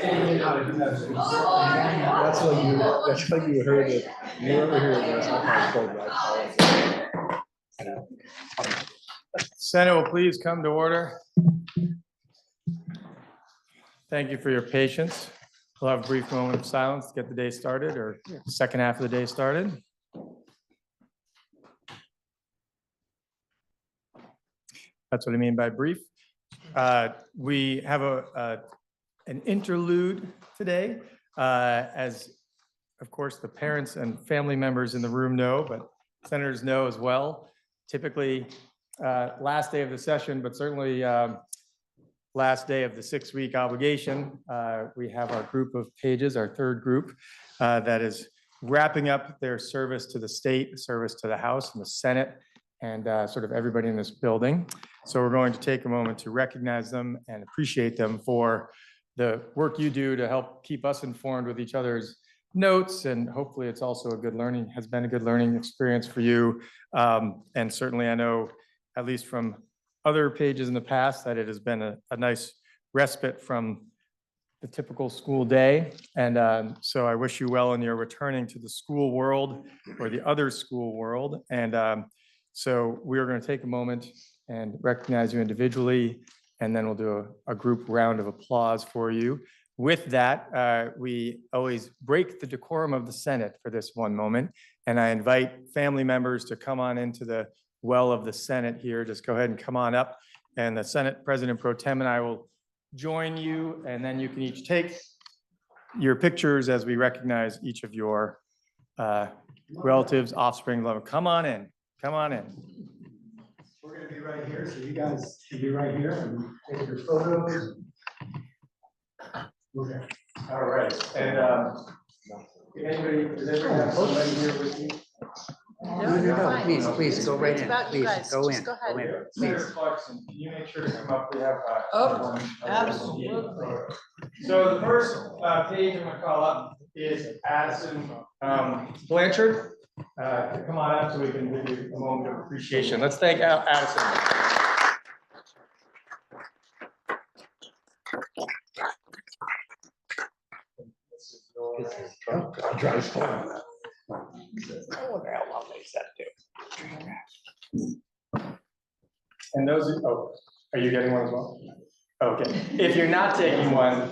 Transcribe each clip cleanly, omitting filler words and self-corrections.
That's what you heard it. You were here, that's not how it's called, right? Senate will please come to order. Thank you for your patience. We'll have a brief moment of silence to get the day started, or second half of the day started. That's what I mean by brief. We have an interlude today, as of course the parents and family members in the room know, but senators know as well. Typically, last day of the session, but certainly last day of the 6-week obligation, we have our group of pages, our third group, that is wrapping up their service to the state, service to the House and the Senate, and sort of everybody in this building. So we're going to take a moment to recognize them and appreciate them for the work you do to help keep us informed with each other's notes, and hopefully it's also has been a good learning experience for you. And certainly I know, at least from other pages in the past, that it has been a nice respite from the typical school day. And so I wish you well in your returning to the school world or the other school world. And so we are going to take a moment and recognize you individually, and then we'll do a group round of applause for you. With that, we always break the decorum of the Senate for this one moment, and I invite family members to come on into the well of the Senate here. Just go ahead and come on up, and the Senate President Pro Tem and I will join you, and then you can each take your pictures as we recognize each of your relatives, offspring, love. Come on in, come on in. We're gonna be right here, so you guys can be right here and take your photos. Okay. All right, and does anybody have somebody here with you? No, please, go right in. about you Please, guys. go Just in. go ahead. Go in. Senator Clarkson, can you make sure to come up? We have. Oh, absolutely. So the first page I'm gonna call up is Addison Blanchard. Come on up so we can give you a moment of appreciation. Let's thank Addison. Dry spell. I wonder how long they set to. And those, are you getting one as well? Okay, if you're not taking one,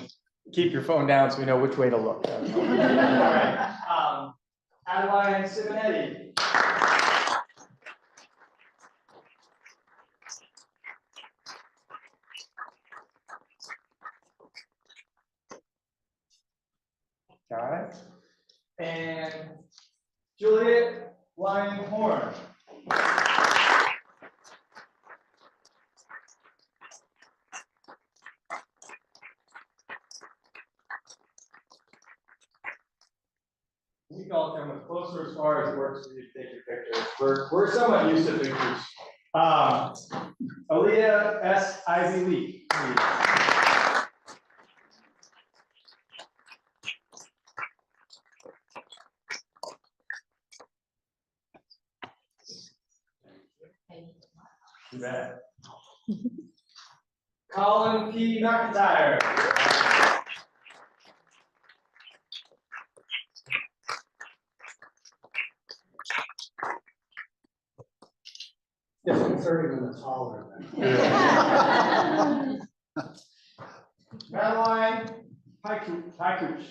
keep your phone down so we know which way to look. All right, Adeline Simonetti. All right, and Juliet Lyon Horn. We all come as closer as far as it works for you to take your pictures. We're somewhat used to pictures. Aaliyah S. Ivy Lee, please. You bet. Colin P. McIntyre. Disconcerting when it's taller. Madeline Haikuch.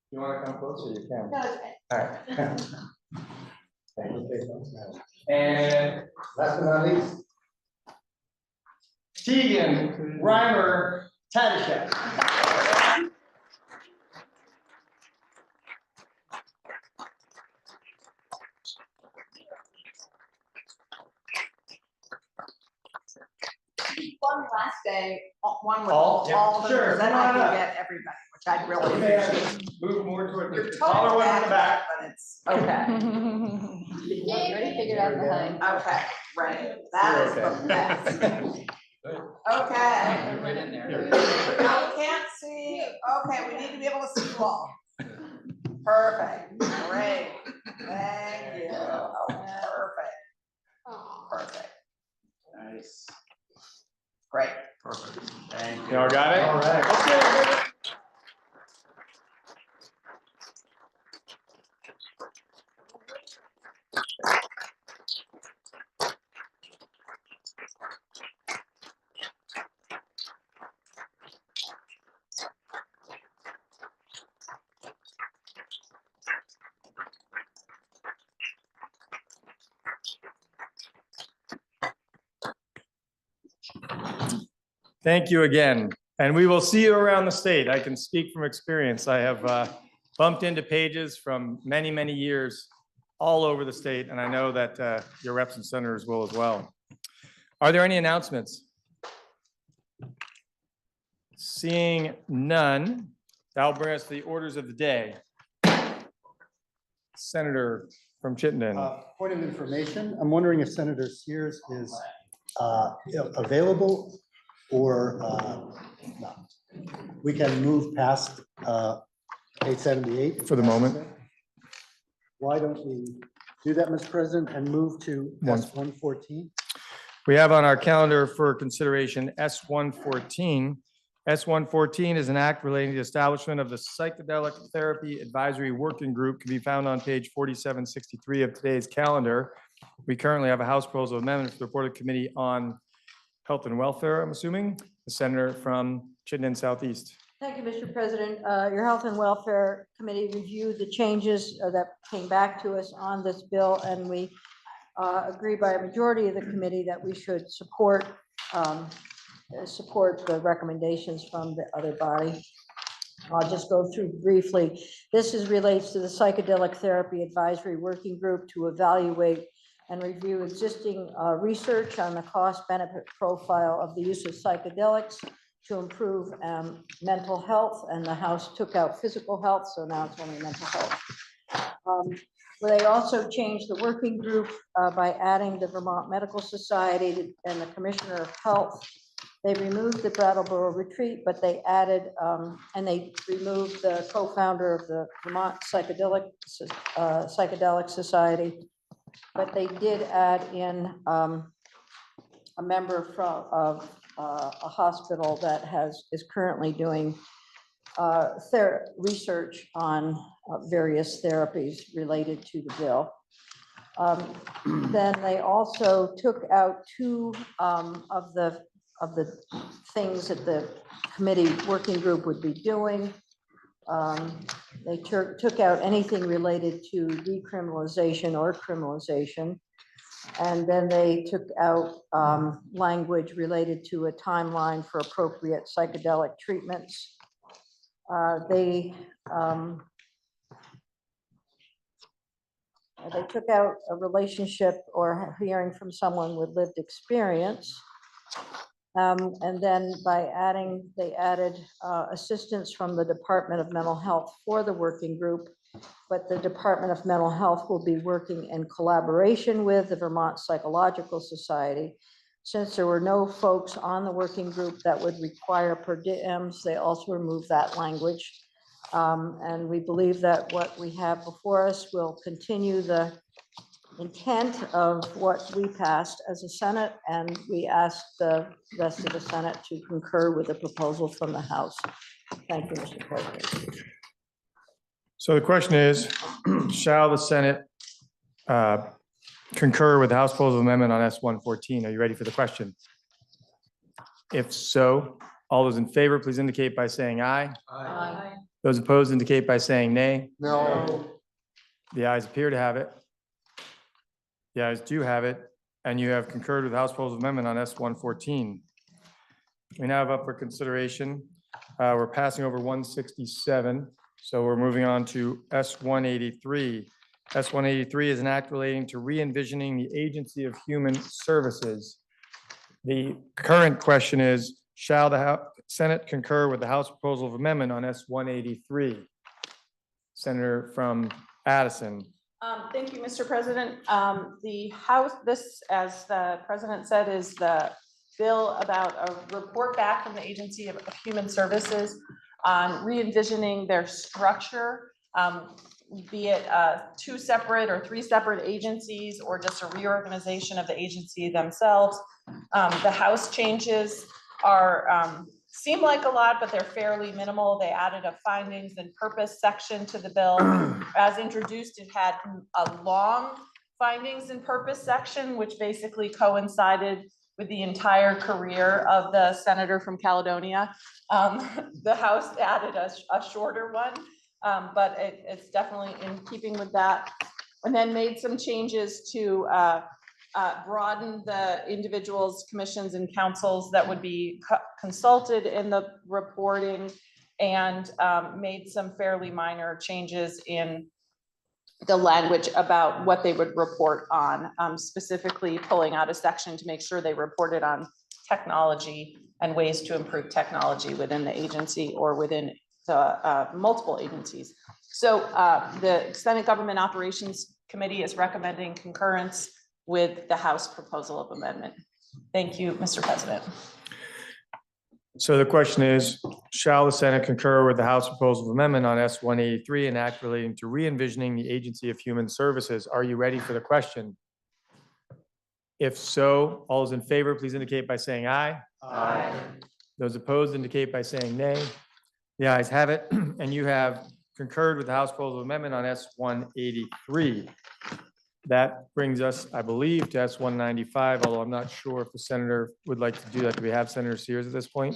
You want to come closer? You can. No, it's okay. All right. Thank you. And Last but not least. Tegan Reimer Tadishek. One last day, one with All? all, Yep. all of them, Sure, because then come I on can up. get everybody, which I'd really You may have appreciate. to move more toward You're the taller totally one in the back. but it's, okay, Already figured out behind. okay, right, that is the best. Okay. Right in there. Now we can't see, okay, we need to be able to see you all. Perfect, great. Thank you. Oh, perfect. Perfect. Nice. Great. Perfect. Thank you. Y'all got it? All right. Thank you again. And we will see you around the state. I can speak from experience. I have bumped into pages from many, many years all over the state, and I know that your reps and senators will as well. Are there any announcements? Seeing none, that'll bring us to the orders of the day. Senator from Chittenden. Point of information, I'm wondering if Senator Sears is available or not. We can move past 878. For the moment. Why don't we do that, Mr. President, and move to One. S-114? We have on our calendar for consideration S-114. S-114 is an act relating to the establishment of the Psychedelic Therapy Advisory Working Group, can be found on page 4763 of today's calendar. We currently have a House proposal amendment for the Board of Committee on Health and Welfare, I'm assuming, the senator from Chittenden Southeast. Thank you, Mr. President. Your Health and Welfare Committee reviewed the changes that came back to us on this bill, and we agree by a majority of the committee that we should support the recommendations from the other body. I'll just go through briefly. This relates to the Psychedelic Therapy Advisory Working Group to evaluate and review existing research on the cost-benefit profile of the use of psychedelics to improve mental health, and the House took out physical health, so now it's only mental health. They also changed the working group by adding the Vermont Medical Society and the Commissioner of Health. They removed the Brattleboro Retreat, but they added, and they removed the co-founder of the Vermont Psychedelic Society, but they did add in a member of a hospital that is currently doing research on various therapies related to the bill. Then they also took out two of the things that the committee working group would be doing. They took out anything related to decriminalization or criminalization. And then they took out language related to a timeline for appropriate psychedelic treatments. They took out a relationship or hearing from someone with lived experience. And then they added assistance from the Department of Mental Health for the working group, but the Department of Mental Health will be working in collaboration with the Vermont Psychological Society. Since there were no folks on the working group that would require per diems, they also removed that language. And we believe that what we have before us will continue the intent of what we passed as a Senate, and we ask the rest of the Senate to concur with the proposal from the House. Thank you, Mr. President. So the question is, shall the Senate concur with the House proposal amendment on S-114? Are you ready for the question? If so, all those in favor, please indicate by saying aye. Aye. Those opposed indicate by saying nay. No. The ayes appear to have it. The ayes do have it, and you have concurred with the House proposal amendment on S-114. We now have up for consideration. We're passing over 167, so we're moving on to S-183. S-183 is an act relating to re-envisioning the Agency of Human Services. The current question is, shall the Senate concur with the House proposal of amendment on S-183? Senator from Addison. Thank you, Mr. President. The House, this, as the President said, is the bill about a report back from the Agency of Human Services on re-envisioning their structure. be it 2 separate or 3 separate agencies, or just a reorganization of the agency themselves. The House changes are, seem like a lot, but they're fairly minimal. They added a findings and purpose section to the bill. As introduced, it had a long findings and purpose section, which basically coincided with the entire career of the senator from Caledonia. The House added a shorter one, but it's definitely in keeping with that. And then made some changes to broaden the individuals, commissions, and councils that would be consulted in the reporting, and made some fairly minor changes in the language about what they would report on, specifically pulling out a section to make sure they reported on technology and ways to improve technology within the agency or within the multiple agencies. So the Senate Government Operations Committee is recommending concurrence with the House proposal of amendment. Thank you, Mr. President. So the question is, shall the Senate concur with the House proposal of amendment on S-183, an act relating to re-envisioning the Agency of Human Services? Are you ready for the question? If so, all those in favor, please indicate by saying aye. Aye. Those opposed indicate by saying nay. The ayes have it, and you have concurred with the House proposal of amendment on S-183. That brings us, I believe, to S-195, although I'm not sure if the senator would like to do that. Do we have Senator Sears at this point?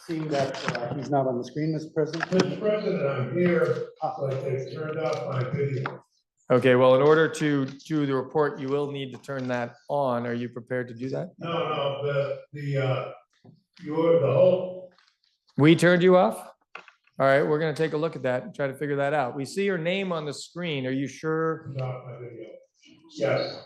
Seeing that he's not on the screen, Mr. President. Mr. President, I'm here, but they turned off my video. Okay, well, in order to do the report, you will need to turn that on. Are you prepared to do that? No, the whole, We turned you off? All right, we're gonna take a look at that and try to figure that out. We see your name on the screen. Are you sure? off my video. Yes.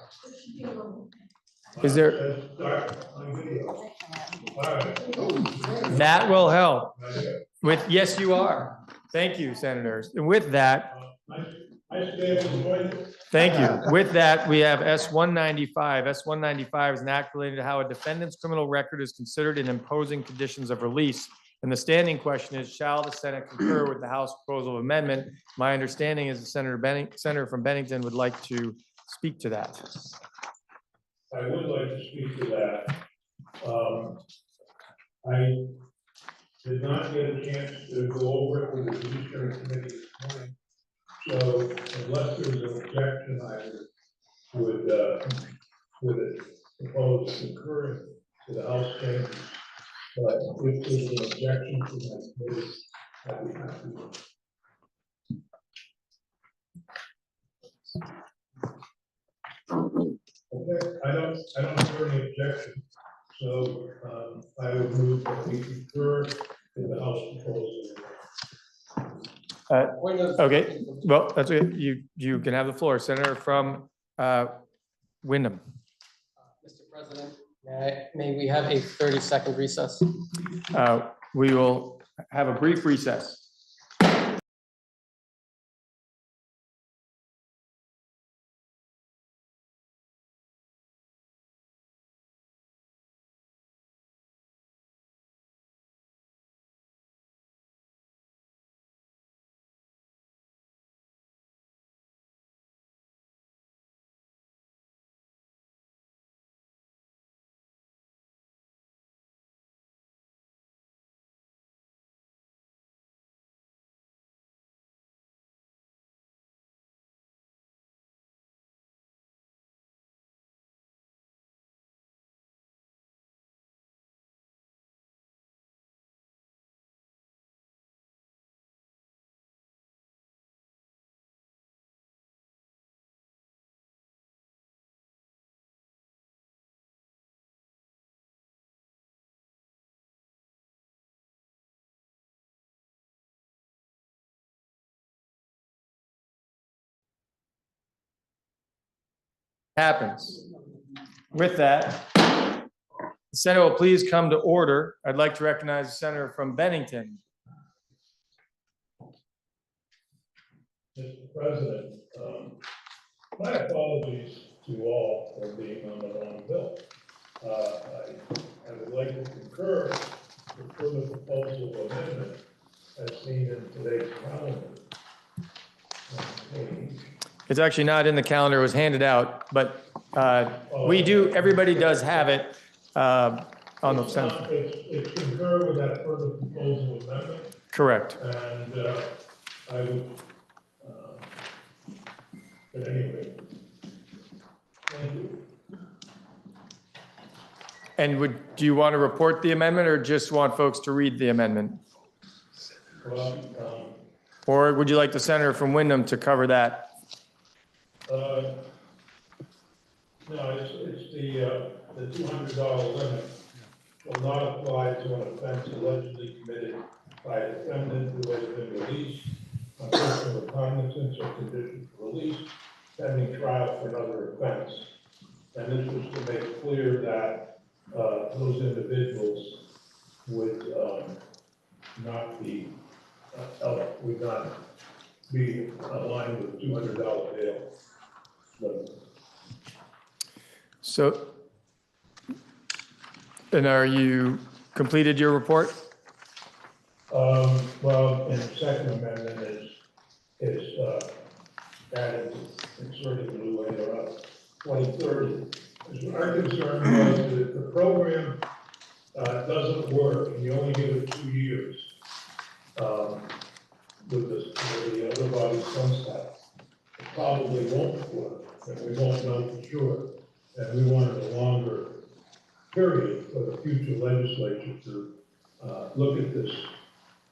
Is there, Start my video. All right. that will help. Right here. Yes, you are. Thank you, senators. And with that, I stay with the voice. thank you. With that, we have S-195. S-195 is an act related to how a defendant's criminal record is considered in imposing conditions of release. And the standing question is, shall the Senate concur with the House proposal of amendment? My understanding is the Senator from Bennington would like to speak to that. I would like to speak to that. I did not get a chance to go over it with the Judiciary Committee this morning. So unless there's an objection, I would propose concurring to the House changes. But if there's an objection to my committee, I'd be happy to. Okay, I don't hear any objection, so I would move that we concur in the House proposal. Okay, well, that's it. You can have the floor. Senator from Wyndham. Mr. President, may we have a 30-second recess? We will have a brief recess. Happens. With that, the Senate will please come to order. I'd like to recognize the Senator from Bennington. Mr. President, my apologies to all for being on the wrong bill. I would like to concur with the proposal of amendment as seen in today's calendar. It's actually not in the calendar, it was handed out, but we do, everybody does have it on the center. It's concur with that further proposal amendment, Correct. and I would, but anyway. Thank you. And do you want to report the amendment or just want folks to read the amendment? Well, Or would you like the senator from Wyndham to cover that? no, it's the $200 limit will not apply to an offense allegedly committed by a defendant who has been released on personal recognizance or condition for release pending trial for another offense. And this was to make clear that those individuals would not be aligned with $200 bail limit. So, and are you completed your report? Well, in the second amendment is added, inserted a new later on, 2030. As our concern was that if the program doesn't work and you only give it 2 years with the other body sunset, it probably won't work, and we won't know for sure. And we wanted a longer period for the future legislature to look at this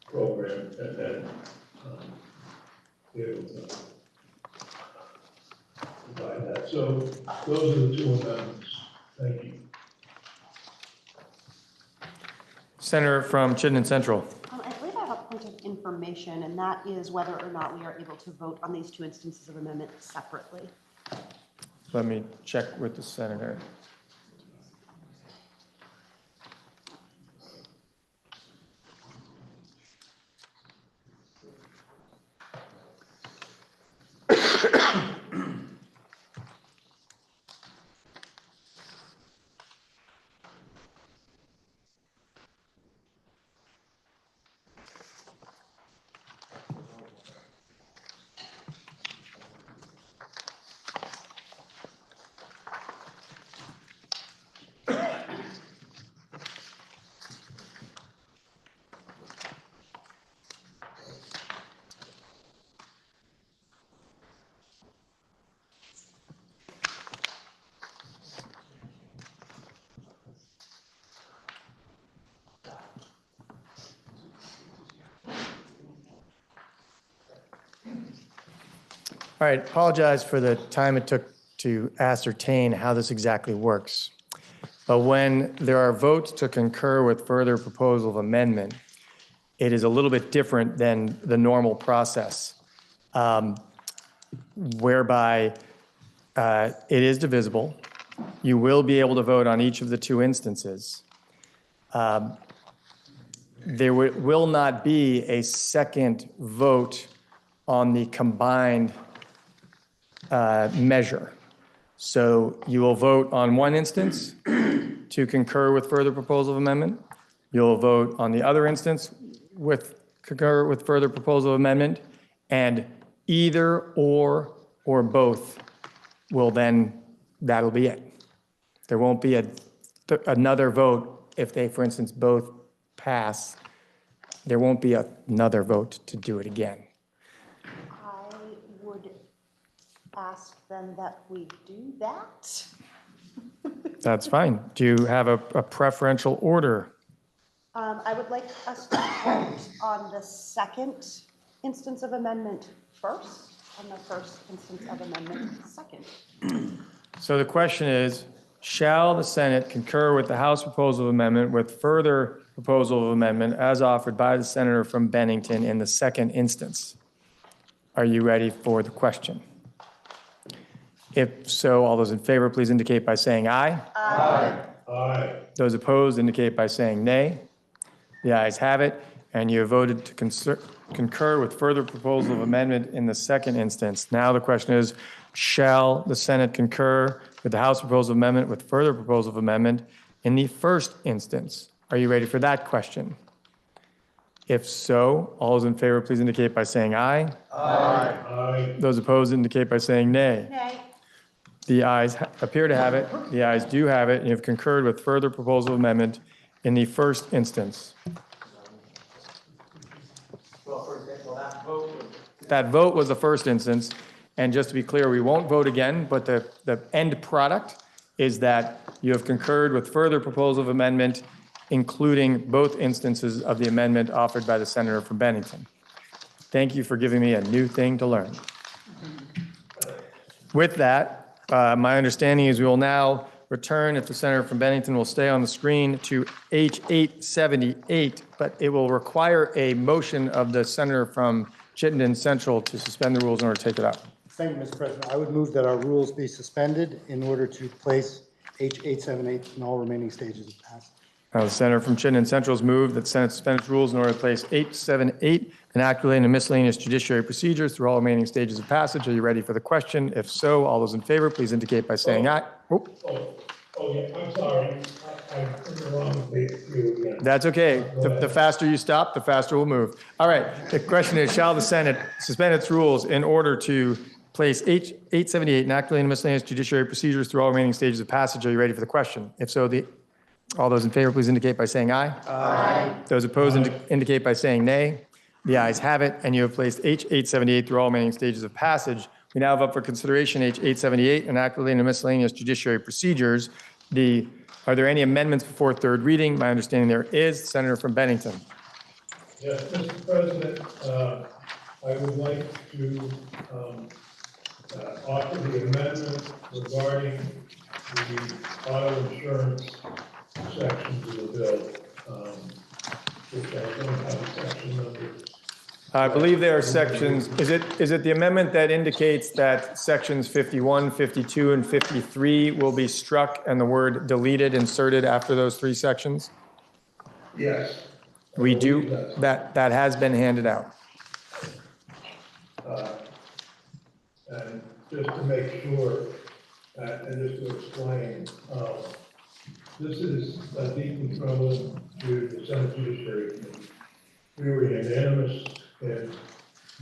program and then be able to provide that. So those are the two amendments. Thank you. Senator from Chittenden Central. I believe I have a point of information, and that is whether or not we are able to vote on these two instances of amendment separately. Let me check with the senator. All right, apologize for the time it took to ascertain how this exactly works. But when there are votes to concur with further proposal of amendment, it is a little bit different than the normal process, whereby it is divisible. You will be able to vote on each of the two instances. There will not be a second vote on the combined measure. So you will vote on one instance to concur with further proposal of amendment. You'll vote on the other instance with concur with further proposal of amendment, and either or both will then, that'll be it. There won't be another vote if they, for instance, both pass. There won't be another vote to do it again. I would ask then that we do that. That's fine. Do you have a preferential order? I would like us to vote on the second instance of amendment first, and the first instance of amendment second. So the question is, shall the Senate concur with the House proposal of amendment with further proposal of amendment as offered by the senator from Bennington in the second instance? Are you ready for the question? If so, all those in favor, please indicate by saying aye. Aye. Aye. Those opposed indicate by saying nay. The ayes have it, and you have voted to concur with further proposal of amendment in the second instance. Now the question is, shall the Senate concur with the House proposal of amendment with further proposal of amendment in the first instance? Are you ready for that question? If so, all those in favor, please indicate by saying aye. Aye. Those opposed indicate by saying nay. Nay. The ayes appear to have it. The ayes do have it, and you have concurred with further proposal of amendment in the first instance. Well, for example, that vote. That vote was the first instance, and just to be clear, we won't vote again, but the end product is that you have concurred with further proposal of amendment, including both instances of the amendment offered by the senator from Bennington. Thank you for giving me a new thing to learn. With that, my understanding is we will now return, if the senator from Bennington will stay on the screen, to H 878, but it will require a motion of the senator from Chittenden Central to suspend the rules in order to take it up. Thank you, Mr. President. I would move that our rules be suspended in order to place H 878 in all remaining stages of passage. The senator from Chittenden Central has moved that the Senate suspend its rules in order to place 878 and act relating to miscellaneous judiciary procedures through all remaining stages of passage. Are you ready for the question? If so, all those in favor, please indicate by saying aye. Oh, Oh, yeah, I'm sorry. I'm in the wrong page again. that's okay. The faster you stop, the faster we'll move. All right. The question is, shall the Senate suspend its rules in order to place H 878 and act relating to miscellaneous judiciary procedures through all remaining stages of passage? Are you ready for the question? If so, all those in favor, please indicate by saying aye. Aye. Those opposed indicate by saying nay. The ayes have it, and you have placed H 878 through all remaining stages of passage. We now have up for consideration H 878, an act relating to miscellaneous judiciary procedures. Are there any amendments before third reading? My understanding there is. Senator from Bennington. Yes, Mr. President, I would like to offer the amendment regarding the auto insurance sections of the bill, which I don't have a section number. I believe there are sections, is it the amendment that indicates that sections 51, 52, and 53 will be struck and the word deleted inserted after those three sections? Yes. We do, that has been handed out. And just to make sure, and just to explain, this is deeply troubling to the Senate Judiciary Committee. We were unanimous in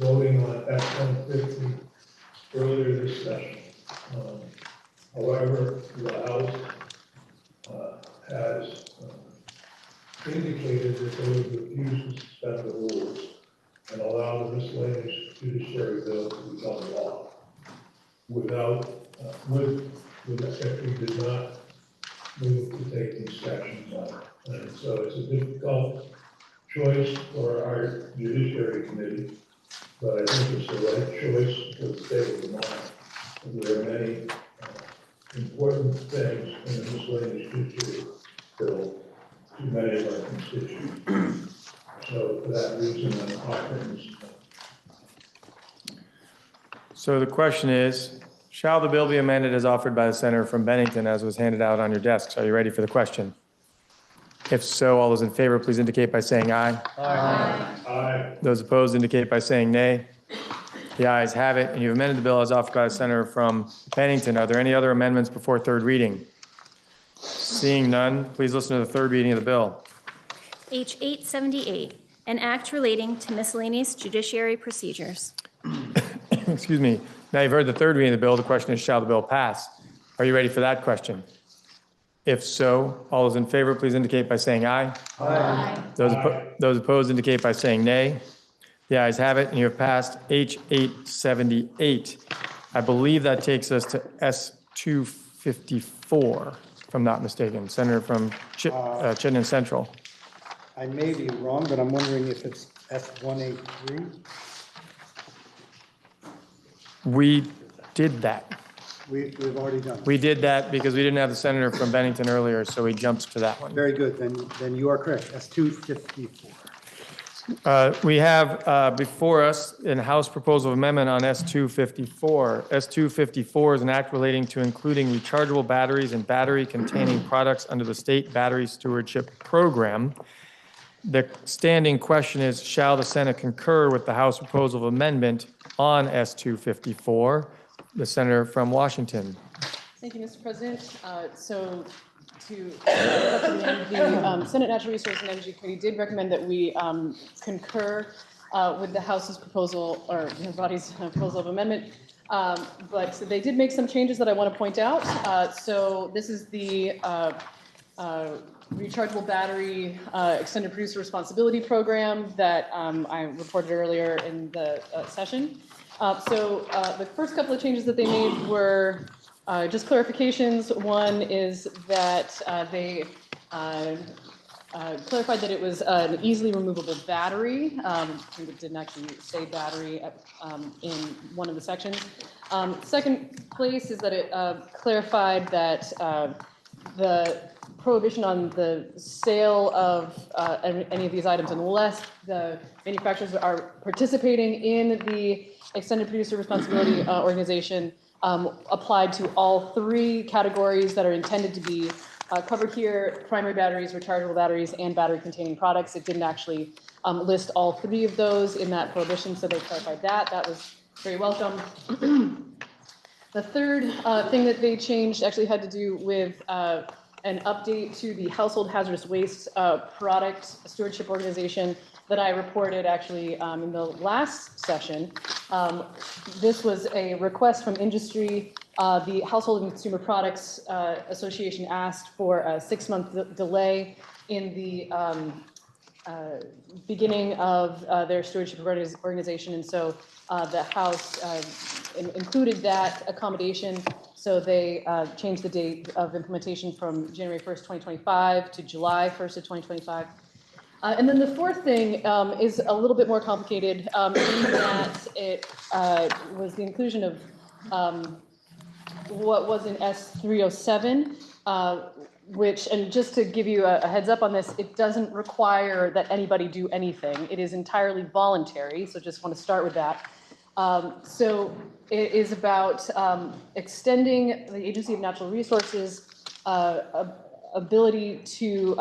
voting on F-150 earlier this session. However, the House has indicated that they would refuse to suspend the rules and allow the miscellaneous judiciary bill to become law if we did not move to take these sections out. And so it's a difficult choice for our judiciary committee, but I think it's the right choice for the state of Vermont. There are many important things in the miscellaneous judiciary bill to many of our constituents. So for that reason, I'm offering this. So the question is, shall the bill be amended as offered by the senator from Bennington as was handed out on your desks? Are you ready for the question? If so, all those in favor, please indicate by saying aye. Aye. Aye. Those opposed indicate by saying nay. The ayes have it, and you've amended the bill as offered by the senator from Bennington. Are there any other amendments before third reading? Seeing none, please listen to the third reading of the bill. H 878, an act relating to miscellaneous judiciary procedures. Excuse me. Now you've heard the third reading of the bill. The question is, shall the bill pass? Are you ready for that question? If so, all those in favor, please indicate by saying aye. Aye. Those opposed indicate by saying nay. The ayes have it, and you have passed H 878. I believe that takes us to S 254, if I'm not mistaken. Senator from Chittenden Central. I may be wrong, but I'm wondering if it's S-183? We did that. We've already done it. We did that because we didn't have the senator from Bennington earlier, so we jumped to that one. Very good, then you are correct, S-254. We have before us in House Proposal of Amendment on S-254. S-254 is an act relating to including rechargeable batteries and battery-containing products under the State Battery Stewardship Program. The standing question is, shall the Senate concur with the House Proposal of Amendment on S-254? The senator from Washington. Thank you, Mr. President. So the Senate Natural Resources and Energy Committee did recommend that we concur with the House's proposal, or the body's proposal of amendment. But they did make some changes that I want to point out. So this is the rechargeable battery extended producer responsibility program that I reported earlier in the session. So the first couple of changes that they made were just clarifications. One is that they clarified that it was an easily removable battery. I think it didn't actually say battery in one of the sections. Second place is that it clarified that the prohibition on the sale of any of these items unless the manufacturers are participating in the extended producer responsibility organization applied to all three categories that are intended to be covered here: primary batteries, rechargeable batteries, and battery containing products. It didn't actually list all three of those in that prohibition, so they clarified that. That was very welcome. The third thing that they changed actually had to do with an update to the Household Hazardous Waste Product Stewardship Organization that I reported actually in the last session. This was a request from industry. The Household and Consumer Products Association asked for a 6-month delay in the beginning of their stewardship organization, and so the House included that accommodation. So they changed the date of implementation from January 1st, 2025 to July 1st of 2025. And then the fourth thing is a little bit more complicated in that it was the inclusion of what was in S307, which, and just to give you a heads up on this, it doesn't require that anybody do anything. It is entirely voluntary, so just want to start with that. So it is about extending the Agency of Natural Resources' ability to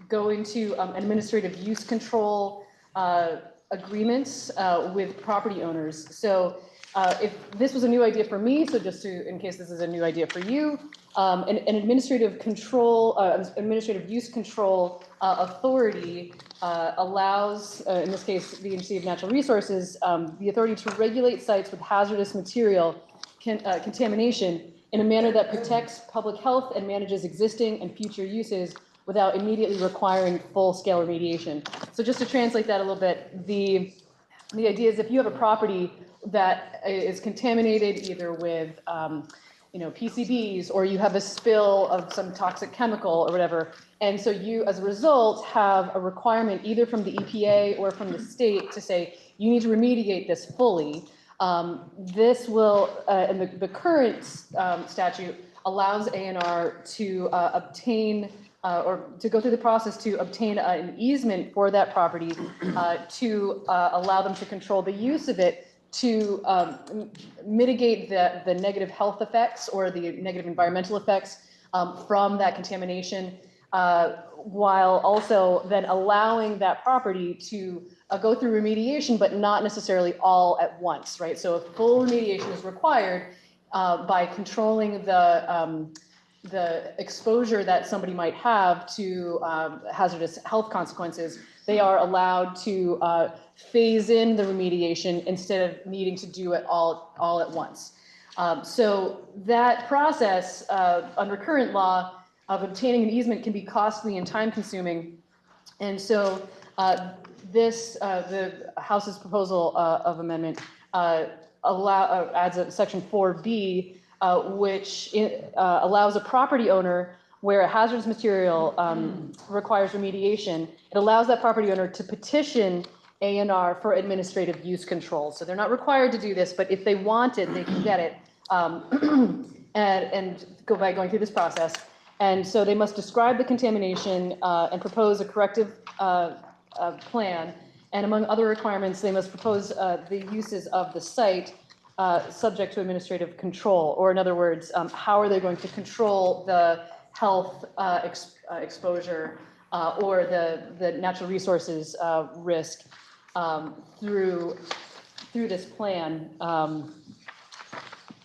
go into administrative use control agreements with property owners. So if this was a new idea for me, so just to, in case this is a new idea for you, an administrative control, administrative use control authority allows, in this case, the Agency of Natural Resources, the authority to regulate sites with hazardous material contamination in a manner that protects public health and manages existing and future uses without immediately requiring full-scale remediation. So just to translate that a little bit, the idea is if you have a property that is contaminated either with PCBs, or you have a spill of some toxic chemical or whatever, and so you, as a result, have a requirement either from the EPA or from the state to say, you need to remediate this fully. This will, and the current statute allows ANR to obtain or to go through the process to obtain an easement for that property to allow them to control the use of it to mitigate the negative health effects or the negative environmental effects from that contamination, while also then allowing that property to go through remediation, but not necessarily all at once, right? So if full remediation is required by controlling the exposure that somebody might have to hazardous health consequences, they are allowed to phase in the remediation instead of needing to do it all at once. So that process under current law of obtaining an easement can be costly and time consuming. And so the House's proposal of amendment adds a section 4B, which allows a property owner where a hazardous material requires remediation. It allows that property owner to petition ANR for administrative use control. So they're not required to do this, but if they want it, they can get it and go by going through this process. And so they must describe the contamination and propose a corrective plan. And among other requirements, they must propose the uses of the site subject to administrative control. Or in other words, how are they going to control the health exposure or the natural resources risk through this plan.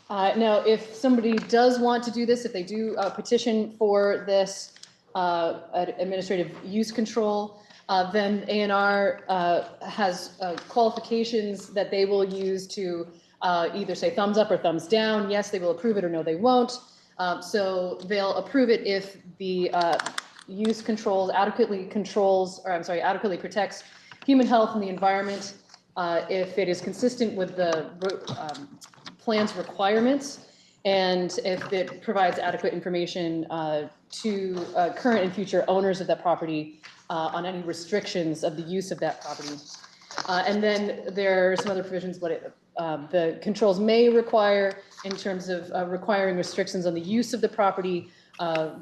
Now, if somebody does want to do this, if they do petition for this administrative use control, then A&R has qualifications that they will use to either say thumbs up or thumbs down. Yes, they will approve it, or no, they won't. So they'll approve it if the use adequately protects human health and the environment, if it is consistent with the plan's requirements, and if it provides adequate information to current and future owners of that property on any restrictions of the use of that property. And then there are some other provisions, what the controls may require in terms of requiring restrictions on the use of the property,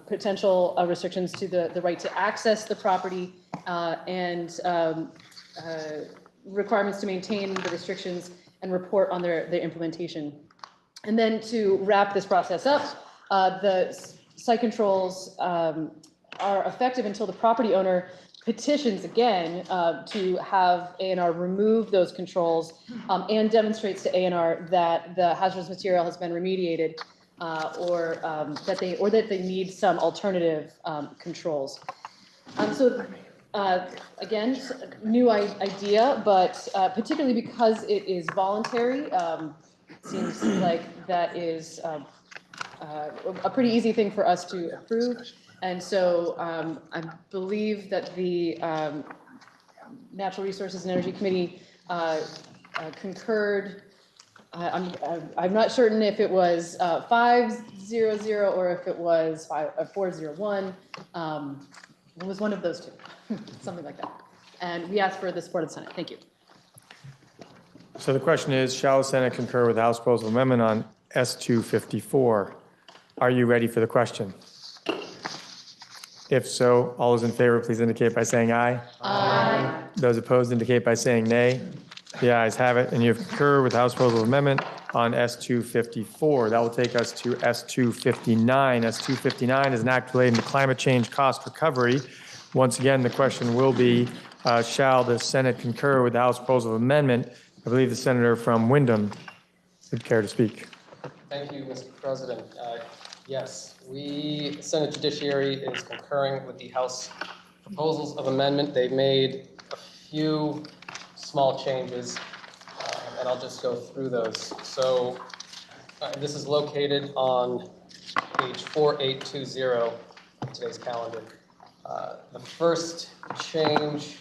potential restrictions to the right to access the property, and requirements to maintain the restrictions and report on their implementation. And then to wrap this process up, the site controls are effective until the property owner petitions again to have A&R remove those controls and demonstrates to A&R that the hazardous material has been remediated, or that they need some alternative controls. So again, new idea, but particularly because it is voluntary, it seems like that is a pretty easy thing for us to approve. And so I believe that the Natural Resources and Energy Committee concurred. I'm not certain if it was 5-0-0 or if it was 4-0-1. It was one of those two, something like that. And we asked for the support of the Senate. Thank you. So the question is, shall the Senate concur with the House proposal amendment on S-254? Are you ready for the question? If so, all those in favor, please indicate by saying aye. Aye. Those opposed indicate by saying nay. The ayes have it, and you have concurred with the House proposal amendment on S-254. That will take us to S-259. S-259 is an act relating to climate change cost recovery. Once again, the question will be, shall the Senate concur with the House proposal amendment? I believe the senator from Wyndham would care to speak. Thank you, Mr. President. Yes, Senate Judiciary is concurring with the House proposals of amendment. They've made a few small changes, and I'll just go through those. So this is located on page 4820 of today's calendar. The first change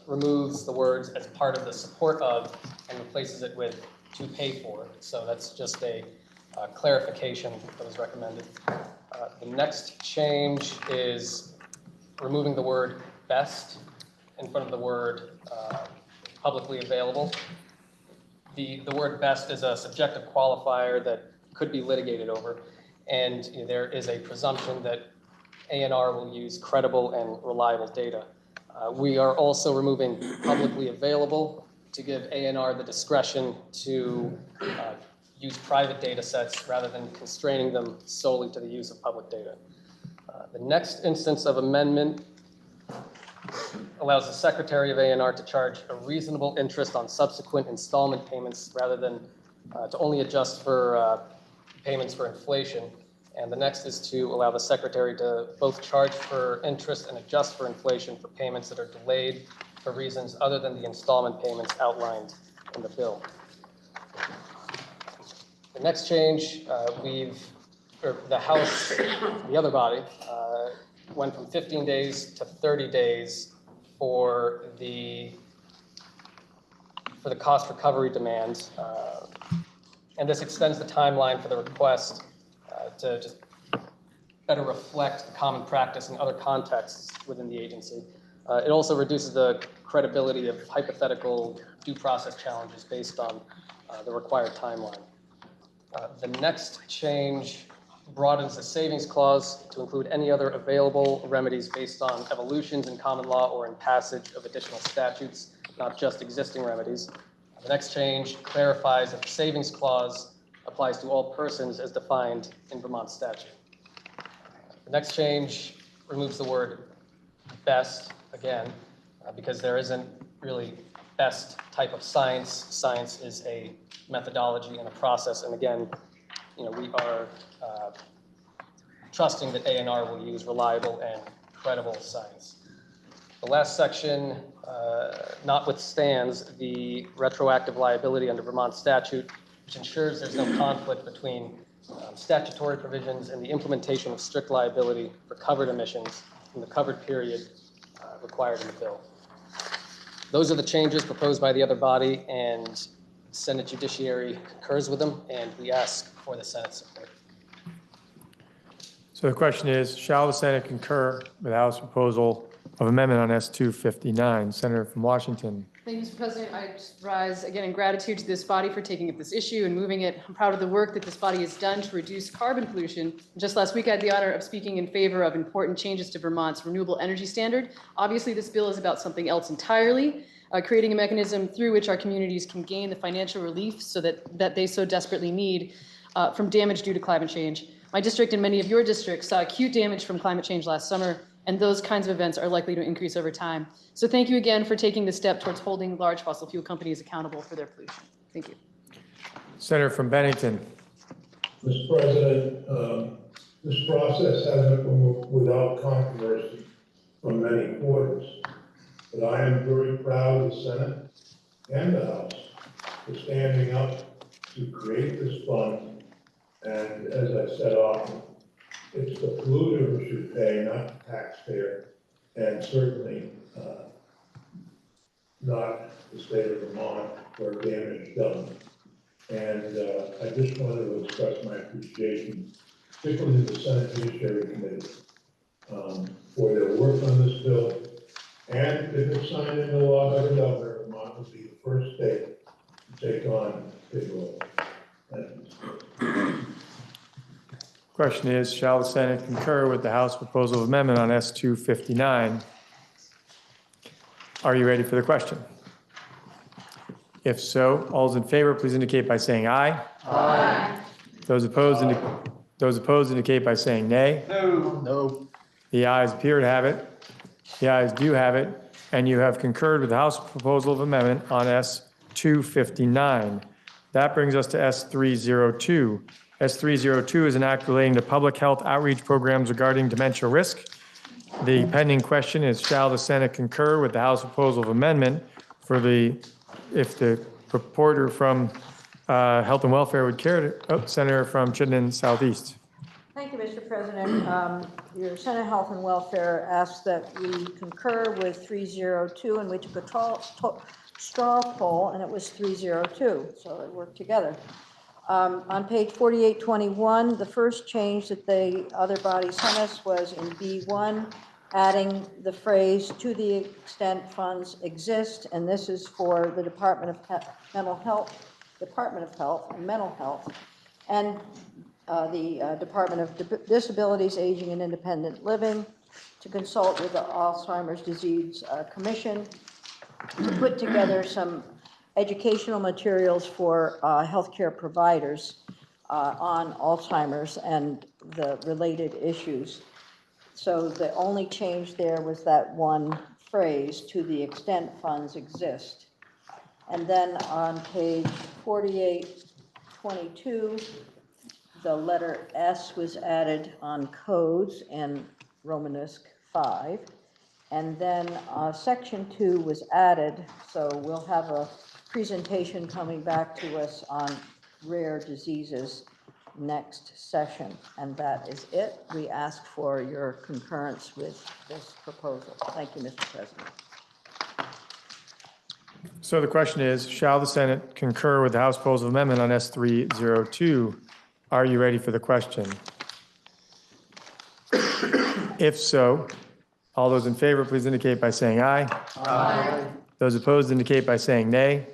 removes the words "as part of the support of" and replaces it with "to pay for." So that's just a clarification that was recommended. The next change is removing the word "best" in front of the word "publicly available." The word "best" is a subjective qualifier that could be litigated over, and there is a presumption that A&R will use credible and reliable data. We are also removing "publicly available" to give A&R the discretion to use private data sets rather than constraining them solely to the use of public data. The next instance of amendment allows the Secretary of A&R to charge a reasonable interest on subsequent installment payments rather than to only adjust for payments for inflation. And the next is to allow the Secretary to both charge for interest and adjust for inflation for payments that are delayed for reasons other than the installment payments outlined in the bill. The next change, the House, the other body, went from 15 days to 30 days for the cost recovery demand. And this extends the timeline for the request to just better reflect common practice in other contexts within the agency. It also reduces the credibility of hypothetical due process challenges based on the required timeline. The next change broadens the savings clause to include any other available remedies based on evolutions in common law or in passage of additional statutes, not just existing remedies. The next change clarifies that the savings clause applies to all persons as defined in Vermont statute. The next change removes the word "best" again, because there isn't really best type of science. Science is a methodology and a process. And again, we are trusting that A&R will use reliable and credible science. The last section notwithstands the retroactive liability under Vermont statute, which ensures there's no conflict between statutory provisions and the implementation of strict liability for covered emissions in the covered period required in the bill. Those are the changes proposed by the other body, and Senate Judiciary concurs with them, and we ask for the Senate support. So the question is, shall the Senate concur with the House proposal of amendment on S-259? Senator from Washington. Thank you, Mr. President. I just rise again in gratitude to this body for taking up this issue and moving it. I'm proud of the work that this body has done to reduce carbon pollution. Just last week, I had the honor of speaking in favor of important changes to Vermont's renewable energy standard. Obviously, this bill is about something else entirely, creating a mechanism through which our communities can gain the financial relief so that they so desperately need from damage due to climate change. My district and many of your districts saw acute damage from climate change last summer, and those kinds of events are likely to increase over time. So thank you again for taking the step towards holding large fossil fuel companies accountable for their pollution. Thank you. Senator from Bennington. Mr. President, this process hasn't been without controversy from many quarters, but I am very proud of the Senate and the House for standing up to create this fund. And as I said often, it's the polluter who should pay, not the taxpayer, and certainly not the state of Vermont for damage done. And I just wanted to express my appreciation, particularly to the Senate Judiciary Committee, for their work on this bill. And if it's signed into law by the governor, Vermont will be the first state to take on big oil. Question is, shall the Senate concur with the House proposal of amendment on S-259? Are you ready for the question? If so, all those in favor, please indicate by saying aye. Aye. Those opposed indicate by saying nay. No. No. The ayes appear to have it. The ayes do have it, and you have concurred with the House proposal of amendment on S-259. That brings us to S-302. S-302 is an act relating to public health outreach programs regarding dementia risk. The pending question is, shall the Senate concur with the House proposal of amendment if the reporter from Health and Welfare would care to, Senator from Chittenden Southeast. Thank you, Mr. President. Your Senate Health and Welfare asks that we concur with 302, and we took a straw poll, and it was 302, so it worked together. On page 4821, the first change that the other body sent us was in B1, adding the phrase "to the extent funds exist," and this is for the Department of Mental Health and Mental Health, and the Department of Disabilities, Aging and Independent Living, to consult with the Alzheimer's Disease Commission to put together some educational materials for healthcare providers on Alzheimer's and the related issues. So the only change there was that one phrase, "to the extent funds exist." And then on page 4822, the letter S was added on codes in Romanesque 5. And then section 2 was added, so we'll have a presentation coming back to us on rare diseases next session. And that is it. We ask for your concurrence with this proposal. Thank you, Mr. President. So the question is, shall the Senate concur with the House proposal amendment on S-302? Are you ready for the question? If so, all those in favor, please indicate by saying aye. Aye. Those opposed indicate by saying nay.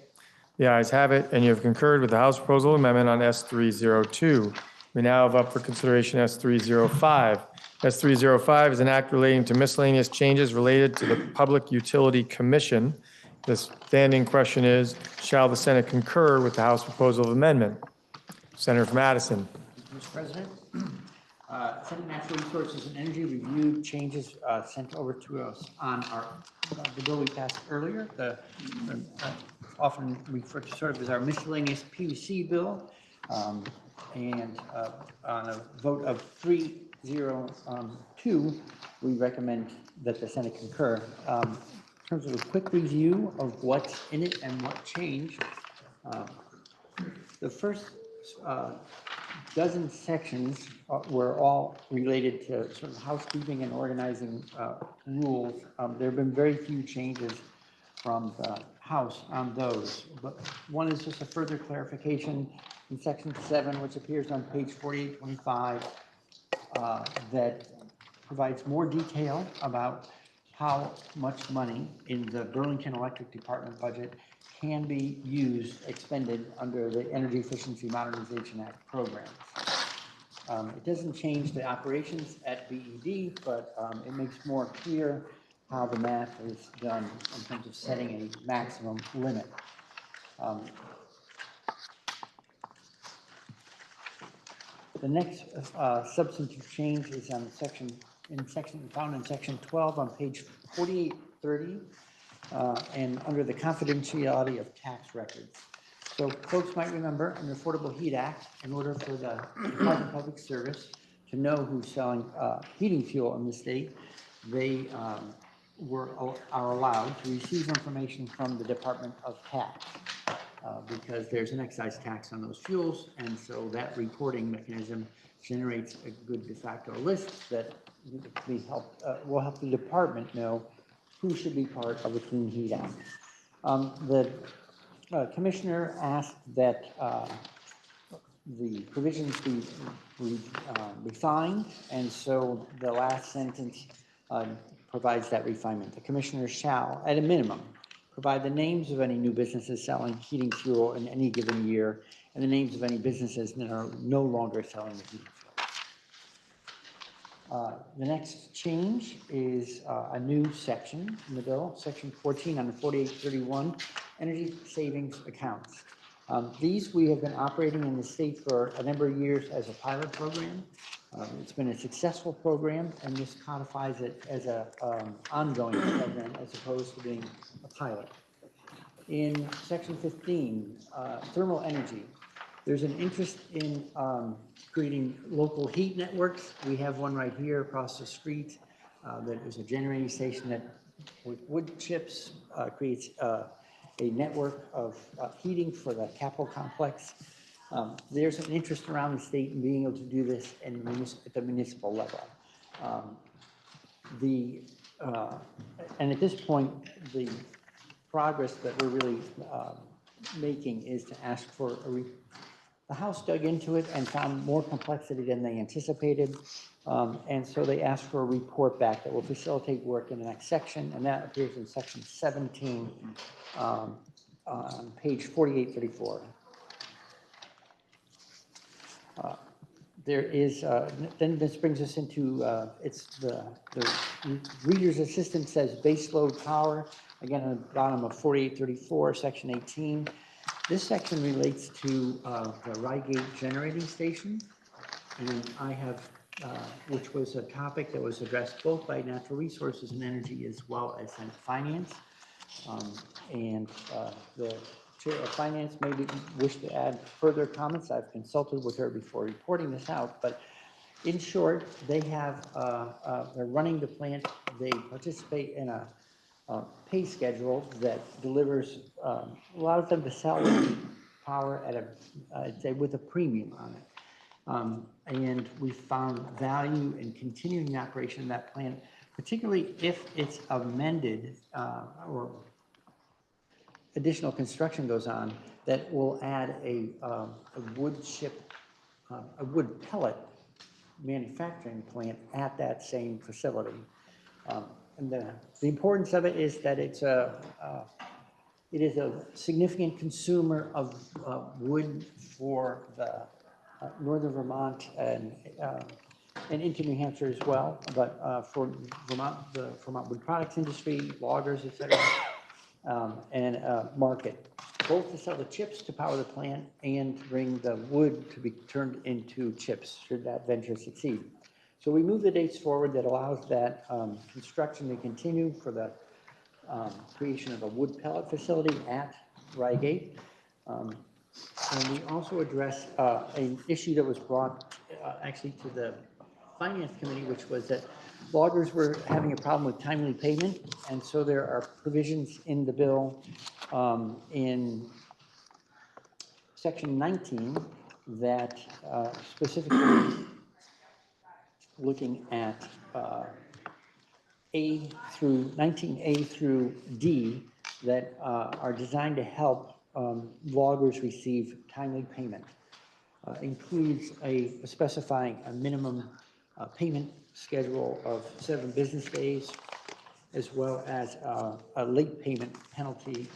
The ayes have it, and you have concurred with the House proposal amendment on S-302. We now have up for consideration S-305. S-305 is an act relating to miscellaneous changes related to the Public Utility Commission. The standing question is, shall the Senate concur with the House proposal of amendment? Senator from Madison. Mr. President, Senate Natural Resources and Energy reviewed changes sent over to us on the bill we passed earlier, the often referred to sort of as our miscellaneous PUC bill. And on a vote of 3-0-2, we recommend that the Senate concur. In terms of a quick review of what's in it and what changed, the first dozen sections were all related to sort of housekeeping and organizing rules. There have been very few changes from the House on those, but one is just a further clarification in section 7, which appears on page 4825, that provides more detail about how much money in the Burlington Electric Department budget can be expended under the Energy Efficiency Modernization Act programs. It doesn't change the operations at BED, but it makes more clear how the math is done in terms of setting a maximum limit. The next substantive change is on found in section 12 on page 4830, and under the confidentiality of tax records. So folks might remember in the Affordable Heat Act, in order for the Department of Public Service to know who's selling heating fuel in the state, they are allowed to receive information from the Department of Tax because there's an excise tax on those fuels, and so that reporting mechanism generates a good de facto list that will help the department know who should be part of the Clean Heat Act. The commissioner asked that the provisions be refined, and so the last sentence provides that refinement. The commissioner shall, at a minimum, provide the names of any new businesses selling heating fuel in any given year and the names of any businesses that are no longer selling the heating fuel. The next change is a new section in the bill, section 14 on the 4831, energy savings accounts. These we have been operating in the state for a number of years as a pilot program. It's been a successful program, and this codifies it as an ongoing program as opposed to being a pilot. In section 15, thermal energy, there's an interest in creating local heat networks. We have one right here across the street that is a generating station that with wood chips creates a network of heating for the Capitol complex. There's an interest around the state in being able to do this at the municipal level. And at this point, the progress that we're really making is to ask for the House dug into it and found more complexity than they anticipated. And so they asked for a report back that will facilitate work in the next section, and that appears in section 17 on page 4834. There is, then this brings us into, it's the reader's assistant says baseload power, again, on the bottom of 4834, section 18. This section relates to the Rygate generating station, and I have, which was a topic that was addressed both by Natural Resources and Energy as well as Senate Finance. And the Chair of Finance maybe wish to add further comments. I've consulted with her before reporting this out, but in short, they have, they're running the plant. They participate in a pay schedule that delivers a lot of them to sell power at I'd say with a premium on it. And we found value in continuing the operation of that plant, particularly if it's amended or additional construction goes on that will add a wood chip, a wood pellet manufacturing plant at that same facility. And the importance of it is that it is a significant consumer of wood for the northern Vermont and into New Hampshire as well, but for Vermont, the Vermont wood products industry, loggers, et cetera, and market, both to sell the chips to power the plant and bring the wood to be turned into chips should that venture succeed. So we move the dates forward that allows that construction to continue for the creation of a wood pellet facility at Reigate. And we also addressed an issue that was brought actually to the Finance Committee, which was that loggers were having a problem with timely payment. And so there are provisions in the bill in Section 19 that specifically looking at A through 19A through D that are designed to help loggers receive timely payment. Includes specifying a minimum payment schedule of 7 business days, as well as a late payment penalty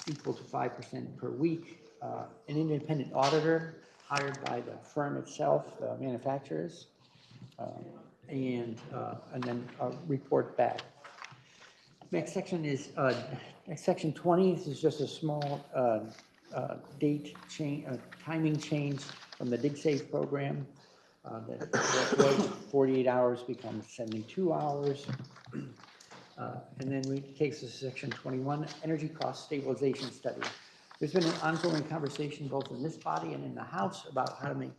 equal to 5% per week, an independent auditor hired by the firm itself, the manufacturers, and then a report back. Next section is section 20. This is just a small date change, timing change from the DigSafe program. That was 48 hours becomes 72 hours. And then we take us to section 21, energy cost stabilization study. There's been an ongoing conversation both in this body and in the House about how to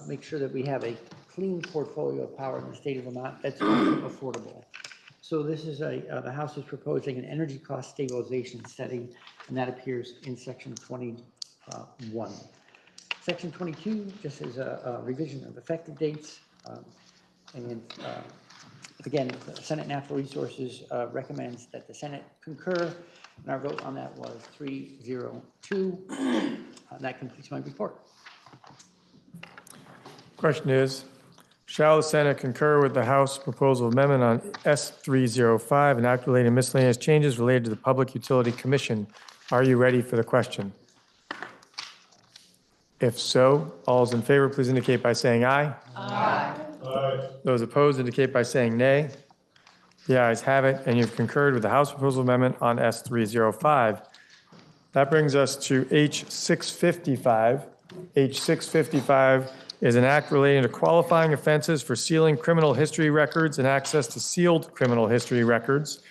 make sure that we have a clean portfolio of power in the state of Vermont that's also affordable. So this is the House is proposing an energy cost stabilization study, and that appears in section 21. Section 22 just is a revision of effective dates. Again, the Senate Natural Resources recommends that the Senate concur, and our vote on that was 302. That completes my report. Question is, shall the Senate concur with the House proposal amendment on S305 and act related miscellaneous changes related to the Public Utility Commission? Are you ready for the question? If so, all those in favor, please indicate by saying aye. Aye. Those opposed indicate by saying nay. The ayes have it, and you've concurred with the House proposal amendment on S305. That brings us to H655. H655 is an act relating to qualifying offenses for sealing criminal history records and access to sealed criminal history records.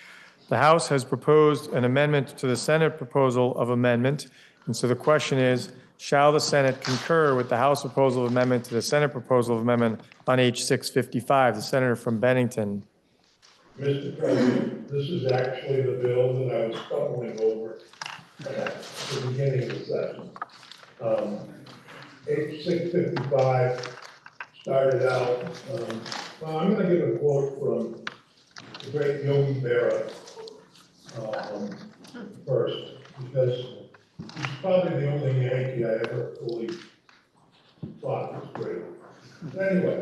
The House has proposed an amendment to the Senate proposal of amendment. And so the question is, shall the Senate concur with the House proposal of amendment to the Senate proposal of amendment on H655? The senator from Bennington. Mr. President, this is actually the bill that I was stumbling over at the beginning of the session. H655 started out, well, I'm going to give a quote from the great Yogi Berra first, because he's probably the only Yankee I ever fully thought was great. Anyway,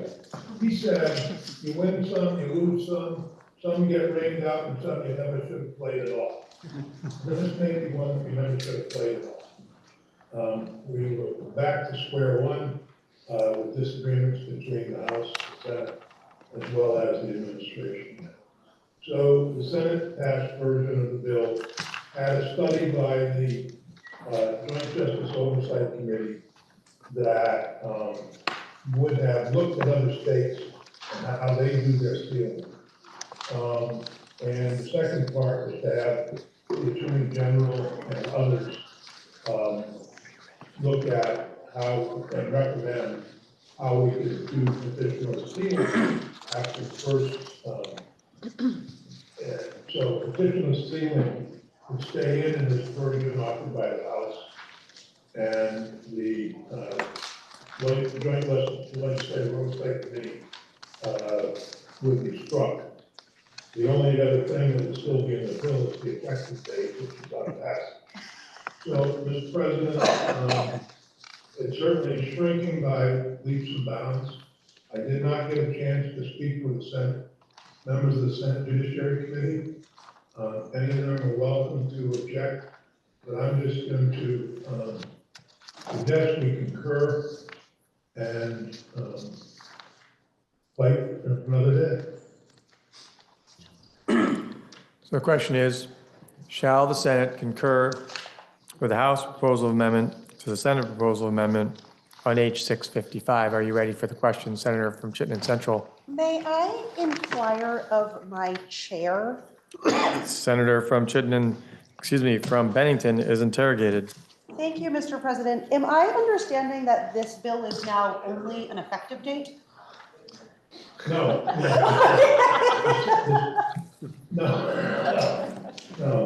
he said, you win some, you lose some get rained out, and some you never should have played at all. This may be one that you never should have played at all. We were back to square one with disagreements between the House, the Senate, as well as the administration. So the Senate passed version of the bill had a study by the Joint Justice Oversight Committee that would have looked at other states and how they do their sealing. And the second part was to have the Attorney General and others look at how and recommend how we could do petitional sealing after first. So petitional sealing would stay in this version offered by the House, and the Joint Legislative Oversight Committee would be struck. The only other thing that would still be in the bill is the effective date, which is unpassed. So, Mr. President, it's certainly shrinking by leaps and bounds. I did not get a chance to speak with the Senate, members of the Senate Judiciary Committee. Any of them are welcome to object, but I'm just going to suggest we concur and fight another day. So the question is, shall the Senate concur with the House proposal amendment to the Senate proposal amendment on H655? Are you ready for the question, Senator from Chittenden Central? May I inquire of my chair? Senator from Chittenden from Bennington is interrogated. Thank you, Mr. President. Am I understanding that this bill is now only an effective date? No. No.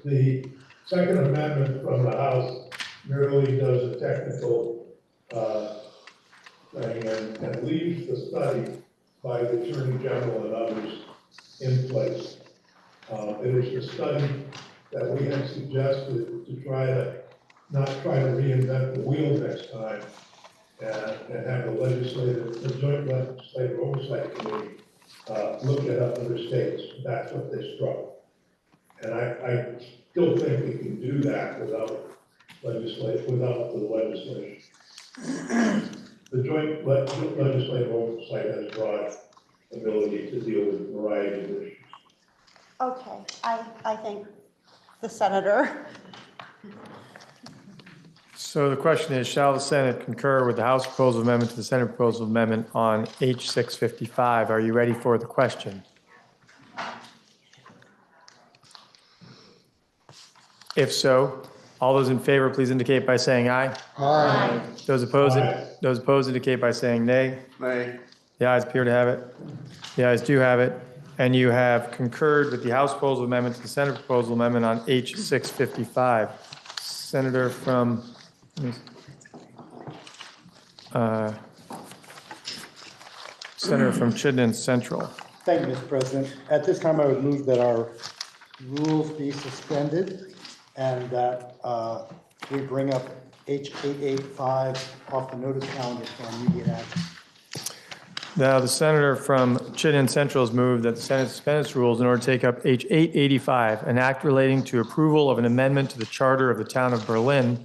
The Second Amendment from the House merely does a technical thing and leaves the study by the Attorney General and others in place. It is the study that we had suggested to not try to reinvent the wheel next time and have the Joint Legislative Oversight Committee look at other states. That's what they struck. And I still think we can do that without the legislation. The Joint Legislative Oversight has broad ability to deal with a variety of issues. Okay, I thank the senator. So the question is, shall the Senate concur with the House proposal amendment to the Senate proposal amendment on H 655? Are you ready for the question? If so, all those in favor, please indicate by saying aye. Aye. Those opposed, Aye. those opposed indicate by saying nay. Nay. The ayes appear to have it. The ayes do have it. And you have concurred with the House proposal amendment to the Senate proposal amendment on H 655. Senator from Chittenden Central. Thank you, Mr. President. At this time, I would move that our rules be suspended and that we bring up H 885 off the notice calendar for immediate action. Now, the senator from Chittenden Central has moved that the Senate suspend its rules in order to take up H 885, an act relating to approval of an amendment to the charter of the town of Berlin,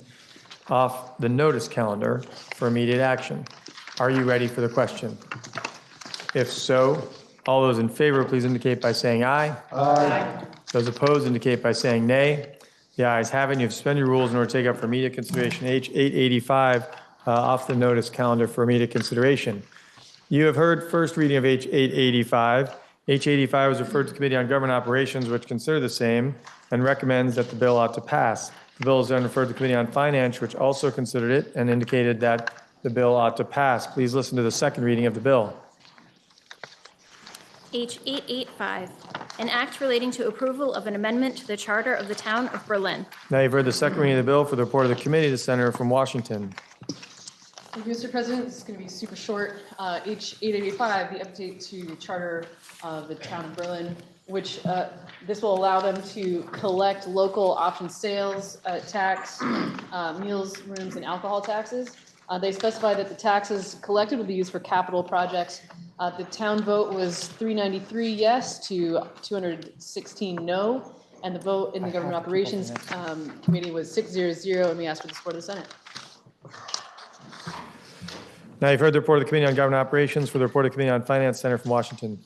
off the notice calendar for immediate action. Are you ready for the question? If so, all those in favor, please indicate by saying aye. Aye. Those opposed indicate by saying nay. The ayes have it. You have suspended your rules in order to take up for immediate consideration H 885 off the notice calendar for immediate consideration. You have heard first reading of H 885. H 85 was referred to the Committee on Government Operations, which consider the same and recommends that the bill ought to pass. The bill is then referred to the Committee on Finance, which also considered it and indicated that the bill ought to pass. Please listen to the second reading of the bill. H 885, an act relating to approval of an amendment to the charter of the town of Berlin. Now you've heard the second reading of the bill. For the report of the committee, the senator from Washington. Thank you, Mr. President. This is going to be super short. H 885, the update to the charter of the town of Berlin, which this will allow them to collect local option sales tax, meals, rooms, and alcohol taxes. They specify that the taxes collected will be used for capital projects. The town vote was 393 yes to 216 no, and the vote in the Government Operations Committee was 600, and we ask for the support of the Senate. Now you've heard the report of the Committee on Government Operations. For the report of the Committee on Finance, Senator from Washington.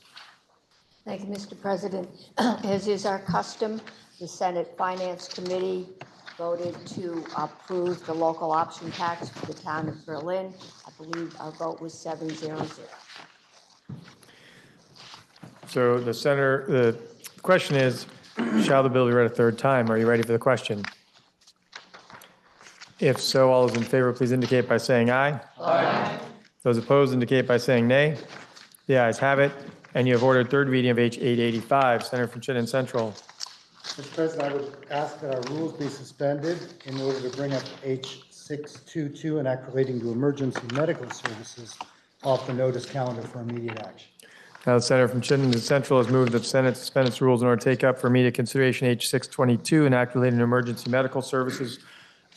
Thank you, Mr. President. As is our custom, the Senate Finance Committee voted to approve the local option tax for the town of Berlin. I believe our vote was 700. So the question is, shall the bill be read a third time? Are you ready for the question? If so, all those in favor, please indicate by saying aye. Aye. Those opposed indicate by saying nay. The ayes have it. And you have ordered third reading of H 885. Senator from Chittenden Central. Mr. President, I would ask that our rules be suspended in order to bring up H 622, an act relating to emergency medical services, off the notice calendar for immediate action. Now the senator from Chittenden Central has moved that the Senate suspend its rules in order to take up for immediate consideration H 622, an act relating to emergency medical services,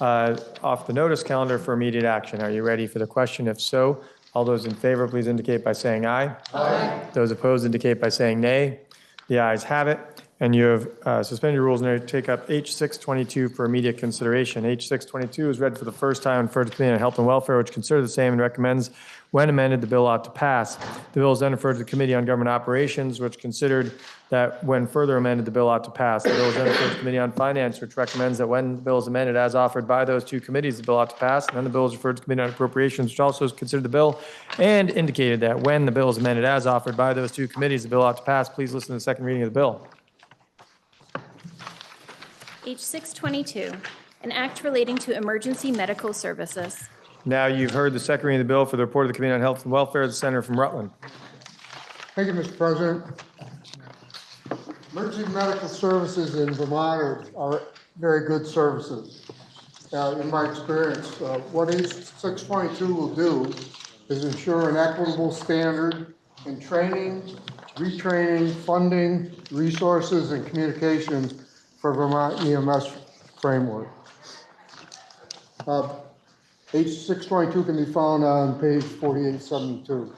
off the notice calendar for immediate action. Are you ready for the question? If so, all those in favor, please indicate by saying aye. Aye. Those opposed indicate by saying nay. The ayes have it. And you have suspended your rules in order to take up H 622 for immediate consideration. H 622 is read for the first time and referred to the Committee on Health and Welfare, which consider the same and recommends, when amended, the bill ought to pass. The bill is then referred to the Committee on Government Operations, which considered that when further amended, the bill ought to pass. The bill is then referred to the Committee on Finance, which recommends that when the bill is amended as offered by those two committees, the bill ought to pass. And then the bill is referred to the Committee on Appropriations, which also has considered the bill and indicated that when the bill is amended as offered by those two committees, the bill ought to pass. Please listen to the second reading of the bill. H622, an act relating to emergency medical services. Now you've heard the second reading of the bill for the report of the Committee on Health and Welfare. The Senator from Rutland. Thank you, Mr. President. Emergency medical services in Vermont are very good services. In my experience, what H622 will do is ensure an equitable standard in training, retraining, funding, resources, and communications for Vermont EMS framework. H622 can be found on page 4872.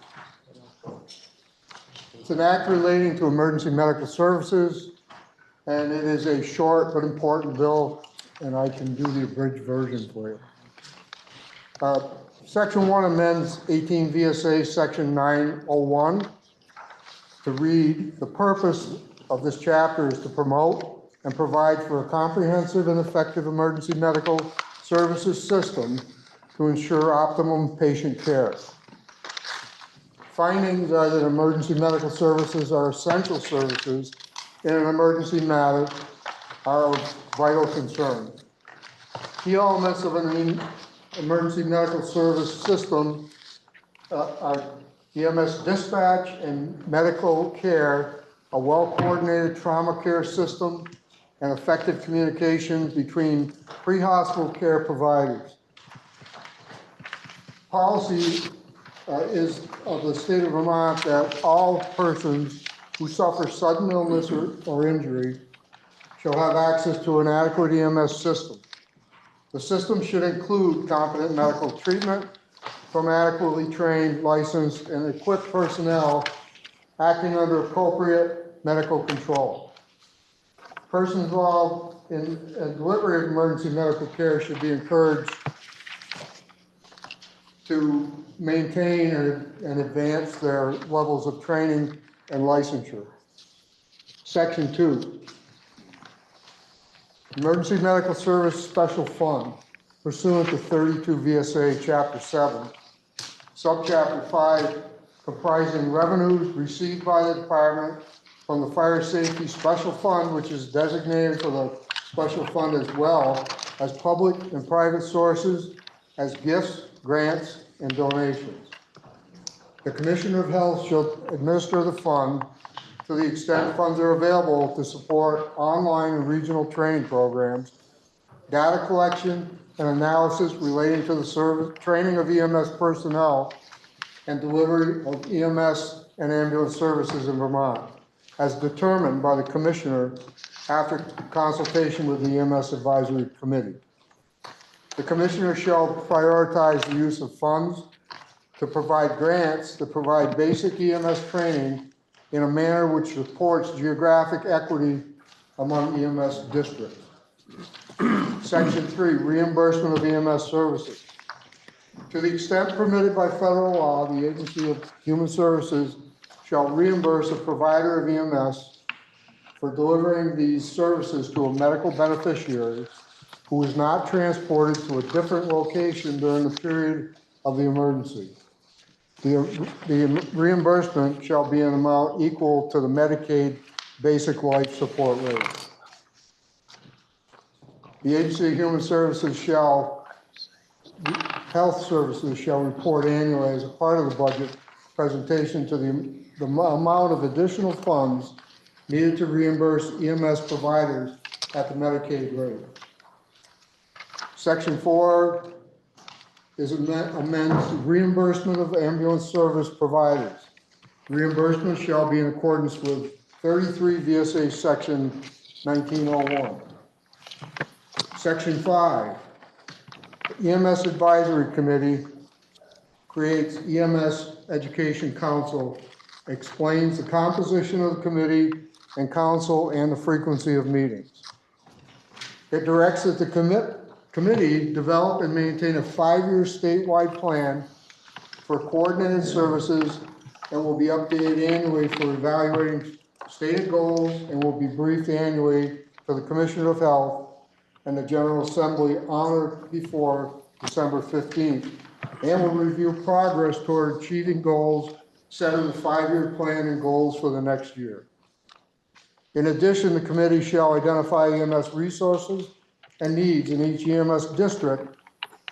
It's an act relating to emergency medical services, and it is a short but important bill, and I can do the abridged version for you. Section 1 amends 18 VSA Section 901 to read, the purpose of this chapter is to promote and provide for a comprehensive and effective emergency medical services system to ensure optimum patient care. Findings are that emergency medical services are essential services in an emergency matter are of vital concern. Key elements of an emergency medical service system are EMS dispatch and medical care, a well-coordinated trauma care system, and effective communications between pre-hospital care providers. Policy is of the state of Vermont that all persons who suffer sudden illness or injury shall have access to an adequate EMS system. The system should include competent medical treatment from adequately trained, licensed, and equipped personnel acting under appropriate medical control. Persons involved in delivery of emergency medical care should be encouraged to maintain and advance their levels of training and licensure. Section 2, Emergency Medical Service Special Fund pursuant to 32 VSA Chapter 7, Subchapter 5, comprising revenues received by the department from the Fire Safety Special Fund, which is designated for the special fund as well as public and private sources, as gifts, grants, and donations. The Commissioner of Health shall administer the fund to the extent funds are available to support online and regional training programs, data collection and analysis relating to the service, training of EMS personnel, and delivery of EMS and ambulance services in Vermont, as determined by the Commissioner after consultation with the EMS Advisory Committee. The Commissioner shall prioritize the use of funds to provide grants to provide basic EMS training in a manner which supports geographic equity among EMS districts. Section 3, reimbursement of EMS services. To the extent permitted by federal law, the Agency of Human Services shall reimburse a provider of EMS for delivering these services to a medical beneficiary who is not transported to a different location during the period of the emergency. The reimbursement shall be an amount equal to the Medicaid basic life support rate. The Agency of Human Services Health Services shall report annually as a part of the budget presentation to the amount of additional funds needed to reimburse EMS providers at the Medicaid rate. Section 4 amends reimbursement of ambulance service providers. Reimbursement shall be in accordance with 33 VSA Section 1901. Section 5, EMS Advisory Committee creates EMS Education Council, explains the composition of the committee and council and the frequency of meetings. It directs that the committee develop and maintain a 5-year statewide plan for coordinated services and will be updated annually for evaluating stated goals and will be briefed annually to the Commissioner of Health and the General Assembly on or before December 15th, and will review progress toward achieving goals set in the 5-year plan and goals for the next year. In addition, the committee shall identify EMS resources and needs in each EMS district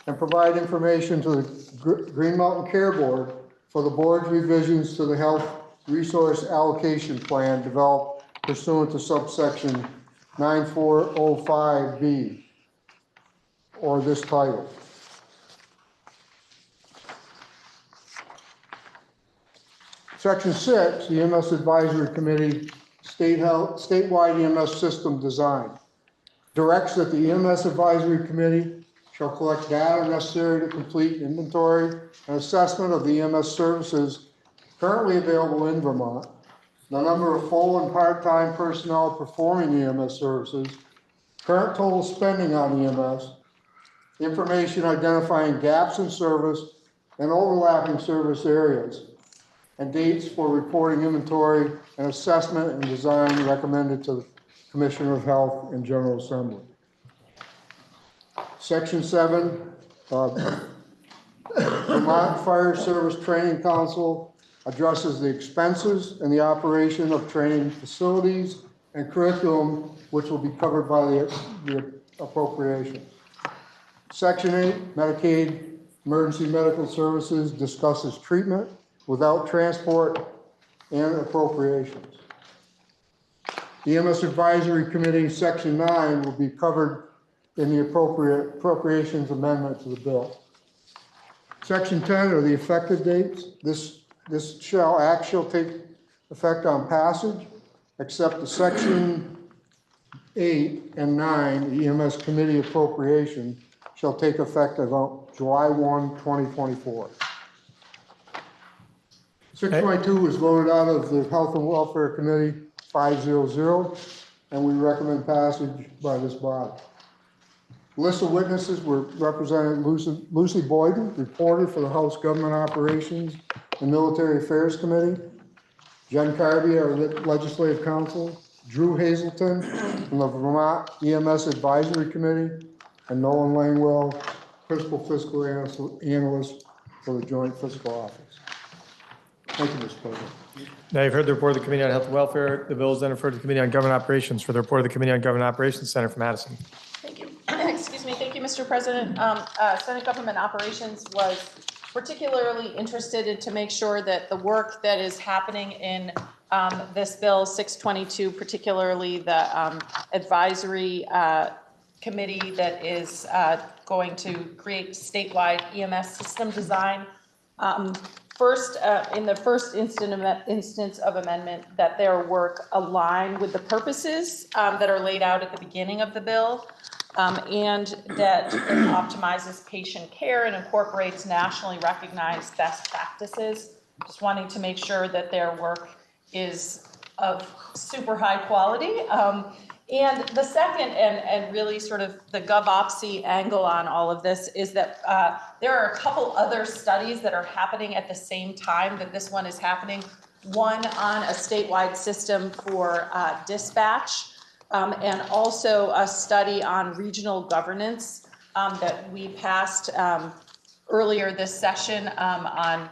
and provide information to the Green Mountain Care Board for the board's revisions to the health resource allocation plan developed pursuant to subsection 9405B, or this title. Section 6, the EMS Advisory Committee statewide EMS system design directs that the EMS Advisory Committee shall collect data necessary to complete inventory and assessment of the EMS services currently available in Vermont, the number of full and part-time personnel performing EMS services, current total spending on EMS, information identifying gaps in service and overlapping service areas, and dates for reporting inventory and assessment and design recommended to the Commissioner of Health and General Assembly. Section 7, Vermont Fire Service Training Council addresses the expenses and the operation of training facilities and curriculum, which will be covered by the appropriation. Section 8, Medicaid Emergency Medical Services discusses treatment without transport and appropriations. The EMS Advisory Committee, Section 9, will be covered in the appropriations amendment to the bill. Section 10 are the effective dates. This shall take effect on passage, except the Section 8 and 9, the EMS Committee appropriation, shall take effect on July 1, 2024. 6.2 was voted out of the Health and Welfare Committee 500, and we recommend passage by this body. List of witnesses were Representative Lucy Boyden, reporter for the House Government Operations and Military Affairs Committee, Jen Carby, our Legislative Counsel, Drew Hazelton from the Vermont EMS Advisory Committee, and Nolan Langwell, Principal Fiscal Analyst for the Joint Fiscal Office. Thank you, Mr. President. Now you've heard the report of the Committee on Health and Welfare. The bill is then referred to the Committee on Government Operations for the report of the Committee on Government Operations. Senator from Madison. Thank you. Excuse me. Thank you, Mr. President. Senate Government Operations was particularly interested to make sure that the work that is happening in this bill 622, particularly the advisory committee that is going to create statewide EMS system design. First, in the first instance of amendment, that their work align with the purposes that are laid out at the beginning of the bill, and that it optimizes patient care and incorporates nationally recognized best practices. Just wanting to make sure that their work is of super high quality. And the second, and really sort of the GovOpsy angle on all of this, is that there are a couple other studies that are happening at the same time that this one is happening. One on a statewide system for dispatch, and also a study on regional governance that we passed earlier this session on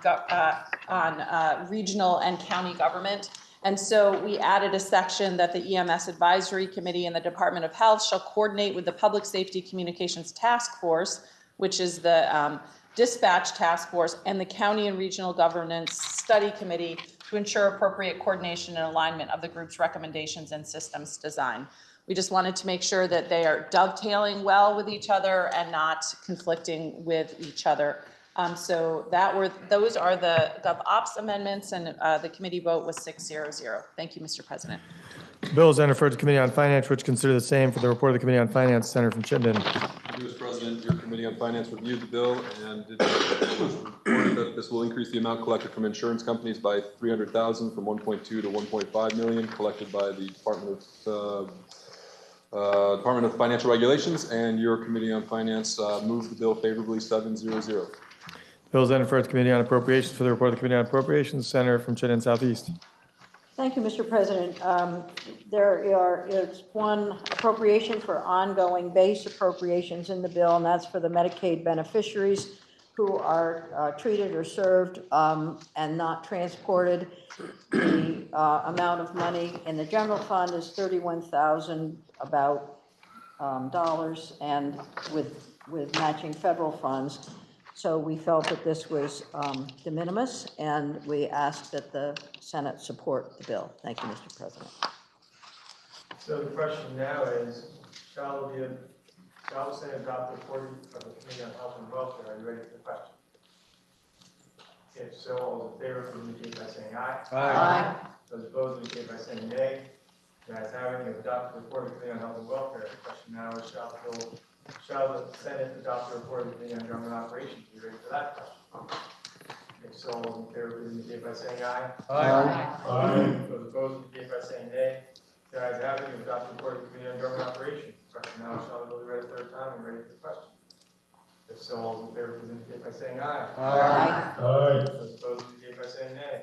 regional and county government. And so we added a section that the EMS Advisory Committee and the Department of Health shall coordinate with the Public Safety Communications Task Force, which is the dispatch task force, and the County and Regional Governance Study Committee to ensure appropriate coordination and alignment of the group's recommendations and systems design. We just wanted to make sure that they are dovetailing well with each other and not conflicting with each other. So those are the GovOps amendments, and the committee vote was 6-0-0. Thank you, Mr. President. Bill is then referred to Committee on Finance, which consider the same for the report of the Committee on Finance. Senator from Chittenden. Mr. President, your Committee on Finance reviewed the bill and it was reported that this will increase the amount collected from insurance companies by $300,000 from 1.2 to 1.5 million collected by the Department of Financial Regulations, and your Committee on Finance moved the bill favorably 7-0-0. Bill is then referred to Committee on Appropriations for the report of the Committee on Appropriations. Senator from Chittenden Southeast. Thank you, Mr. President. There is one appropriation for ongoing base appropriations in the bill, and that's for the Medicaid beneficiaries who are treated or served and not transported. The amount of money in the general fund is 31,000 about dollars, and with matching federal funds. So we felt that this was de minimis, and we asked that the Senate support the bill. Thank you, Mr. President. So the question now is, shall the Senate adopt the report of the Committee on Health and Welfare? Are you ready for the question? If so, all those in favor, please indicate by saying aye. Aye. Those opposed indicate by saying nay. The ayes have it, you have adopted the report of the Committee on Health and Welfare. The question now is, shall the Senate adopt the report of the Committee on Government Operations? Are you ready for that question? If so, all those in favor, please indicate by saying aye. Aye. Those opposed indicate by saying nay. The ayes have it, you have adopted the report of the Committee on Government Operations. The question now is, shall the bill be read a third time? Are you ready for the question? If so, all those in favor, please indicate by saying aye. Aye. Those opposed indicate by saying nay.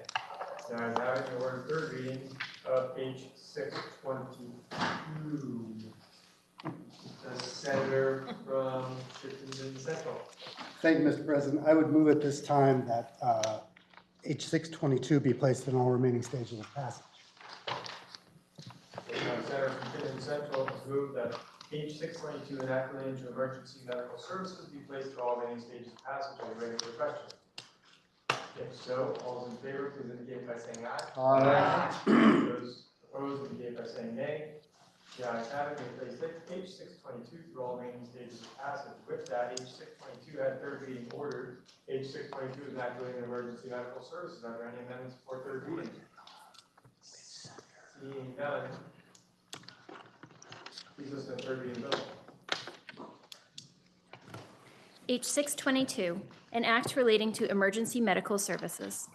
The ayes have it, you order third reading of H 622. The Senator from Chittenden Central. Thank you, Mr. President. I would move at this time that H 622 be placed in all remaining stages of passage. The Senator from Chittenden Central has moved that H 622 enact relating to emergency medical services be placed in all remaining stages of passage. Are you ready for the question? If so, all those in favor, please indicate by saying aye. Aye. Those opposed indicate by saying nay. The ayes have it, we place H 622 through all remaining stages of passage. With that, H 622 had third reading ordered. H 622 is not doing emergency medical services. Are there any amendments for third reading? Seeing none. Please listen to third reading bill. H 622, an act relating to emergency medical services.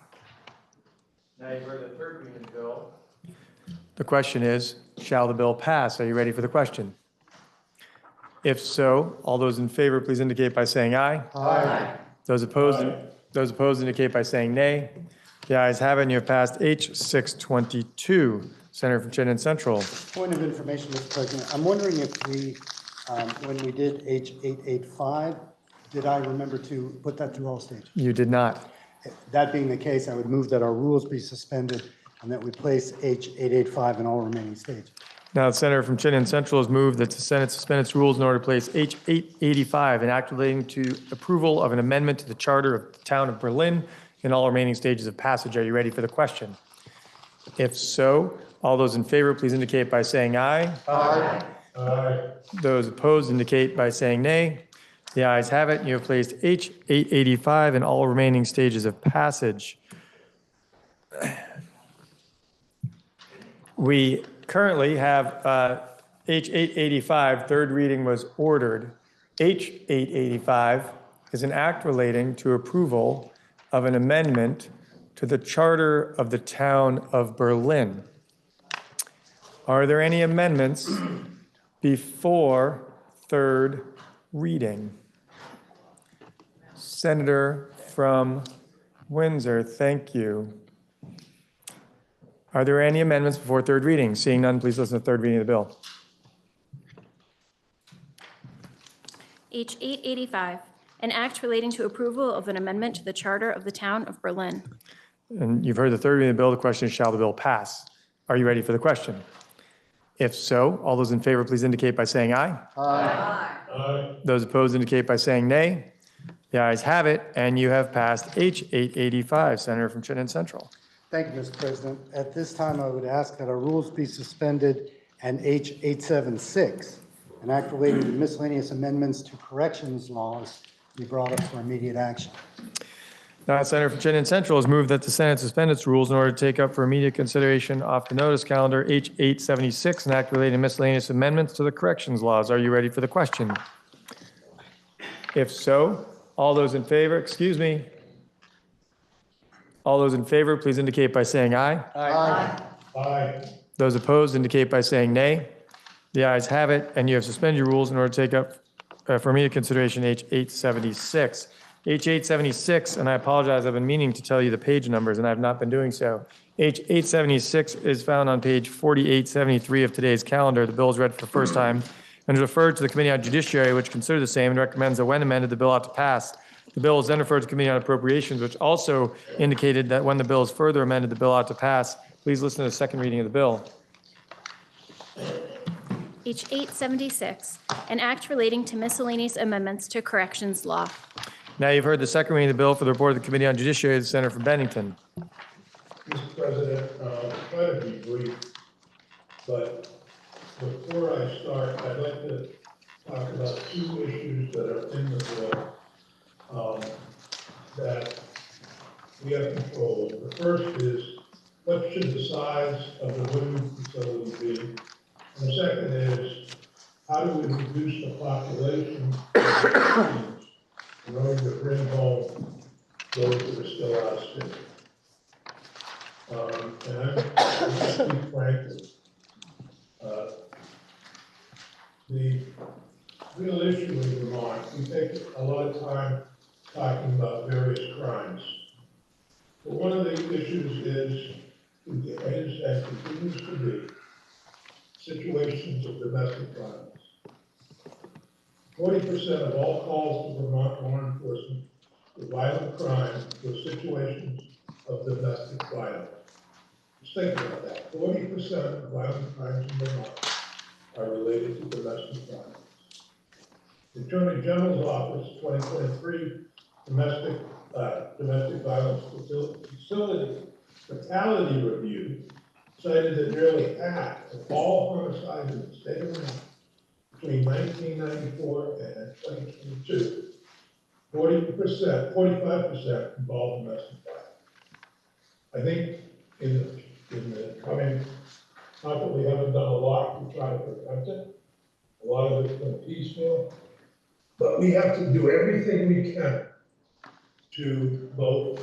Now you've heard the third reading bill. The question is, shall the bill pass? Are you ready for the question? If so, all those in favor, please indicate by saying aye. Aye. Those opposed indicate by saying nay. The ayes have it, and you have passed H 622. Senator from Chittenden Central. Point of information, Mr. President. I'm wondering if we, when we did H 885, did I remember to put that through all stages? You did not. That being the case, I would move that our rules be suspended and that we place H 885 in all remaining stages. Now, the Senator from Chittenden Central has moved that the Senate suspend its rules in order to place H 885, an act relating to approval of an amendment to the charter of the town of Berlin in all remaining stages of passage. Are you ready for the question? If so, all those in favor, please indicate by saying aye. Aye. Aye. Those opposed indicate by saying nay. The ayes have it. You have placed H 885 in all remaining stages of passage. We currently have H 885, third reading was ordered. H 885 is an act relating to approval of an amendment to the charter of the town of Berlin. Are there any amendments before third reading? Senator from Windsor, thank you. Are there any amendments before third reading? Seeing none, please listen to third reading of the bill. H 885, an act relating to approval of an amendment to the charter of the town of Berlin. And you've heard the third reading of the bill. The question is, shall the bill pass? Are you ready for the question? If so, all those in favor, please indicate by saying aye. Aye. Aye. Those opposed indicate by saying nay. The ayes have it, and you have passed H 885. Senator from Chittenden Central. Thank you, Mr. President. At this time, I would ask that our rules be suspended and H 876, an act relating to miscellaneous amendments to corrections laws, be brought up for immediate action. Now, Senator from Chittenden Central has moved that the Senate suspend its rules in order to take up for immediate consideration off the notice calendar H 876, an act relating to miscellaneous amendments to the corrections laws. Are you ready for the question? If so, all those in favor, all those in favor, please indicate by saying aye. Aye. Aye. Those opposed indicate by saying nay. The ayes have it, and you have suspended your rules in order to take up for immediate consideration H 876. H 876, and I apologize, I've been meaning to tell you the page numbers, and I have not been doing so. H 876 is found on page 4873 of today's calendar. The bill is read for the first time and is referred to the Committee on Judiciary, which considered the same and recommends that when amended, the bill ought to pass. The bill is then referred to Committee on Appropriations, which also indicated that when the bill is further amended, the bill ought to pass. Please listen to the second reading of the bill. H 876, an act relating to miscellaneous amendments to corrections law. Now you've heard the second reading of the bill for the report of the Committee on Judiciary, the Senator from Bennington. Mr. President, I'll try to be brief, but before I start, I'd like to talk about two issues that are in the bill that we have control over. The first is, what should the size of the women's facility be? And the second is, how do we reduce the population in order to bring home those that are still out of state? And I'm going to speak frankly. The real issue in Vermont, we take a lot of time talking about various crimes. But one of the issues is and continues to be situations of domestic violence. 40% of all calls to Vermont law enforcement for violent crime were situations of domestic violence. Just think about that. 40% of violent crimes in Vermont are related to domestic violence. The Attorney General's Office 2023 domestic violence fatality review cited that nearly half of all homicides in the state of Vermont between 1994 and 2022, 45% involved domestic violence. I think in the coming, not that we haven't done a lot to try to prevent it, a lot of it's been piecemeal, but we have to do everything we can to both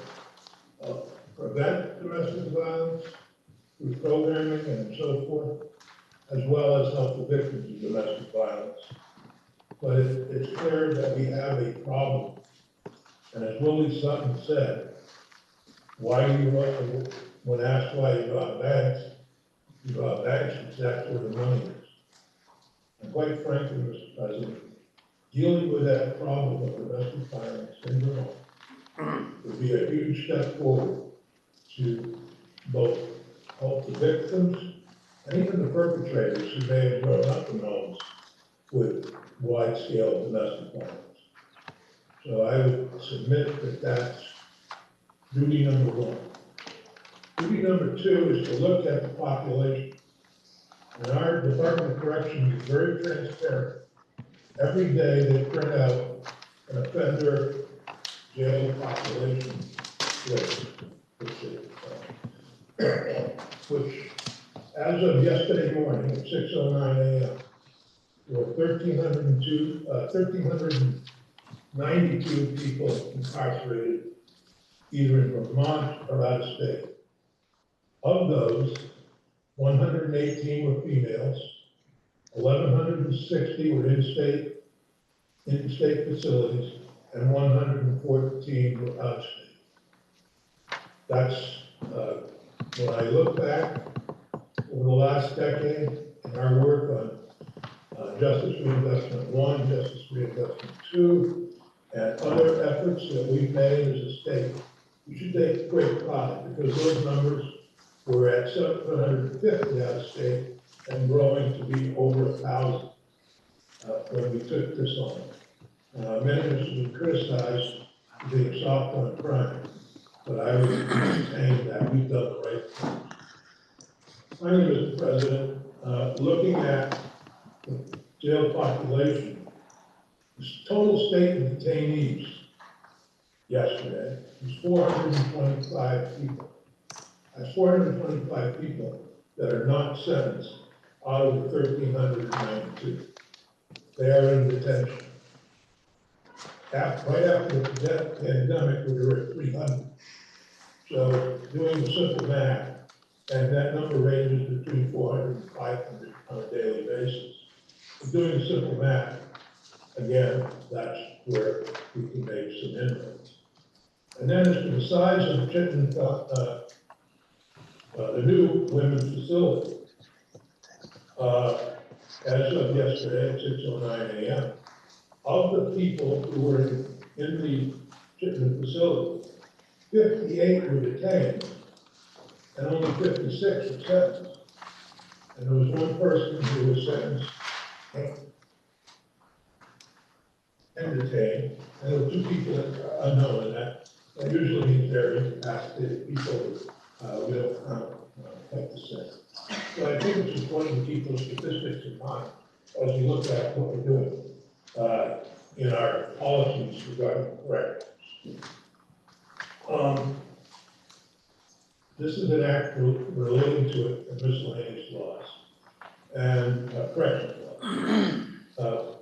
prevent domestic violence through programming and so forth, as well as help the victims of domestic violence. But it's clear that we have a problem. And as Willie Sutton said, why do you want, when asked why you rob banks because that's where the money is. And quite frankly, Mr. President, dealing with that problem of domestic violence in Vermont would be a huge step forward to both help the victims and even the perpetrators who may have grown up in homes with wide-scale domestic violence. So I would submit that that's duty number one. Duty number two is to look at the population. And our Department of Corrections is very transparent. Every day they print out an offender jail population list, which as of yesterday morning at 6:09 a.m., there were 1,392 people incarcerated either in Vermont or out of state. Of those, 118 were females, 1,160 were in-state facilities, and 114 were out of state. That's, when I look back over the last decade in our work on Justice Reinvestment 1, Justice Reinvestment 2, and other efforts that we've made as a state, we should take great pride because those numbers were at 750 out of state and growing to be over 1,000 when we took this on. Many of us have been criticized for being soft on crime, but I would maintain that we've done the right thing. Finally, Mr. President, looking at the jail population, the total state of detainees yesterday was 425 people. That's 425 people that are not sentenced out of the 1,392. They are in detention. Right after the pandemic, we were at 300. So doing the simple math, and that number ranges between 400 and 500 on a daily basis. But doing the simple math, again, that's where we can make some inroads. And then as to the size of the new women's facility, as of yesterday at 6:09 a.m., of the people who were in the Chittenden facility. 58 were detained, and only 56 were sentenced. And there was one person who was sentenced and detained, and there were 2 people that are unknown, and that usually means they're incapacitated people we don't like to say. So I think it's important to keep those statistics in mind as we look at what we're doing in our policies regarding corrections. This is an act relating to miscellaneous laws and corrections laws.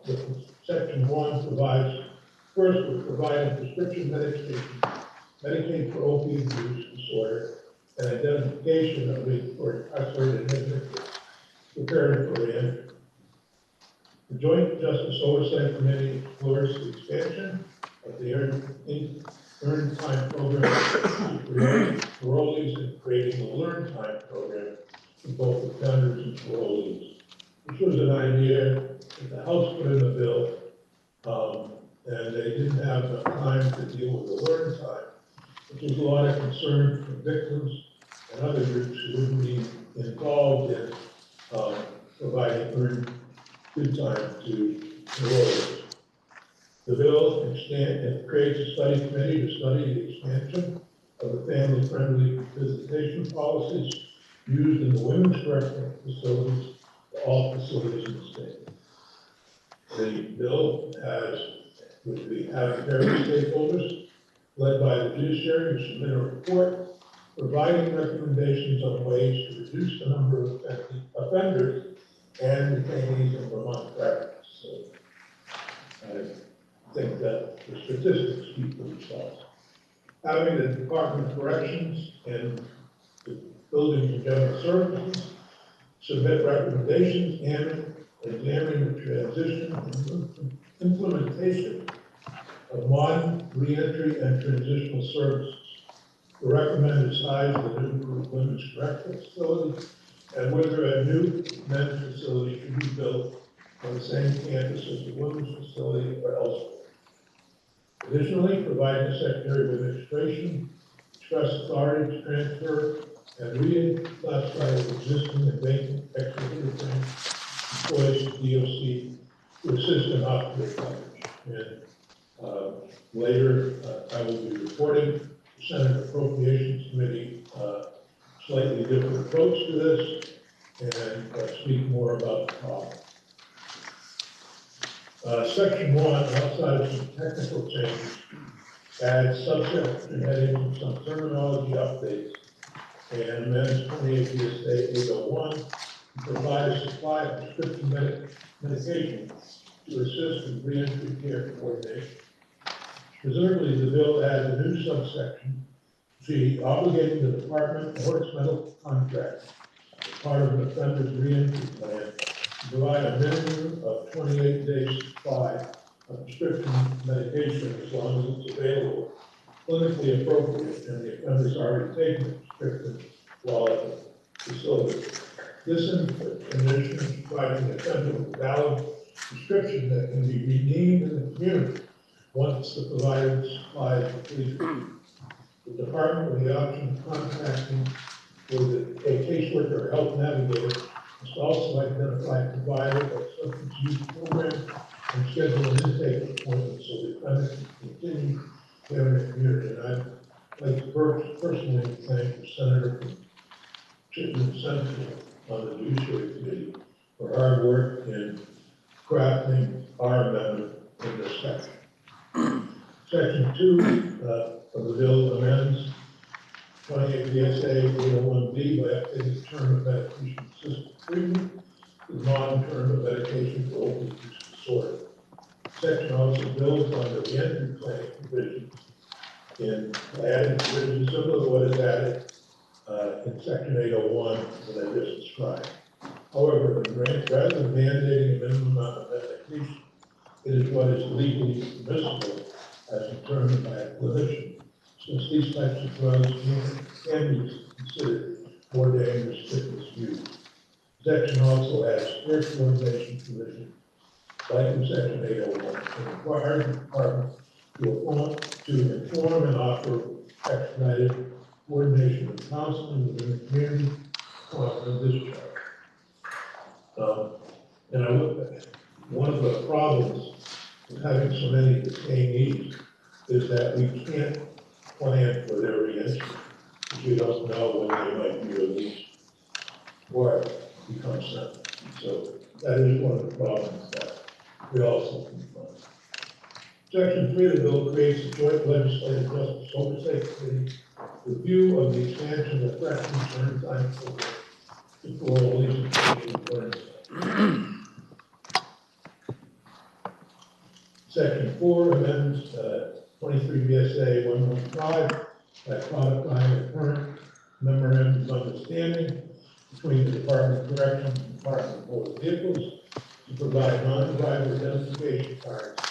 Section 1 provides, first, we're providing prescription medication, Medicaid for opioid use disorder, and identification of the for incarcerated individuals preparing for reentry. The Joint Justice Oversight Committee explores the expansion of the earned time program for parolees and creating a learn time program for both offenders and parolees. This was an idea that the House put in the bill, and they didn't have enough time to deal with the learn time, which was a lot of concern for victims and other groups who wouldn't be involved in providing earned good time to parolees. The bill creates a study committee to study the expansion of the family-friendly visitation policies used in the women's correctional facilities to all facilities in the state. The bill would be having various stakeholders led by the judiciary to submit a report providing recommendations on ways to reduce the number of offenders and detainees in Vermont practice. So I think that the statistics speak for themselves. Having the Department of Corrections and the Buildings and General Services submit recommendations and examine the transition and implementation of modern reentry and transitional services. The recommended size of the new women's correctional facility and whether a new men's facility should be built on the same campus as the women's facility or elsewhere. Additionally, providing the Secretary of Administration express authority to transfer and reclassify existing and vacant executive branch employees to DOC to assist in hospital coverage. And later, I will be reporting to Senate Appropriations Committee slightly different approach to this and speak more about the problem. Section 1, outside of some technical changes, adds subsection headings and some terminology updates and amends 28 VSA 801 to provide a supply of prescription medication to assist in reentry care coordination. Specifically, the bill adds a new subsection G obligating the department or its medical contract as part of an offender's reentry plan to provide a minimum of 28 days supply of prescription medication as long as it's available, clinically appropriate, and the offender's already taken the prescription while at the facility. This condition is providing the offender with a valid prescription that can be redeemed in the community once the provided supply is completed. The department with the option of contacting with a caseworker or health navigator must also identify a provider of substance use program and schedule an intake appointment so the offender can continue care in the community. And I'd like to personally thank the Senator from Chittenden Central on the Judiciary Committee for hard work in crafting our amendment in this section. Section 2 of the bill amends 28 VSA 801B by updating the term of medication assisted treatment to the modern term of medication for opioid use disorder. Section also builds on the reentry planning provisions in adding provisions similar to what is added in section 801 that I just described. However, rather than mandating a minimum amount of medication, it is what is legally permissible as determined by a clinician, since these types of drugs can be considered more dangerous if misused. Section also adds care coordination provision, like in section 801, and requires the department to appoint to inform and offer expedited coordination of counseling within the community following discharge. And I look, one of the problems with having so many detainees is that we can't plan for their reentry, because we don't know when they might be released or become sentenced. So that is one of the problems that we also confront. Section 3 of the bill creates a joint legislative justice oversight committee review of the expansion of corrections during time to parole, release, and Section 4 amends 23 VSA 115 by codifying the current memorandum of understanding between the Department of Corrections and the Department of Motor Vehicles to provide non-driver identification cards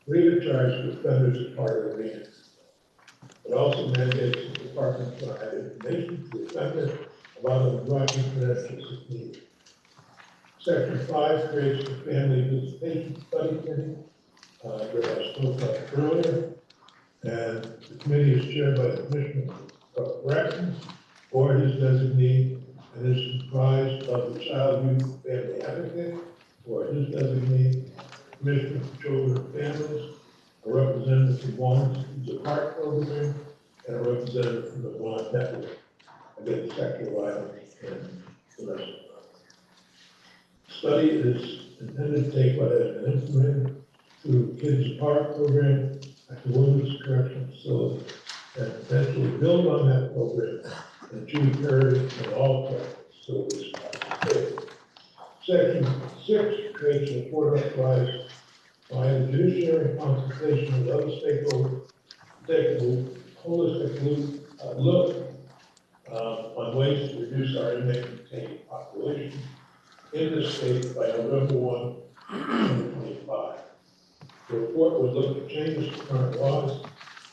free of charge to offenders as part of the reentry. It also mandates the department provide information to the offender about the driving credentials if needed. Section 5 creates the Family Visitation Study Committee that I spoke about earlier, and the committee is chaired by the Commissioner of Corrections or his designee, and is comprised of the Child, Youth, and Family Advocate or his designee, Commissioner for Children and Families, a representative from Washington's Park Program, and a representative from the Vermont Network Against Sexual Violence and Domestic Violence. Study is intended to take what has been implemented through Kids Park Program at the Women's Correctional Facility and potentially build on that program and achieve parity in all correctional facilities. Section 6 creates a report authorized by the judiciary in consultation with other stakeholders, take a holistic look on ways to reduce our inmate detainee population in the state by November 1, 2025. The report would look at changes to current laws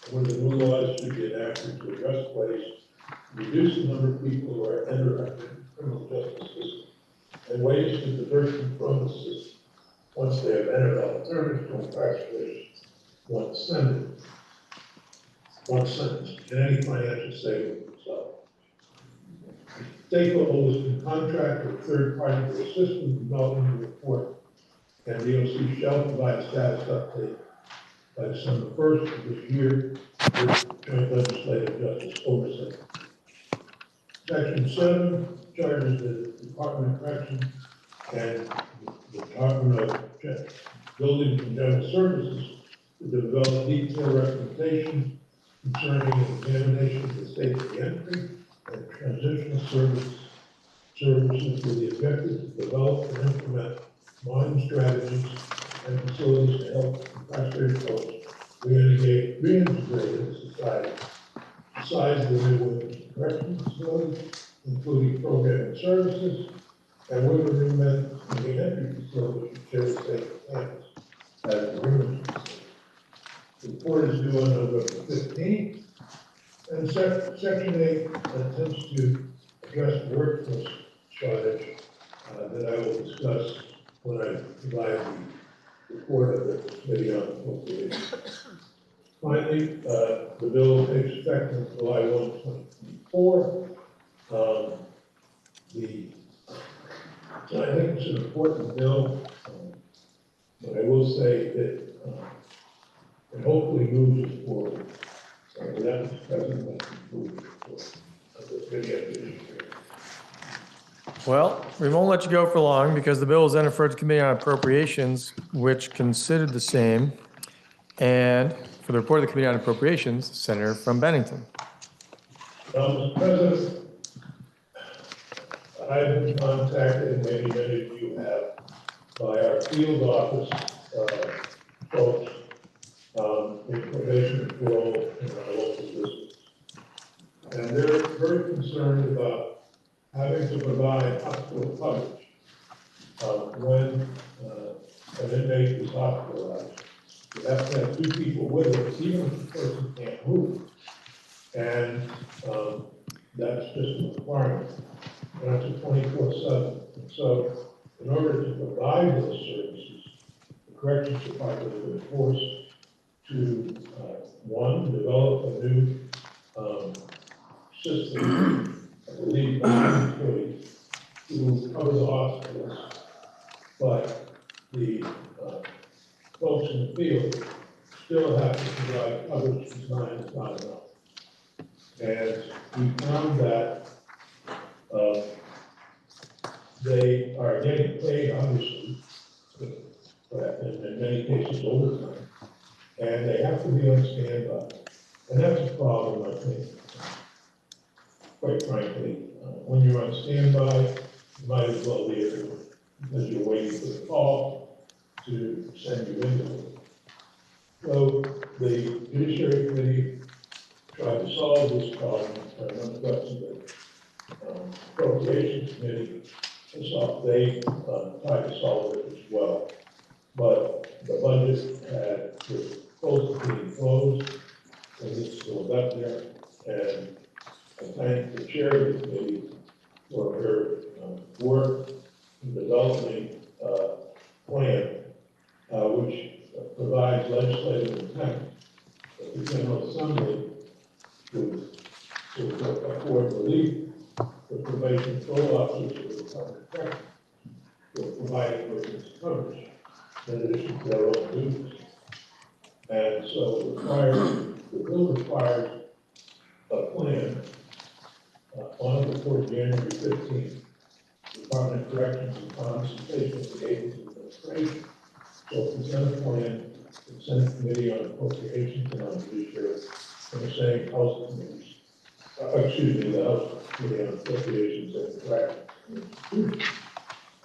and when the new laws should be enacted to address ways to reduce the number of people who are entering our criminal justice system and ways to divert them from the system once they have entered alternatives to incarceration, once sentenced, and any financial saving themselves. Stakeholders can contract with third party to assist in developing the report, and DOC shall provide a status update by December 1st of this year with joint legislative justice oversight. Section 7 charges the Department of Corrections and the Department of Buildings and General Services to develop detailed recommendations concerning examination of the state of the entry and transitional services with the objective to develop and implement modern strategies and facilities to help incarcerated folks reintegrate into society. Besides the new women's correctional facilities, including program and services, and women and men in the entry facilities share the same campus as the women's facility. The report is due on November 15th, and Section 8 attempts to address the workforce shortage that I will discuss when I provide the report of the Committee on Appropriations. Finally, the bill takes effect on July 1, 2024. So I think it's an important bill, but I will say that it hopefully moves us forward. Without Mr. President, I conclude the report of the Committee. Well, we won't let you go for long because the bill was then referred to Committee on Appropriations, which considered the same. And for the report of the Committee on Appropriations, Senator from Bennington. Mr. President, I've been contacted, and many of you have, by our field office folks, in probation and parole in our local districts. And they're very concerned about having to provide hospital coverage when an inmate is hospitalized. You have to have two people with it, even if the person can't move. And that's just a requirement. And that's a 24/7. And so in order to provide those services, the Corrections Department has been forced to, one, develop a new system, I believe, to cover the hospitals. But the folks in the field still have to provide coverage design is not enough. And we found that they are getting paid, obviously, but in many cases overtime, and they have to be on standby. And that's a problem, I think, quite frankly. When you're on standby, you might as well be able, because you're waiting for the call to send you into it. So the Judiciary Committee tried to solve this problem, and went up to the Appropriations Committee, and so they tried to solve it as well. But the budget was close to being closed, and it's still up there. And I thank the chair of the committee for her work in developing a plan which provides legislative intent that the General Assembly to afford relief for probation control officers of the Department of Corrections for providing for this coverage in addition to their own duties. And so the bill requires a plan on or before January 15th. Department of Corrections in consultation with the agency administration. So present a plan to the Senate Committee on Appropriations and on Judiciary, and the same House committees. The House Committee on Appropriations and Corrections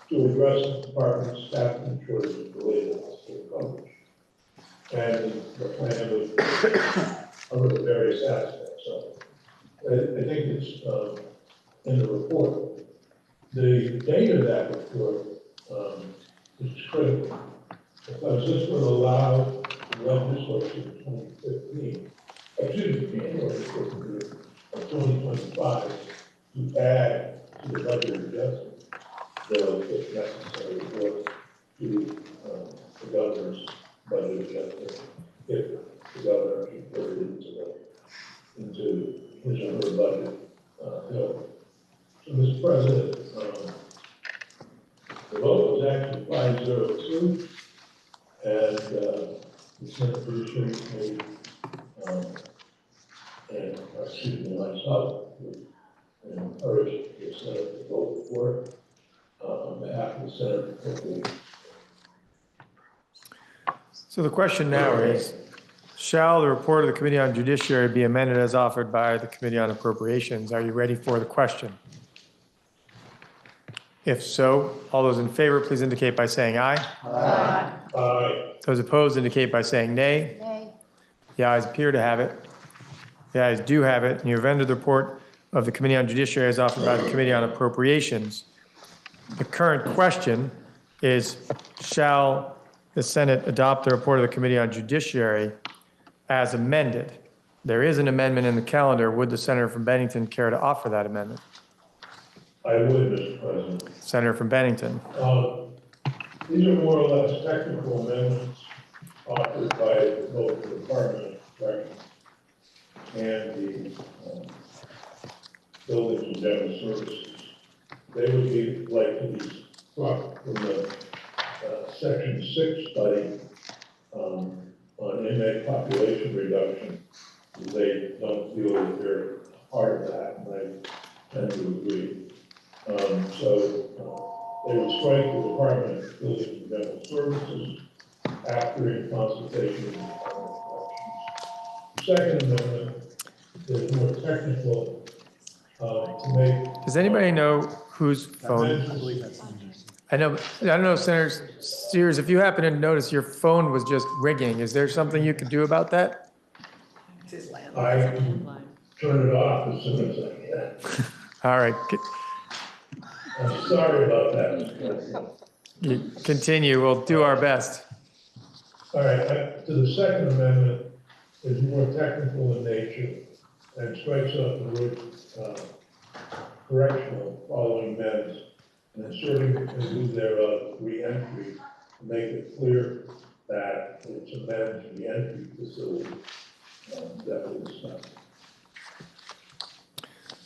to address the department's staffing shortages related to hospital coverage. And the plan would cover the various aspects of it. I think it's in the report. The date of that report is critical because this would allow the legislature in 2015, January 15th of 2025 to add to the budget adjustment bill if necessary or to the governor's budget adjustment if the governor should put it into his or her budget bill. So, Mr. President, the vote was actually 5-0-2, and the Senate Judiciary Committee, and myself, would encourage the Senate to vote for it on behalf of the Senate. So the question now is, shall the report of the Committee on Judiciary be amended as offered by the Committee on Appropriations? Are you ready for the question? If so, all those in favor, please indicate by saying aye. Aye. Aye. Those opposed indicate by saying nay. Nay. The ayes appear to have it. The ayes do have it, and you have entered the report of the Committee on Judiciary as offered by the Committee on Appropriations. The current question is, shall the Senate adopt the report of the Committee on Judiciary as amended? There is an amendment in the calendar. Would the senator from Bennington care to offer that amendment? I would, Mr. President. Senator from Bennington. These are more or less technical amendments offered by both the Department of Corrections and the Buildings and General Services. They would be like to be struck from the Section 6 study on inmate population reduction. They don't feel that they're part of that, and I tend to agree. So they would strike the Department of Buildings and General Services after in consultation with the Department of Corrections. Second amendment is more technical to make. Does anybody know whose phone? I don't know, Senator Steers, if you happen to notice your phone was just ringing, is there something you could do about that? I can turn it off as soon as I can. All right. I'm sorry about that. You continue. We'll do our best. All right, to the second amendment is more technical in nature and strikes out the word correctional following men's and inserting in lieu thereof re-entry to make it clear that it's amended the entry facility that we discussed.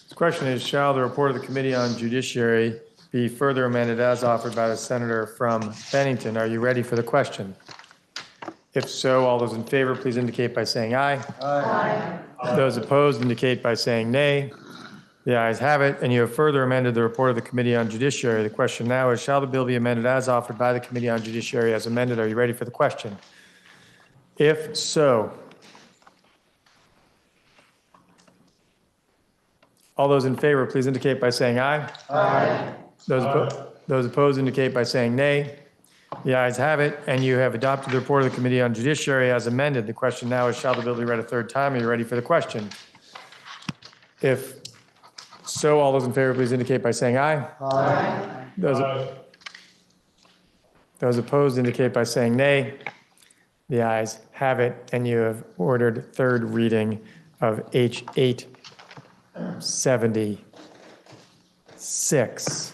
The question is, shall the report of the Committee on Judiciary be further amended as offered by the senator from Bennington? Are you ready for the question? If so, all those in favor, please indicate by saying aye. Aye. Those opposed indicate by saying nay. The ayes have it, and you have further amended the report of the Committee on Judiciary. The question now is, shall the bill be amended as offered by the Committee on Judiciary as amended? Are you ready for the question? If so, all those in favor, please indicate by saying aye. Aye. Those opposed indicate by saying nay. The ayes have it, and you have adopted the report of the Committee on Judiciary as amended. The question now is, shall the bill be read a third time? Are you ready for the question? If so, all those in favor, please indicate by saying aye. Aye. Those opposed indicate by saying nay. The ayes have it, and you have ordered third reading of H 876.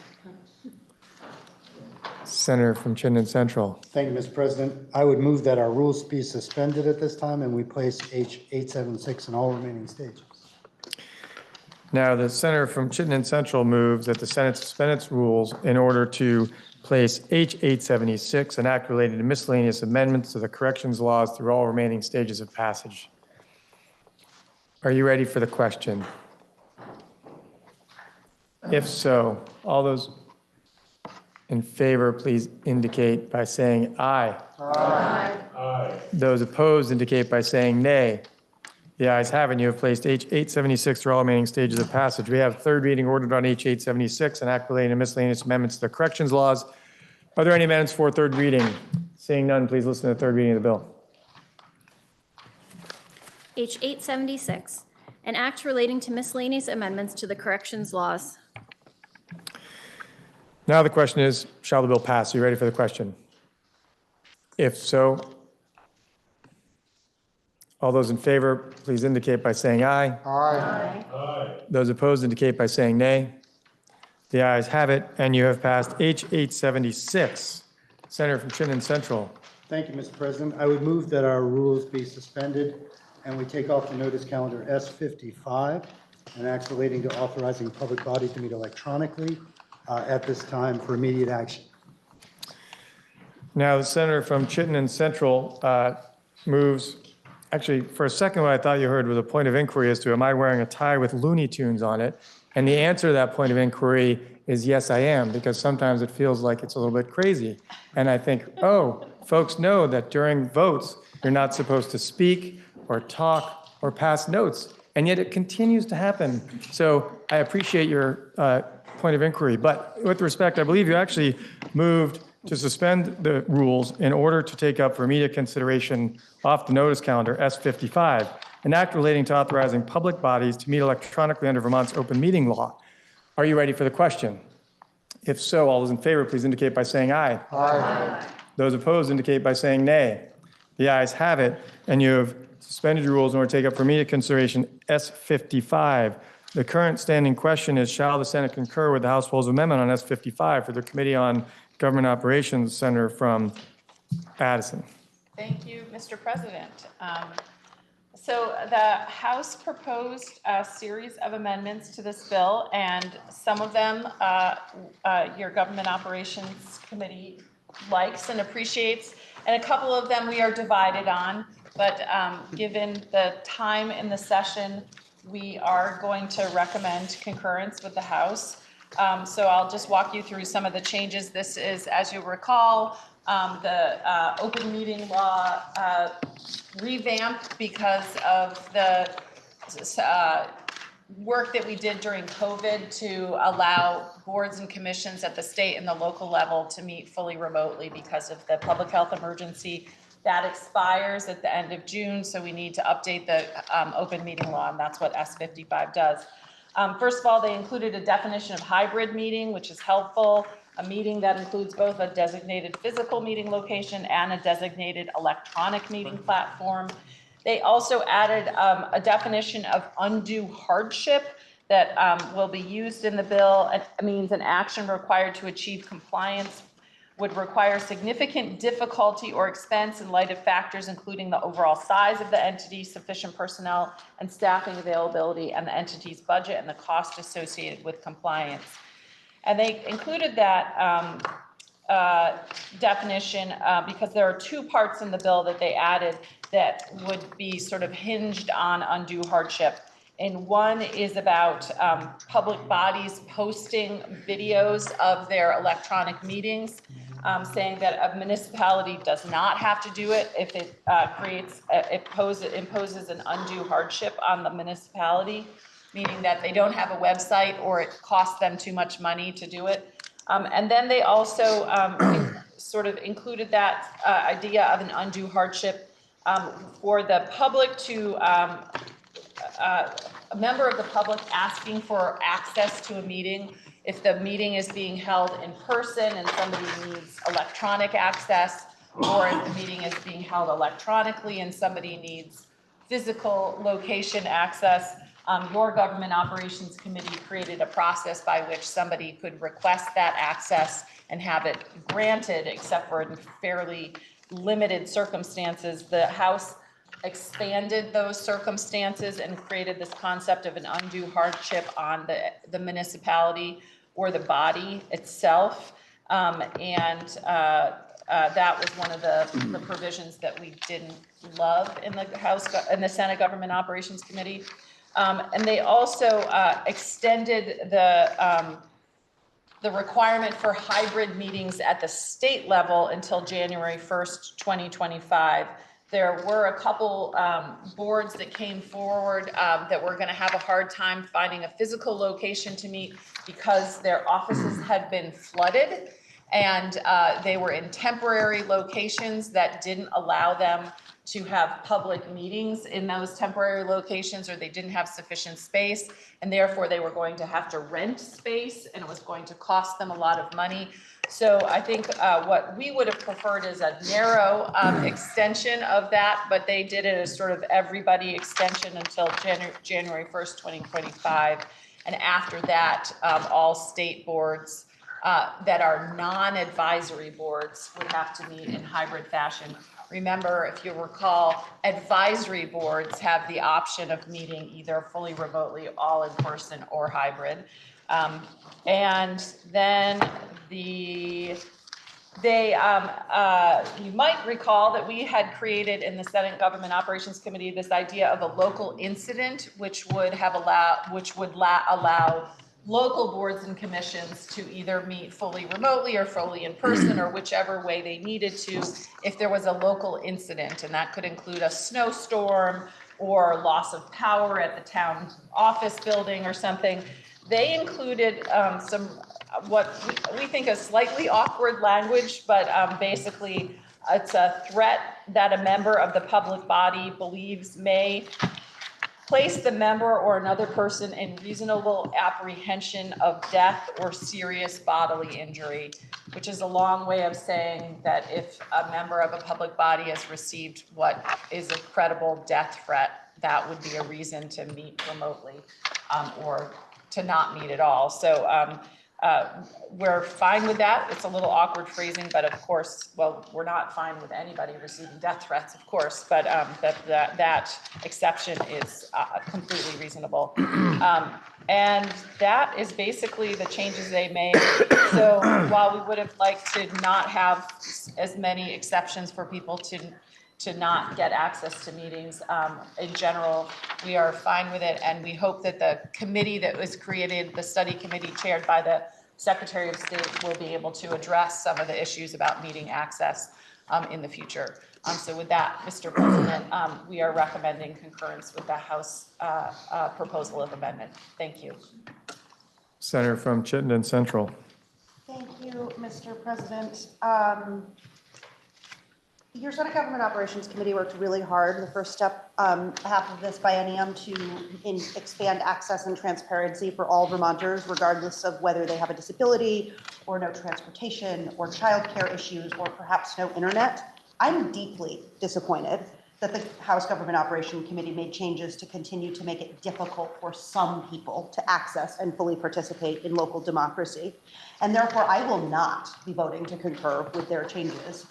Senator from Chittenden Central. Thank you, Mr. President. I would move that our rules be suspended at this time and we place H 876 in all remaining stages. Now, the senator from Chittenden Central moves that the Senate suspend its rules in order to place H 876, an act related to miscellaneous amendments to the corrections laws through all remaining stages of passage. Are you ready for the question? If so, all those in favor, please indicate by saying aye. Aye. Aye. Those opposed indicate by saying nay. The ayes have it, and you have placed H 876 through all remaining stages of passage. We have third reading ordered on H 876, an act relating to miscellaneous amendments to the corrections laws. Are there any amendments for third reading? Seeing none, please listen to the third reading of the bill. H 876, an act relating to miscellaneous amendments to the corrections laws. Now the question is, shall the bill pass? Are you ready for the question? If so, all those in favor, please indicate by saying aye. Aye. Aye. Those opposed indicate by saying nay. The ayes have it, and you have passed H 876. Senator from Chittenden Central. Thank you, Mr. President. I would move that our rules be suspended and we take off the notice calendar S55, an act relating to authorizing public body to meet electronically at this time for immediate action. Now, the senator from Chittenden Central moves, actually, for a second, what I thought you heard was a point of inquiry as to, am I wearing a tie with Looney Tunes on it? And the answer to that point of inquiry is yes, I am, because sometimes it feels like it's a little bit crazy. And I think, oh, folks know that during votes, you're not supposed to speak or talk or pass notes, and yet it continues to happen. So I appreciate your point of inquiry, but with respect, I believe you actually moved to suspend the rules in order to take up for immediate consideration off the notice calendar S55, an act relating to authorizing public bodies to meet electronically under Vermont's open meeting law. Are you ready for the question? If so, all those in favor, please indicate by saying aye. Aye. Those opposed indicate by saying nay. The ayes have it, and you have suspended your rules in order to take up for immediate consideration S55. The current standing question is, shall the Senate concur with the House Rules Amendment on S55 for the Committee on Government Operations? Senator from Addison. Thank you, Mr. President. So the House proposed a series of amendments to this bill, and some of them your Government Operations Committee likes and appreciates, and a couple of them we are divided on. But given the time in the session, we are going to recommend concurrence with the House. So I'll just walk you through some of the changes. This is, as you recall, the open meeting law revamped because of the work that we did during COVID to allow boards and commissions at the state and the local level to meet fully remotely because of the public health emergency. That expires at the end of June, so we need to update the open meeting law, and that's what S55 does. First of all, they included a definition of hybrid meeting, which is helpful. A meeting that includes both a designated physical meeting location and a designated electronic meeting platform. They also added a definition of undue hardship that will be used in the bill. It means an action required to achieve compliance would require significant difficulty or expense in light of factors including the overall size of the entity, sufficient personnel and staffing availability, and the entity's budget and the cost associated with compliance. And they included that definition because there are two parts in the bill that they added that would be sort of hinged on undue hardship. And one is about public bodies posting videos of their electronic meetings, saying that a municipality does not have to do it if it imposes an undue hardship on the municipality, meaning that they don't have a website or it costs them too much money to do it. And then they also sort of included that idea of an undue hardship for the public to a member of the public asking for access to a meeting. If the meeting is being held in person and somebody needs electronic access, or if the meeting is being held electronically and somebody needs physical location access, your Government Operations Committee created a process by which somebody could request that access and have it granted, except for in fairly limited circumstances. The House expanded those circumstances and created this concept of an undue hardship on the municipality or the body itself. That was one of the provisions that we didn't love in the Senate Government Operations Committee. And they also extended the requirement for hybrid meetings at the state level until January 1st, 2025. There were a couple boards that came forward that were going to have a hard time finding a physical location to meet because their offices had been flooded, and they were in temporary locations that didn't allow them to have public meetings in those temporary locations, or they didn't have sufficient space, and therefore they were going to have to rent space, and it was going to cost them a lot of money. So I think what we would have preferred is a narrow extension of that, but they did it as sort of everybody extension until January 1st, 2025. And after that, all state boards that are non-advisory boards would have to meet in hybrid fashion. Remember, if you recall, advisory boards have the option of meeting either fully remotely, all in person, or hybrid. And then you might recall that we had created in the Senate Government Operations Committee this idea of a local incident, which would allow local boards and commissions to either meet fully remotely or fully in person, or whichever way they needed to, if there was a local incident. And that could include a snowstorm or loss of power at the town office building or something. They included some, what we think is slightly awkward language, but basically it's a threat that a member of the public body believes may place the member or another person in reasonable apprehension of death or serious bodily injury, which is a long way of saying that if a member of a public body has received what is a credible death threat, that would be a reason to meet remotely or to not meet at all. So we're fine with that. It's a little awkward phrasing, but of course, well, we're not fine with anybody receiving death threats, of course, but that exception is completely reasonable. And that is basically the changes they made. So while we would have liked to not have as many exceptions for people to not get access to meetings, in general, we are fine with it. And we hope that the committee that was created, the study committee chaired by the Secretary of State, will be able to address some of the issues about meeting access in the future. So with that, Mr. President, we are recommending concurrence with the House proposal of amendment. Thank you. Senator from Chittenden Central. Thank you, Mr. President. Your Senate Government Operations Committee worked really hard the first step, half of this biennium, to expand access and transparency for all Vermonters, regardless of whether they have a disability or no transportation or childcare issues or perhaps no internet. I'm deeply disappointed that the House Government Operation Committee made changes to continue to make it difficult for some people to access and fully participate in local democracy. And therefore, I will not be voting to concur with their changes.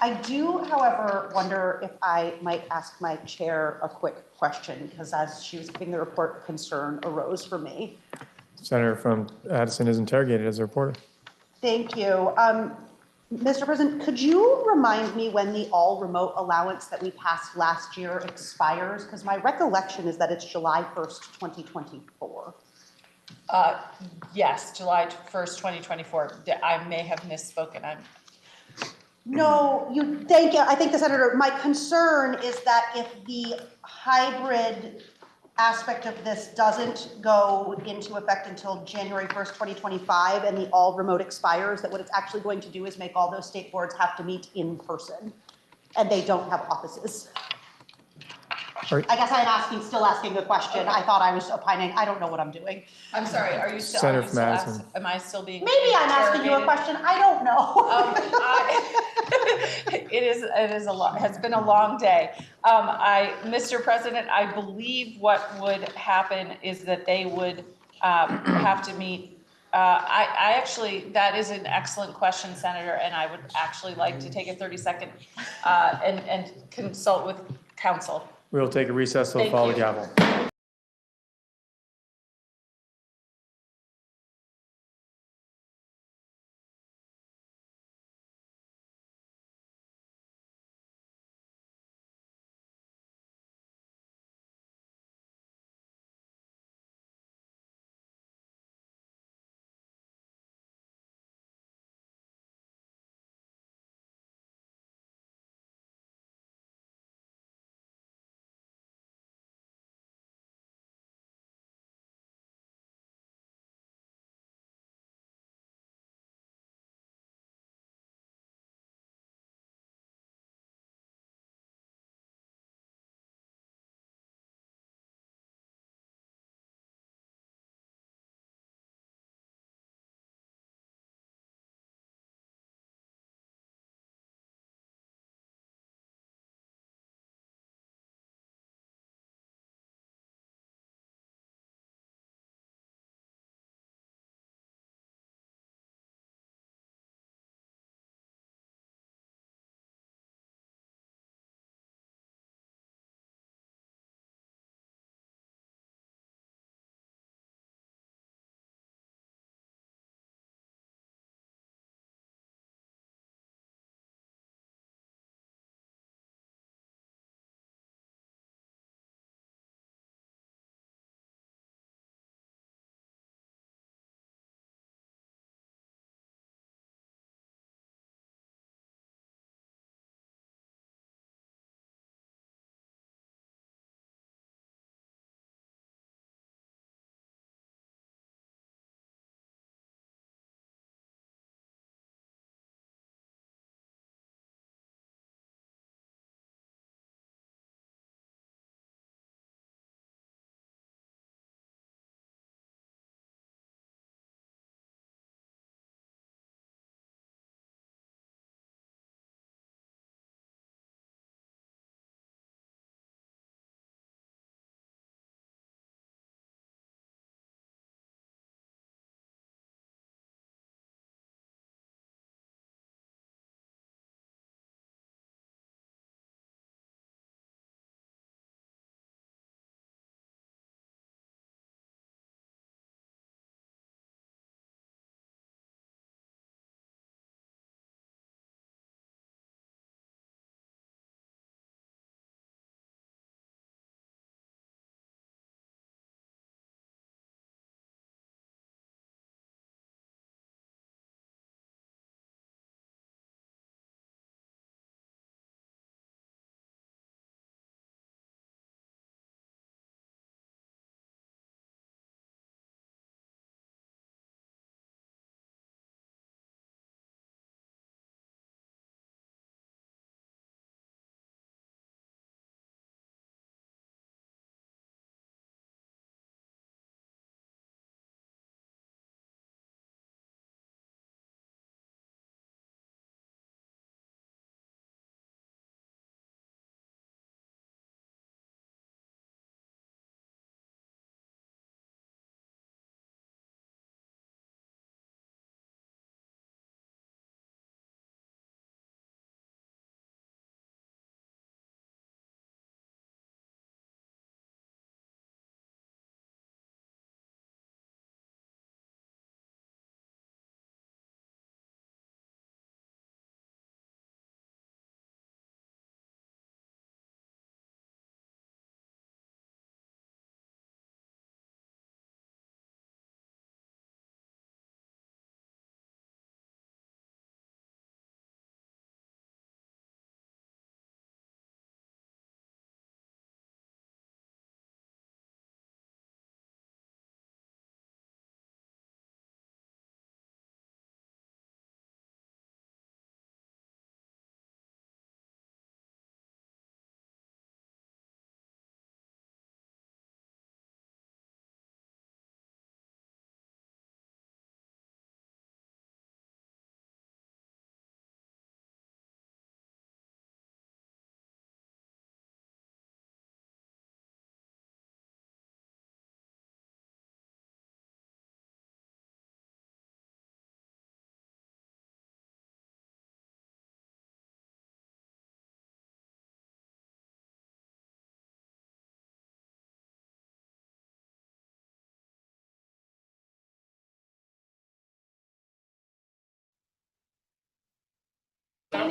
I do, however, wonder if I might ask my chair a quick question, because as she was giving the report, concern arose for me. Senator from Addison is interrogated as a reporter. Thank you. Mr. President, could you remind me when the all remote allowance that we passed last year expires? Because my recollection is that it's July 1st, 2024. Yes, July 1st, 2024. I may have misspoken. No, thank you. I think the senator, my concern is that if the hybrid aspect of this doesn't go into effect until January 1st, 2025, and the all remote expires, that what it's actually going to do is make all those state boards have to meet in person, and they don't have offices. I guess still asking a question. I thought I was opining. I don't know what I'm doing. I'm sorry, are you still, Senator from Madison. am I still being? Maybe I'm asking you a interrogated? question. I don't know. It is a lot, has been a long day. Mr. President, I believe what would happen is that they would have to meet. I actually, that is an excellent question, Senator, and I would actually like to take a 30-second and consult with counsel. We will take a recess till Thank follow the you. gavel.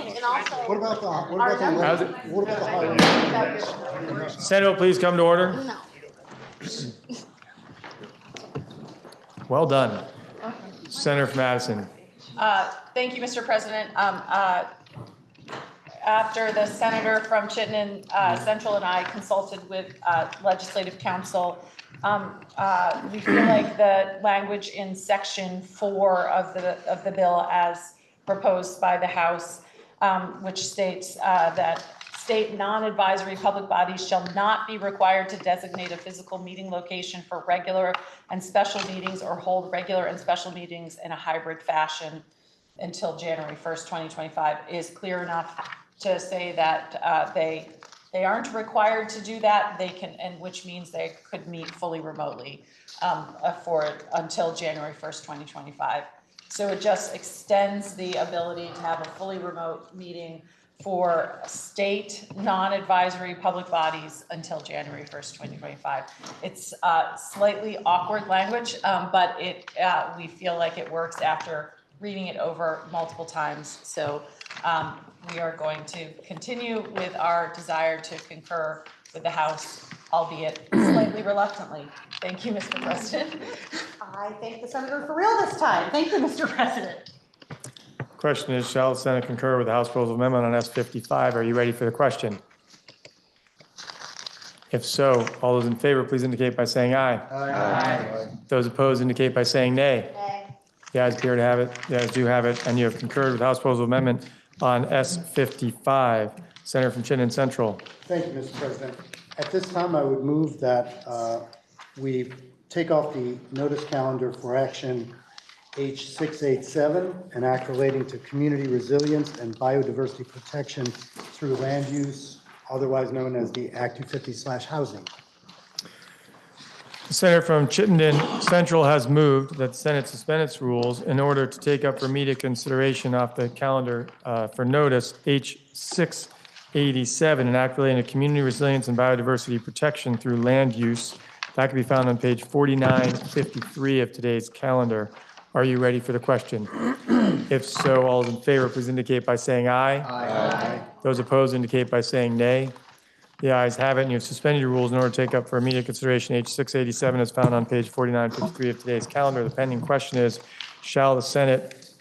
and also. What about the, How's it? what about the highway? Senate will please come to order. No. Well done. Senator from Madison. Thank you, Mr. President. After the senator from Chittenden Central and I consulted with legislative counsel, we feel like the language in section 4 of the bill as proposed by the House, which states that state non-advisory public bodies shall not be required to designate a physical meeting location for regular and special meetings or hold regular and special meetings in a hybrid fashion until January 1st, 2025 is clear enough to say that they aren't required to do that. They can, and which means they could meet fully remotely until January 1st, 2025. So it just extends the ability to have a fully remote meeting for state non-advisory public bodies until January 1st, 2025. It's slightly awkward language, but we feel like it works after reading it over multiple times. So we are going to continue with our desire to concur with the House, albeit slightly reluctantly. Thank you, Mr. President. I thank the senator for real this time. Thank you, Mr. President. Question is, shall the Senate concur with the House Proposal Amendment on S55? Are you ready for the question? If so, all those in favor, please indicate by saying aye. Aye. Those opposed indicate by saying nay. Nay. The ayes appear to have it. The ayes do have it, and you have concurred with the House Proposal Amendment on S55. Senator from Chittenden Central. Thank you, Mr. President. At this time, I would move that we take off the notice calendar for action H687, an act relating to community resilience and biodiversity protection through land use, otherwise known as the Act 250/housing. The senator from Chittenden Central has moved that the Senate suspend its rules in order to take up for immediate consideration off the calendar for notice H687, an act relating to community resilience and biodiversity protection through land use. That can be found on page 4953 of today's calendar. Are you ready for the question? If so, all those in favor, please indicate by saying aye. Aye. Those opposed indicate by saying nay. The ayes have it, and you have suspended your rules in order to take up for immediate consideration H687 as found on page 4953 of today's calendar. The pending question is, shall the Senate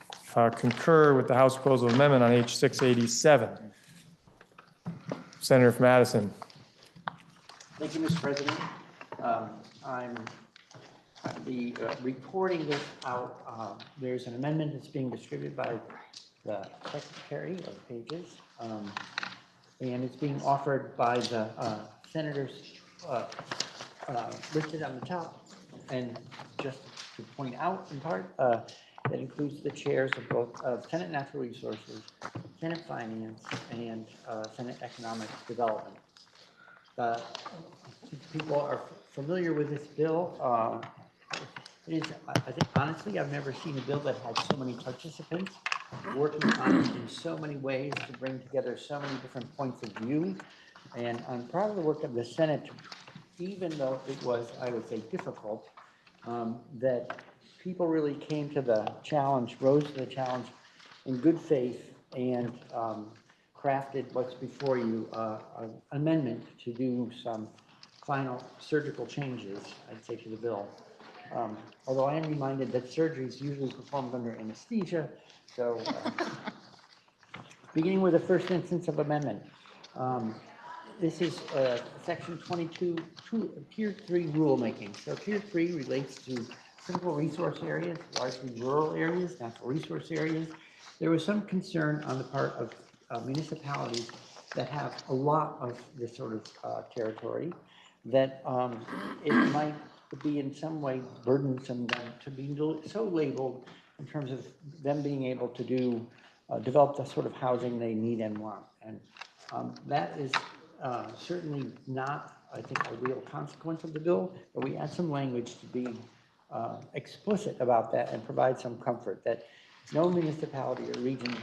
concur with the House Proposal Amendment on H687? Senator from Madison. Thank you, Mr. President. I'm reporting this out. There's an amendment that's being distributed by the Secretary of Pages, and it's being offered by the senators listed on the top. And just to point out in part, that includes the chairs of both Senate Natural Resources, Senate Finance, and Senate Economic Development. People are familiar with this bill. It is, I think, honestly, I've never seen a bill that had so many participants working on it in so many ways to bring together so many different points of view. And I'm proud of the work of the Senate, even though it was, I would say, difficult, that people really came to the challenge, rose to the challenge in good faith, and crafted what's before you, an amendment to do some final surgical changes, I'd say, to the bill. Although I am reminded that surgery is usually performed under anesthesia, so beginning with the first instance of amendment. This is section 22, tier 3 rulemaking. So tier 3 relates to critical resource areas, largely rural areas, natural resource areas. There was some concern on the part of municipalities that have a lot of this sort of territory, that it might be in some way burdensome to be so labeled in terms of them being able to do develop the sort of housing they need and want. And that is certainly not, I think, a real consequence of the bill, but we add some language to be explicit about that and provide some comfort that no municipality or region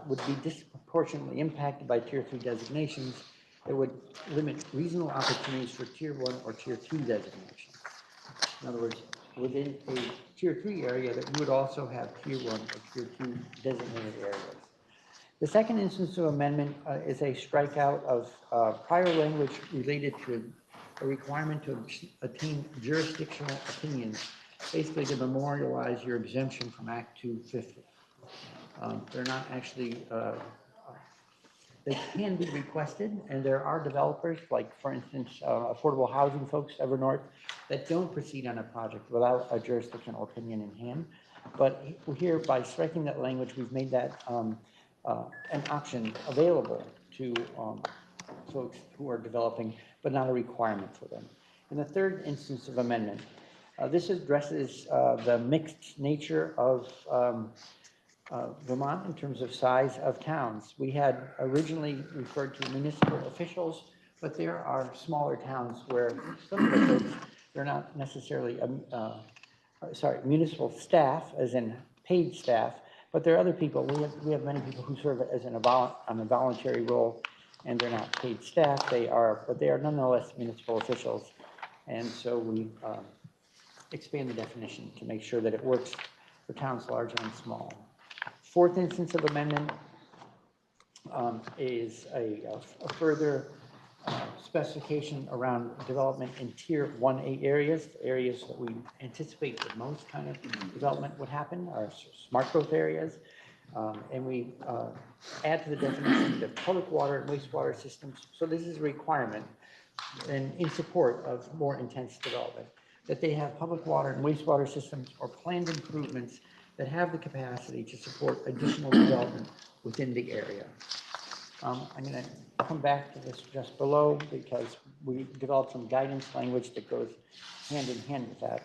would be disproportionately impacted by tier 3 designations. It would limit reasonable opportunities for tier 1 or tier 2 designations. In other words, within a tier 3 area, that you would also have tier 1 or tier 2 designated areas. The second instance of amendment is a strikeout of prior language related to a requirement to obtain jurisdictional opinions, basically to memorialize your exemption from Act 250. They're not actually, they can be requested, and there are developers, like for instance, affordable housing folks, Evernorth, that don't proceed on a project without a jurisdictional opinion in hand. But here, by striking that language, we've made that an option available to folks who are developing, but not a requirement for them. And the third instance of amendment, this addresses the mixed nature of Vermont in terms of size of towns. We had originally referred to municipal officials, but there are smaller towns where some of the folks, they're not necessarily, municipal staff, as in paid staff, but there are other people. We have many people who serve as on a voluntary role, and they're not paid staff. But they are nonetheless municipal officials, and so we expand the definition to make sure that it works for towns large and small. Fourth instance of amendment is a further specification around development in Tier 1A areas, areas that we anticipate that most kind of development would happen, are smart growth areas. And we add to the definition the public water and wastewater systems. So this is a requirement, and in support of more intense development, that they have public water and wastewater systems or planned improvements that have the capacity to support additional development within the area. I'm going to come back to this just below because we developed some guidance language that goes hand in hand with that.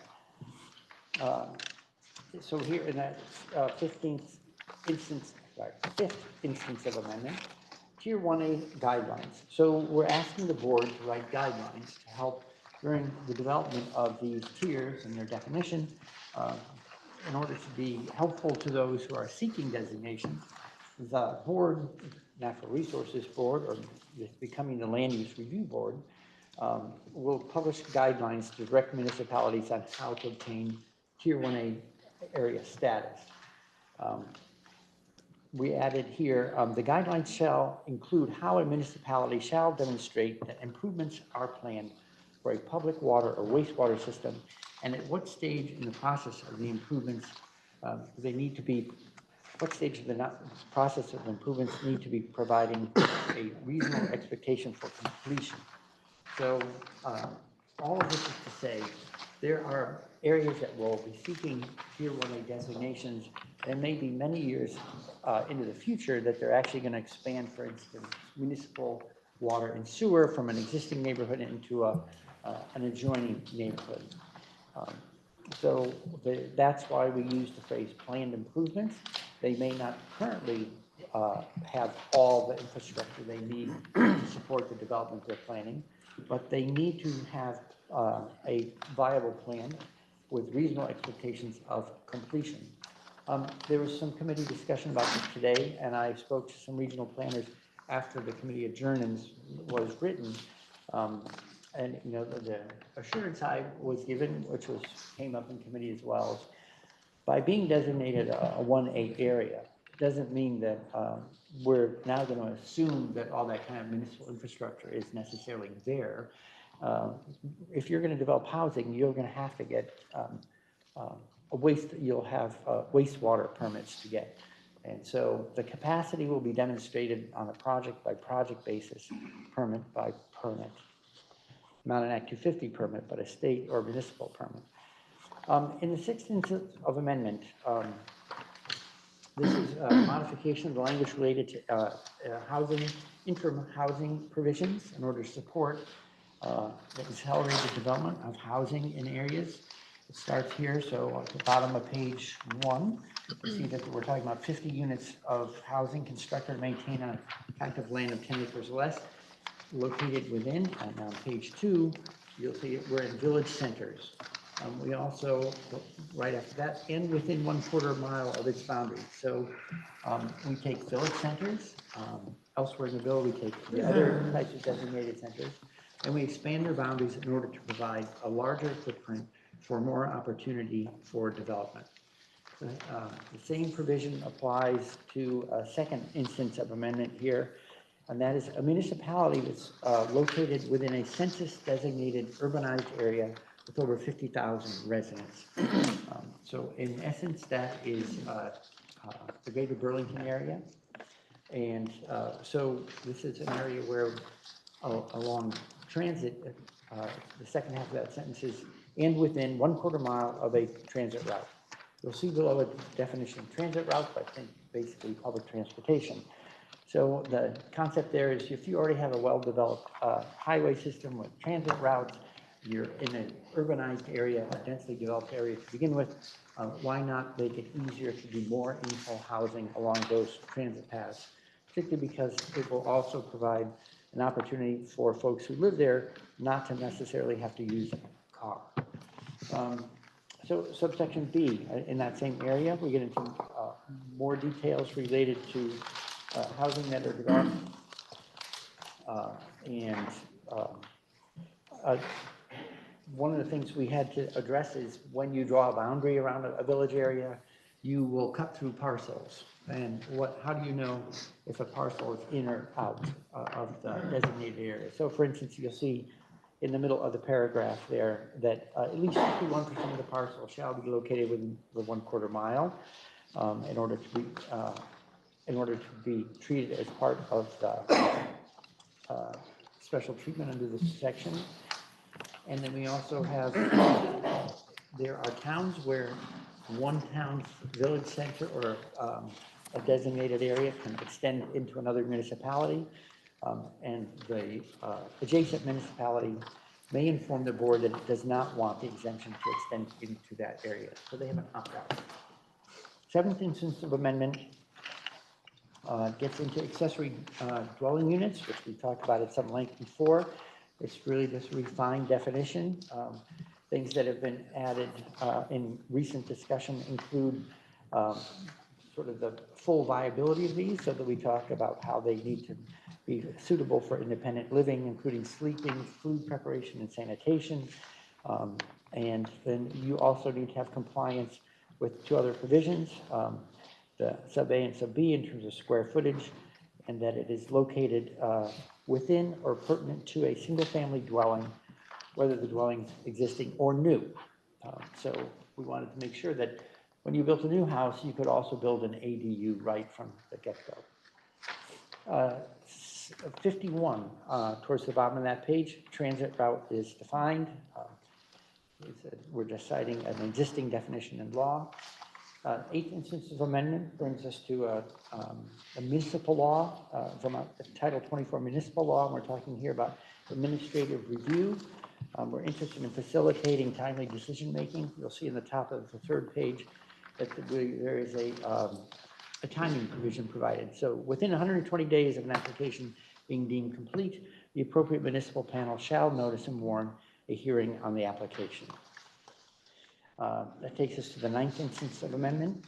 So here in that fifth instance of amendment, Tier 1A guidelines. So we're asking the board to write guidelines to help during the development of these tiers and their definition in order to be helpful to those who are seeking designation. The board, Natural Resources Board, or becoming the Land Use Review Board, will publish guidelines to direct municipalities on how to obtain Tier 1A area status. We added here, the guidelines shall include how a municipality shall demonstrate that improvements are planned for a public water or wastewater system, and at what stage in the process of the improvements they need to be, what stage of the process of improvements need to be providing a reasonable expectation for completion. So all of this is to say, there are areas that will be seeking Tier 1A designations, and maybe many years into the future that they're actually going to expand, for instance, municipal water and sewer from an existing neighborhood into an adjoining neighborhood. So that's why we use the phrase planned improvements. They may not currently have all the infrastructure they need to support the development they're planning, but they need to have a viable plan with reasonable expectations of completion. There was some committee discussion about this today, and I spoke to some regional planners after the committee adjournment was written. And you know, the assurance I was given, which came up in committee as well, is by being designated a 1A area, doesn't mean that we're now going to assume that all that kind of municipal infrastructure is necessarily there. If you're going to develop housing, you're going to have to get you'll have wastewater permits to get. And so the capacity will be demonstrated on a project by project basis, permit by permit. Not an Act 250 permit, but a state or municipal permit. In the sixth instance of amendment, this is a modification of the language related to housing, interim housing provisions in order to support the accelerated development of housing in areas. It starts here, so at the bottom of page 1, you see that we're talking about 50 units of housing constructed and maintained on a tract of land of 10 acres or less, located within, and on page 2, you'll see we're in village centers. We also, right after that, and within 1/4 mile of its boundaries. So we take village centers, elsewhere in the bill, we take the other types of designated centers, and we expand their boundaries in order to provide a larger footprint for more opportunity for development. The same provision applies to a second instance of amendment here, and that is a municipality that's located within a census-designated urbanized area with over 50,000 residents. So in essence, that is the greater Burlington area. And so this is an area where along transit, the second half of that sentence is, and within 1/4 mile of a transit route. You'll see below a definition of transit route, but I think basically public transportation. So the concept there is if you already have a well-developed highway system with transit routes, you're in an urbanized area, a densely developed area to begin with, why not make it easier to do more infill housing along those transit paths? Particularly because it will also provide an opportunity for folks who live there not to necessarily have to use a car. So subsection B, in that same area, we get into more details related to housing that are developed. One of the things we had to address is when you draw a boundary around a village area, you will cut through parcels. And how do you know if a parcel is in or out of the designated area? So for instance, you'll see in the middle of the paragraph there that at least 51% of the parcel shall be located within the 1/4 mile in order to be treated as part of the special treatment under this section. And then we also have, there are towns where one town's village center or a designated area can extend into another municipality. And the adjacent municipality may inform the board that it does not want the exemption to extend into that area. So they have an opt-out. Seventh instance of amendment gets into accessory dwelling units, which we talked about at some length before. It's really just a refined definition. Things that have been added in recent discussion include sort of the full viability of these, so that we talk about how they need to be suitable for independent living, including sleeping, food preparation, and sanitation. And then you also need to have compliance with 2 other provisions, the sub A and sub B in terms of square footage, and that it is located within or pertinent to a single-family dwelling, whether the dwelling's existing or new. So we wanted to make sure that when you built a new house, you could also build an ADU right from the get-go. 51, towards the bottom of that page, transit route is defined. We're just citing an existing definition in law. 8th instance of amendment brings us to a municipal law, from Title 24 municipal law, and we're talking here about administrative review. We're interested in facilitating timely decision-making. You'll see in the top of the 3rd page that there is a timing provision provided. So within 120 days of an application being deemed complete, the appropriate municipal panel shall notice and warn a hearing on the application. That takes us to the 9th instance of amendment.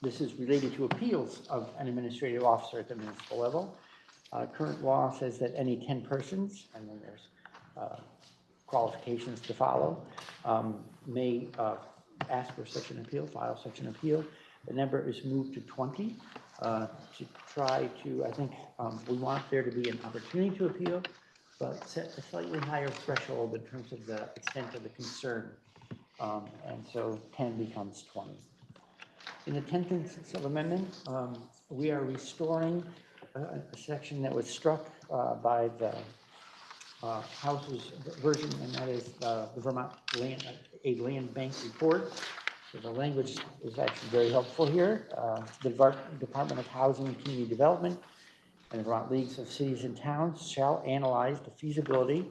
This is related to appeals of an administrative officer at the municipal level. Current law says that any 10 persons, and then there's qualifications to follow, may ask for such an appeal, file such an appeal. The number is moved to 20 to try to, I think, we want there to be an opportunity to appeal, but set a slightly higher threshold in terms of the extent of the concern. And so 10 becomes 20. In the 10th instance of amendment, we are restoring a section that was struck by the House's version, and that is the Vermont land bank report. So the language is actually very helpful here. The Department of Housing and Community Development and the Vermont Leagues of Cities and Towns shall analyze the feasibility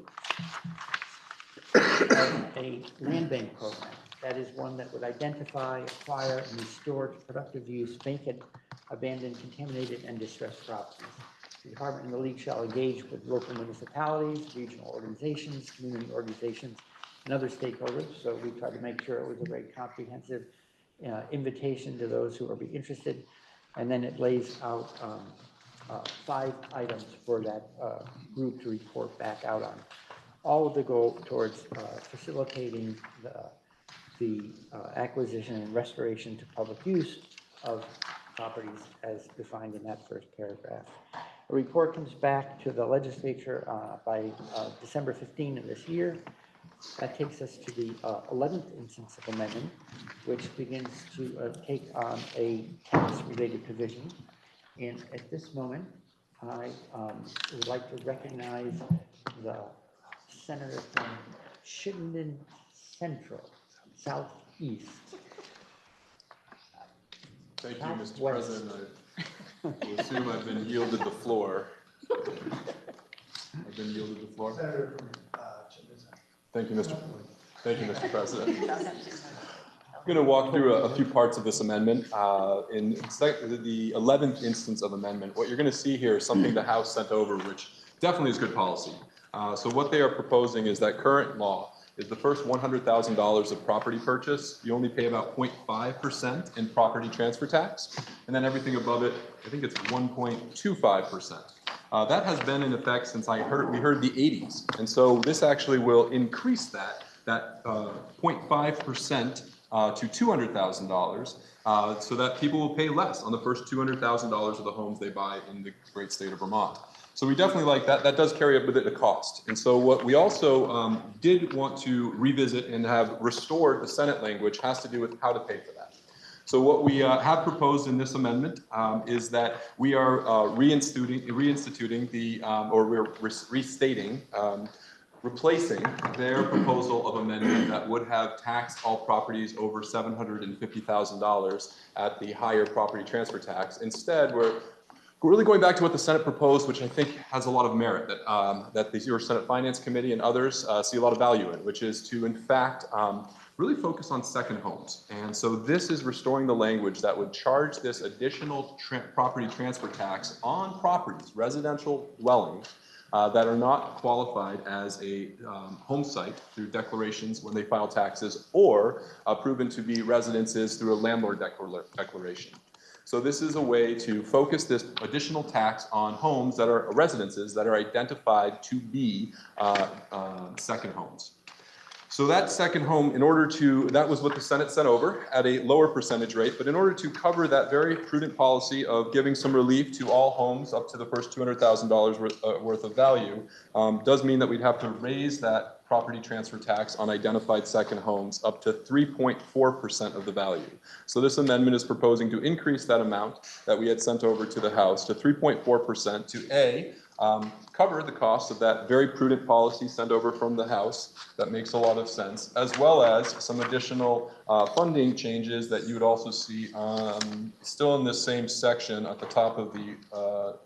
of a land bank program. That is one that would identify, acquire, and restore to productive use vacant, abandoned, contaminated, and distressed properties. The department and the league shall engage with local municipalities, regional organizations, community organizations, and other stakeholders. So we tried to make sure it was a very comprehensive invitation to those who would be interested. And then it lays out 5 items for that group to report back out on. All of the goal towards facilitating the the acquisition and restoration to public use of properties as defined in that first paragraph. A report comes back to the legislature by December 15 of this year. That takes us to the 11th instance of amendment, which begins to take on a tax-related provision. And at this moment, I would like to recognize the senator from Chittenden Central, Southeast. Thank you, Mr. Southwest. President. I will assume I've been yielded the floor. I've been yielded the floor. Thank you, Mr. President. I'm going to walk through a few parts of this amendment. In the 11th instance of amendment, what you're going to see here is something the House sent over, which definitely is good policy. So what they are proposing is that current law is the first $100,000 of property purchase, you only pay about 0.5% in property transfer tax, and then everything above it, I think it's 1.25%. That has been in effect since we heard the 80s, and so this actually will increase that 0.5% to $200,000, so that people will pay less on the first $200,000 of the homes they buy in the great state of Vermont. So we definitely like that. That does carry up with it a cost. And so what we also did want to revisit and have restored the Senate language has to do with how to pay for that. So what we have proposed in this amendment is that we are reinstituting the, or we're restating, replacing their proposal of amendment that would have taxed all properties over $750,000 at the higher property transfer tax. Instead, we're really going back to what the Senate proposed, which I think has a lot of merit, that the your Senate Finance Committee and others see a lot of value in, which is to, in fact, really focus on second homes. And so this is restoring the language that would charge this additional property transfer tax on properties, residential dwellings, that are not qualified as a home site through declarations when they file taxes, or proven to be residences through a landlord declaration. So this is a way to focus this additional tax on homes that are residences that are identified to be second homes. So that second home, that was what the Senate sent over at a lower percentage rate, but in order to cover that very prudent policy of giving some relief to all homes up to the first $200,000 worth of value, does mean that we'd have to raise that property transfer tax on identified second homes up to 3.4% of the value. So this amendment is proposing to increase that amount that we had sent over to the House to 3.4% to cover the cost of that very prudent policy sent over from the House that makes a lot of sense, as well as some additional funding changes that you would also see still in this same section at the top of the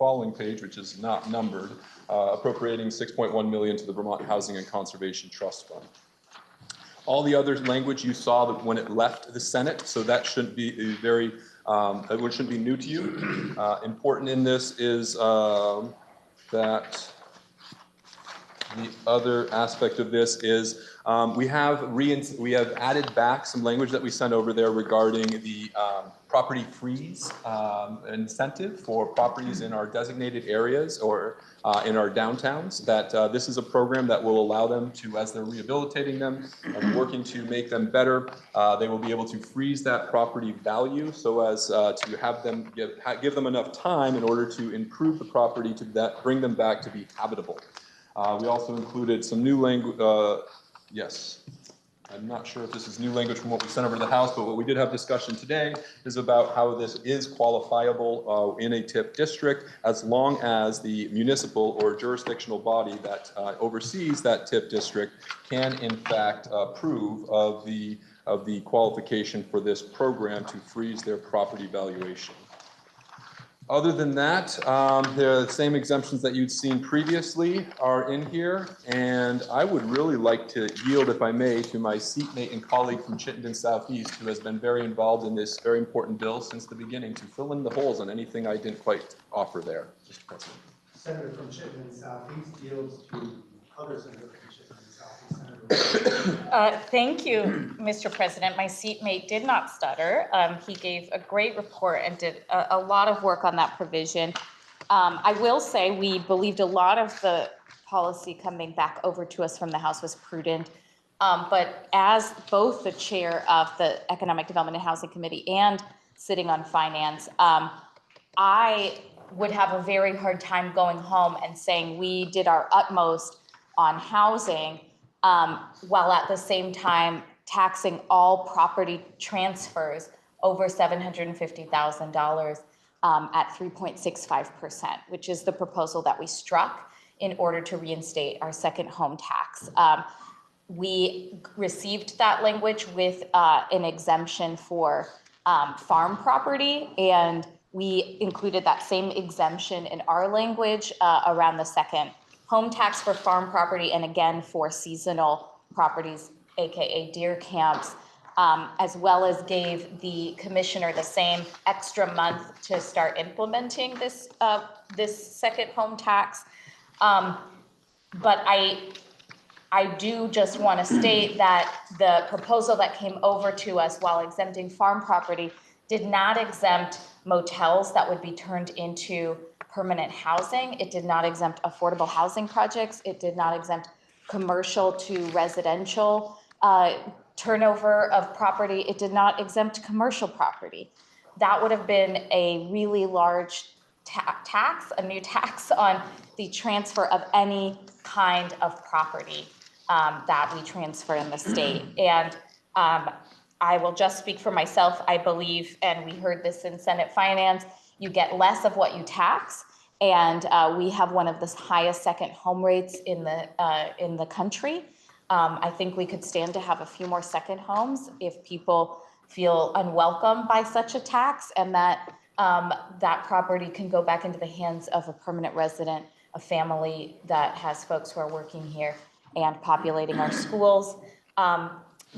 following page, which is not numbered, appropriating $6.1 million to the Vermont Housing and Conservation Trust Fund. All the other language you saw when it left the Senate, so that shouldn't be it shouldn't be new to you. Important in this is that the other aspect of this is we have added back some language that we sent over there regarding the property freeze incentive for properties in our designated areas or in our downtowns, that this is a program that will allow them to, as they're rehabilitating them and working to make them better, they will be able to freeze that property value so as to have them give them enough time in order to improve the property to bring them back to be habitable. We also included some new language. Yes, I'm not sure if this is new language from what we sent over to the House, but what we did have discussion today is about how this is qualifiable in a TIP district, as long as the municipal or jurisdictional body that oversees that TIP district can in fact approve of the qualification for this program to freeze their property valuation. Other than that, the same exemptions that you'd seen previously are in here, and I would really like to yield, if I may, to my seatmate and colleague from Chittenden Southeast, who has been very involved in this very important bill since the beginning, to fill in the holes on anything I didn't quite offer there, Mr. President. Senator from Chittenden Southeast yields to other senators from Chittenden Southeast. Thank you, Mr. President. My seatmate did not stutter. He gave a great report and did a lot of work on that provision. I will say we believed a lot of the policy coming back over to us from the House was prudent. But as both the chair of the Economic Development and Housing Committee and sitting on finance, I would have a very hard time going home and saying we did our utmost on housing, while at the same time taxing all property transfers over $750,000 at 3.65%, which is the proposal that we struck in order to reinstate our second home tax. We received that language with an exemption for farm property, and we included that same exemption in our language around the second home tax for farm property, and again for seasonal properties, AKA deer camps, as well as gave the commissioner the same extra month to start implementing this second home tax. But I do just want to state that the proposal that came over to us while exempting farm property did not exempt motels that would be turned into permanent housing. It did not exempt affordable housing projects. It did not exempt commercial to residential turnover of property. It did not exempt commercial property. That would have been a really large tax, a new tax on the transfer of any kind of property that we transfer in the state. And I will just speak for myself. I believe, and we heard this in Senate Finance, you get less of what you tax. And we have one of the highest second home rates in the country. I think we could stand to have a few more second homes if people feel unwelcome by such a tax, and that that property can go back into the hands of a permanent resident, a family that has folks who are working here and populating our schools.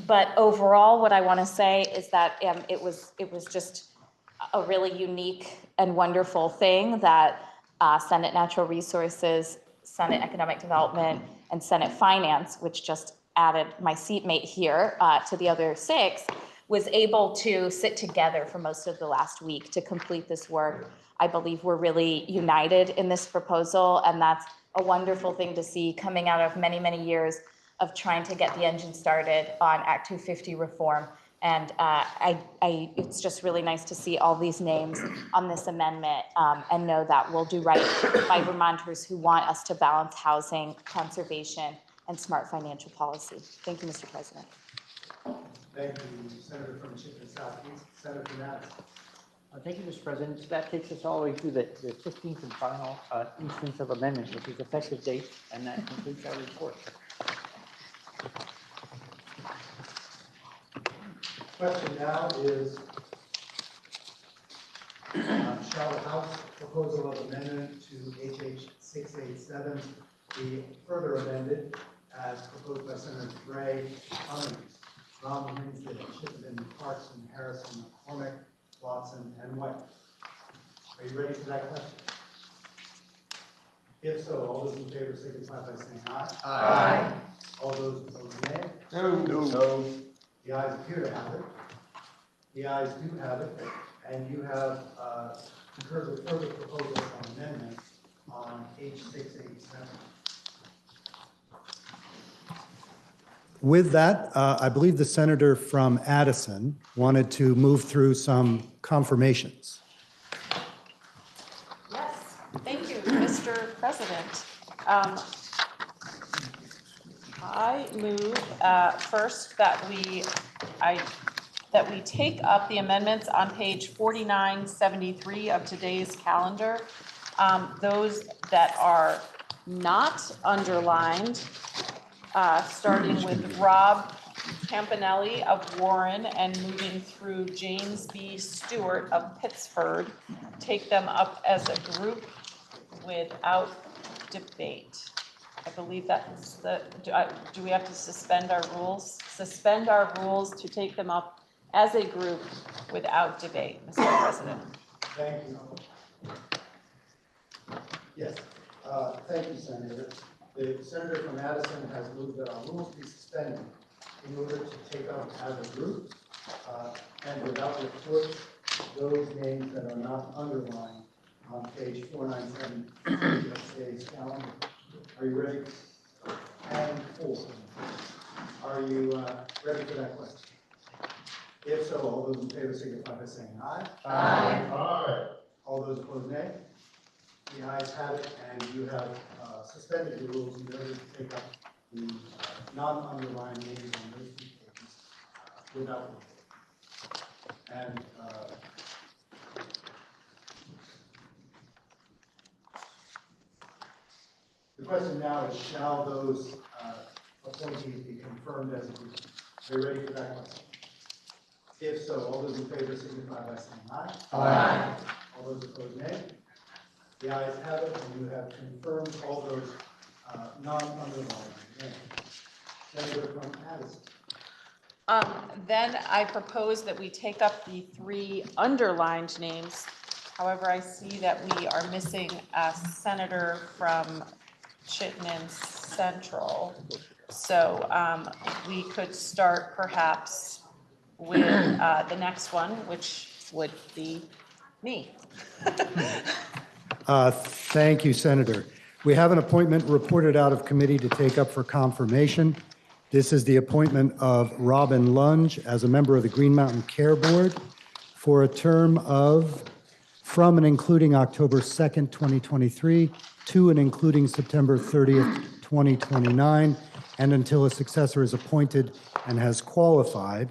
But overall, what I want to say is that it was just a really unique and wonderful thing that Senate Natural Resources, Senate Economic Development, and Senate Finance, which just added my seatmate here to the other 6, was able to sit together for most of the last week to complete this work. I believe we're really united in this proposal, and that's a wonderful thing to see coming out of many, many years of trying to get the engine started on Act 250 reform. And it's just really nice to see all these names on this amendment and know that we'll do right by Vermonters who want us to balance housing, conservation, and smart financial policy. Thank you, Mr. President. Thank you, Senator from Chittenden Southeast. Senator Madison. Thank you, Mr. President. So that takes us all the way through the 15th and final instance of amendment, which is effective date, and that completes our report. Question now is, shall the House proposal of amendment to HH 687 be further amended as proposed by Senators Gray, Cummings, Romney, Hinsdale, Chittenden, Clarkson, Harrison, McCormick, Watson, and White? Are you ready for that question? If so, all those in favor signify by saying aye. Aye. All those opposed, nay. No. The ayes appear to have it. The ayes do have it, and you have concurred with further proposals on amendment on H 687. With that, I believe the senator from Addison wanted to move through some confirmations. Yes, thank you, Mr. President. I move first that we take up the amendments on page 4973 of today's calendar. Those that are not underlined, starting with Rob Campanelli of Warren and moving through James B. Stewart of Pittsford, take them up as a group without debate. I believe that's the, do we have to suspend our rules? Suspend our rules to take them up as a group without debate, Mr. President. Thank you. Yes, thank you, Senator. The senator from Addison has moved that our rules be suspended in order to take up as a group and without report those names that are not underlined on page 497 of today's calendar. Are you ready? And 4. Are you ready for that question? If so, all those in favor signify by saying aye. Aye. All those opposed, nay. The ayes have it, and you have suspended the rules in order to take up the non-underlying names on those two pages without rule. And the question now is, shall those appointees be confirmed as a group? Are you ready for that question? If so, all those in favor signify by saying aye. Aye. All those opposed, nay. The ayes have it, and you have confirmed all those non-underlying names. Senator from Addison. Then I propose that we take up the 3 underlined names. However, I see that we are missing a senator from Chittenden Central. So we could start perhaps with the next one, which would be me. Thank you, Senator. We have an appointment reported out of committee to take up for confirmation. This is the appointment of Robin Lunge as a member of the Green Mountain Care Board for a term of from and including October 2nd, 2023 to and including September 30th, 2029, and until a successor is appointed and has qualified.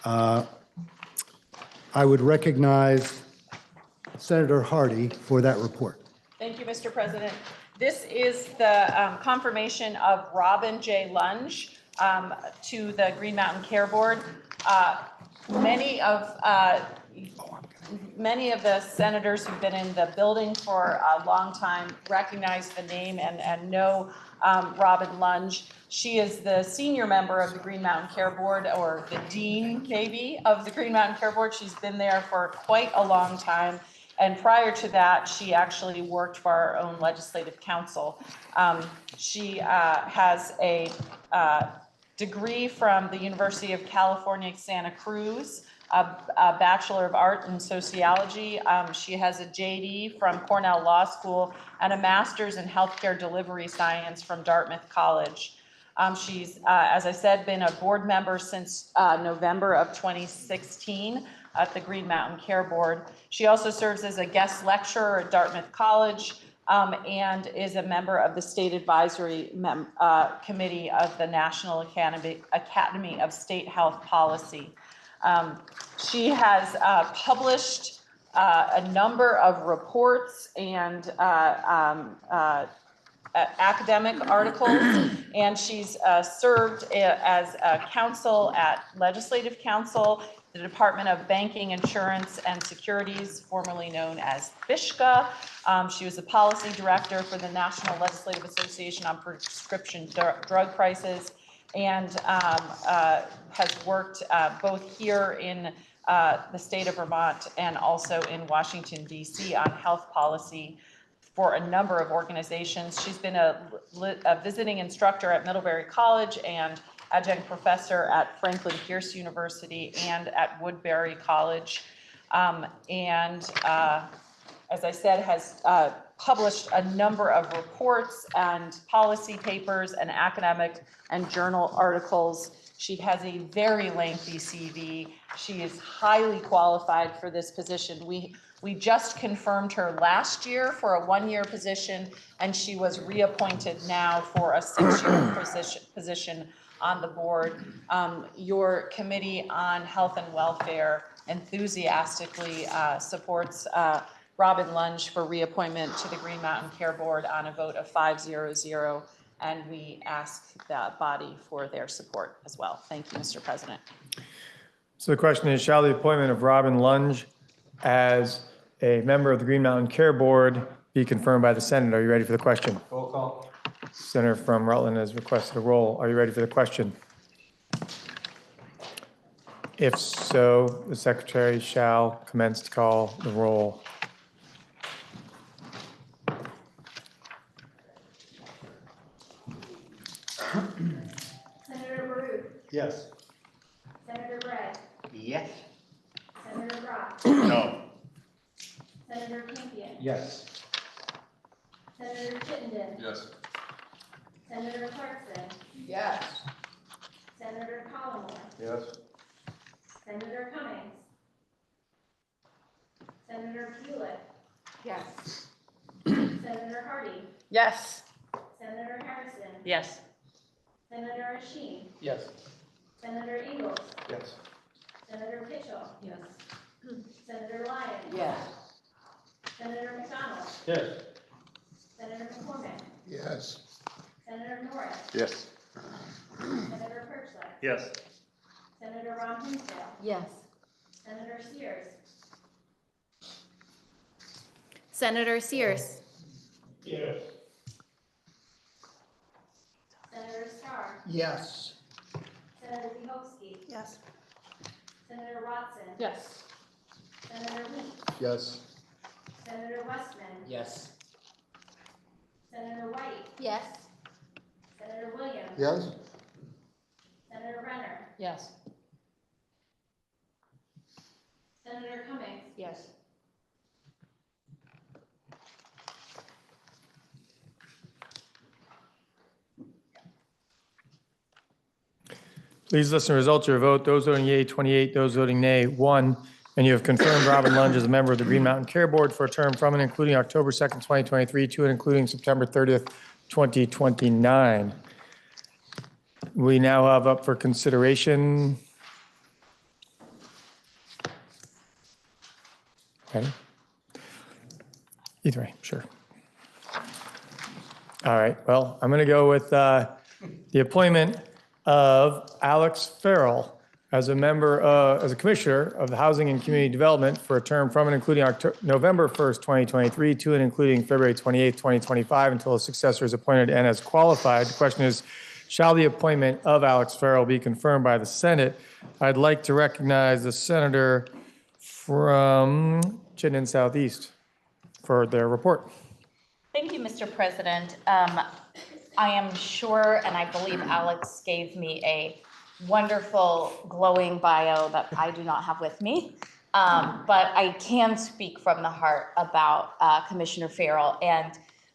I would recognize Senator Hardy for that report. Thank you, Mr. President. This is the confirmation of Robin J. Lunge to the Green Mountain Care Board. Many of the senators who've been in the building for a long time recognize the name and know Robin Lunge. She is the senior member of the Green Mountain Care Board, or the dean, maybe, of the Green Mountain Care Board. She's been there for quite a long time. And prior to that, she actually worked for our own legislative council. She has a degree from the University of California, Santa Cruz, a Bachelor of Art in Sociology. She has a JD from Cornell Law School and a Master's in Healthcare Delivery Science from Dartmouth College. She's, as I said, been a board member since November of 2016 at the Green Mountain Care Board. She also serves as a guest lecturer at Dartmouth College and is a member of the State Advisory Committee of the National Academy of State Health Policy. She has published a number of reports and academic articles, and she's served as a counsel at Legislative Council, the Department of Banking, Insurance, and Securities, formerly known as FISCA. She was the policy director for the National Legislative Association on Prescription Drug Prices, and has worked both here in the state of Vermont and also in Washington, D.C. on health policy for a number of organizations. She's been a visiting instructor at Middlebury College and adjunct professor at Franklin Pierce University and at Woodbury College. As I said, has published a number of reports and policy papers and academic and journal articles. She has a very lengthy CV. She is highly qualified for this position. We just confirmed her last year for a 1-year position, and she was reappointed now for a 6-year position on the board. Your Committee on Health and Welfare enthusiastically supports Robin Lunge for reappointment to the Green Mountain Care Board on a vote of 5-0-0, and we ask the body for their support as well. Thank you, Mr. President. So the question is, shall the appointment of Robin Lunge as a member of the Green Mountain Care Board be confirmed by the Senate? Are you ready for the question? Roll call. Senator from Rutland has requested a roll. Are you ready for the question? If so, the secretary shall commence to call the roll. Senator Baruch. Yes. Senator Bray. Yes. Senator Brock. No. Senator Campion. Yes. Senator Chittenden. Yes. Senator Clarkson. Yes. Senator Collmore, Yes. Senator Cummings, Senator Hewlett, Yes. Senator Hardy, Yes. Senator Harrison, Yes. Senator Ashin, Yes. Senator Ingles, Yes. Senator Kitchell, Yes. Senator Lyon, Yes. Senator McDonald, Yes. Senator McCormick, Yes. Senator Norris, Yes. Senator Perchlik, Yes. Senator Ron Hinsdale, Yes. Senator Sears. Senator Sears. Yes. Senator Starr. Yes. Senator Bielovsky. Yes. Senator Watson. Yes. Senator Week. Yes. Senator Westman. Yes. Senator White. Yes. Senator Williams. Yes. Senator Renner. Yes. Senator Cummings. Yes. Please listen to the results of your vote. Those voting yea, 28, those voting nay, 1. And you have confirmed Robin Lunge as a member of the Green Mountain Care Board for a term from and including October 2nd, 2023 to and including September 30th, 2029. We now have up for consideration. Ready? Either way, sure. All right, well, I'm going to go with the appointment of Alex Farrell as a member, as a commissioner of the Housing and Community Development for a term from and including November 1st, 2023 to and including February 28th, 2025 until a successor is appointed and as qualified. The question is, shall the appointment of Alex Farrell be confirmed by the Senate? I'd like to recognize the senator from Chittenden Southeast for their report. Thank you, Mr. President. I am sure, and I believe Alex gave me a wonderful, glowing bio that I do not have with me. But I can speak from the heart about Commissioner Farrell. And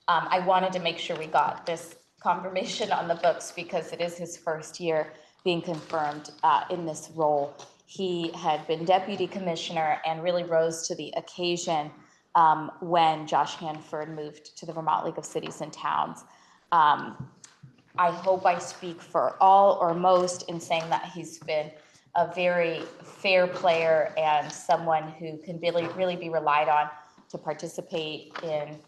I wanted to make sure we got this confirmation on the books because it is his first year being confirmed in this role. He had been deputy commissioner and really rose to the occasion when Josh Hanford moved to the Vermont League of Cities and Towns. I hope I speak for all or most in saying that he's been a very fair player and someone who can really be relied on to participate in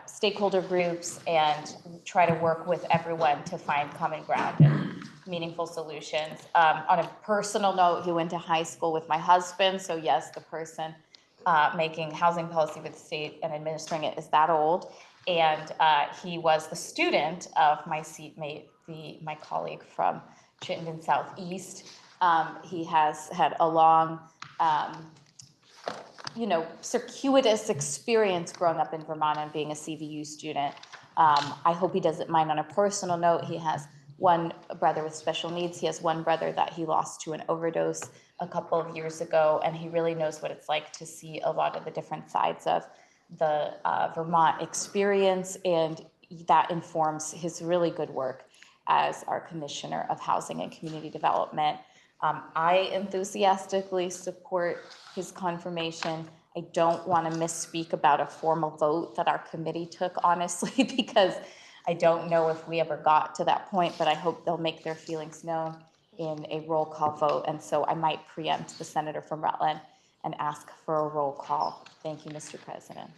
stakeholder groups and try to work with everyone to find common ground and meaningful solutions. On a personal note, he went to high school with my husband, so yes, the person making housing policy with the state and administering it is that old. And he was the student of my seatmate, my colleague from Chittenden Southeast. He has had a long, circuitous experience growing up in Vermont and being a CVU student. I hope he doesn't mind. On a personal note, he has one brother with special needs. He has one brother that he lost to an overdose a couple of years ago, and he really knows what it's like to see a lot of the different sides of the Vermont experience, and that informs his really good work as our Commissioner of Housing and Community Development. I enthusiastically support his confirmation. I don't want to misspeak about a formal vote that our committee took, honestly, because I don't know if we ever got to that point, but I hope they'll make their feelings known in a roll call vote. And so I might preempt the senator from Rutland and ask for a roll call. Thank you, Mr. President.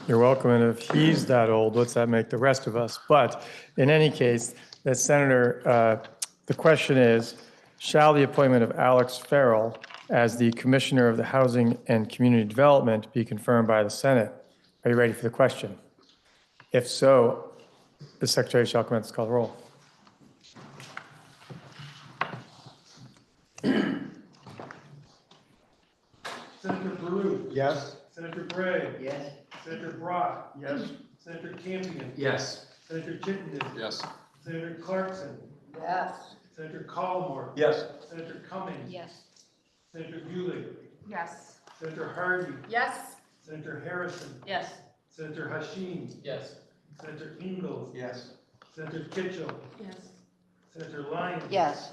You're welcome, and if he's that old, what's that make the rest of us? But in any case, the senator, the question is, shall the appointment of Alex Farrell as the Commissioner of the Housing and Community Development be confirmed by the Senate? Are you ready for the question? If so, the Secretary shall commence to call the roll. Senator Baru. Yes. Senator Gray. Yes. Senator Brock. Yes. Senator Campion. Yes. Senator Chittenden. Yes. Senator Clarkson. Yes. Senator Collmore. Yes. Senator Cummings. Yes. Senator Hewlett. Yes. Senator Hardy. Yes. Senator Harrison. Yes. Senator Hashim. Yes. Senator Ingalls. Yes. Senator Kitchell. Yes. Senator Lyons. Yes.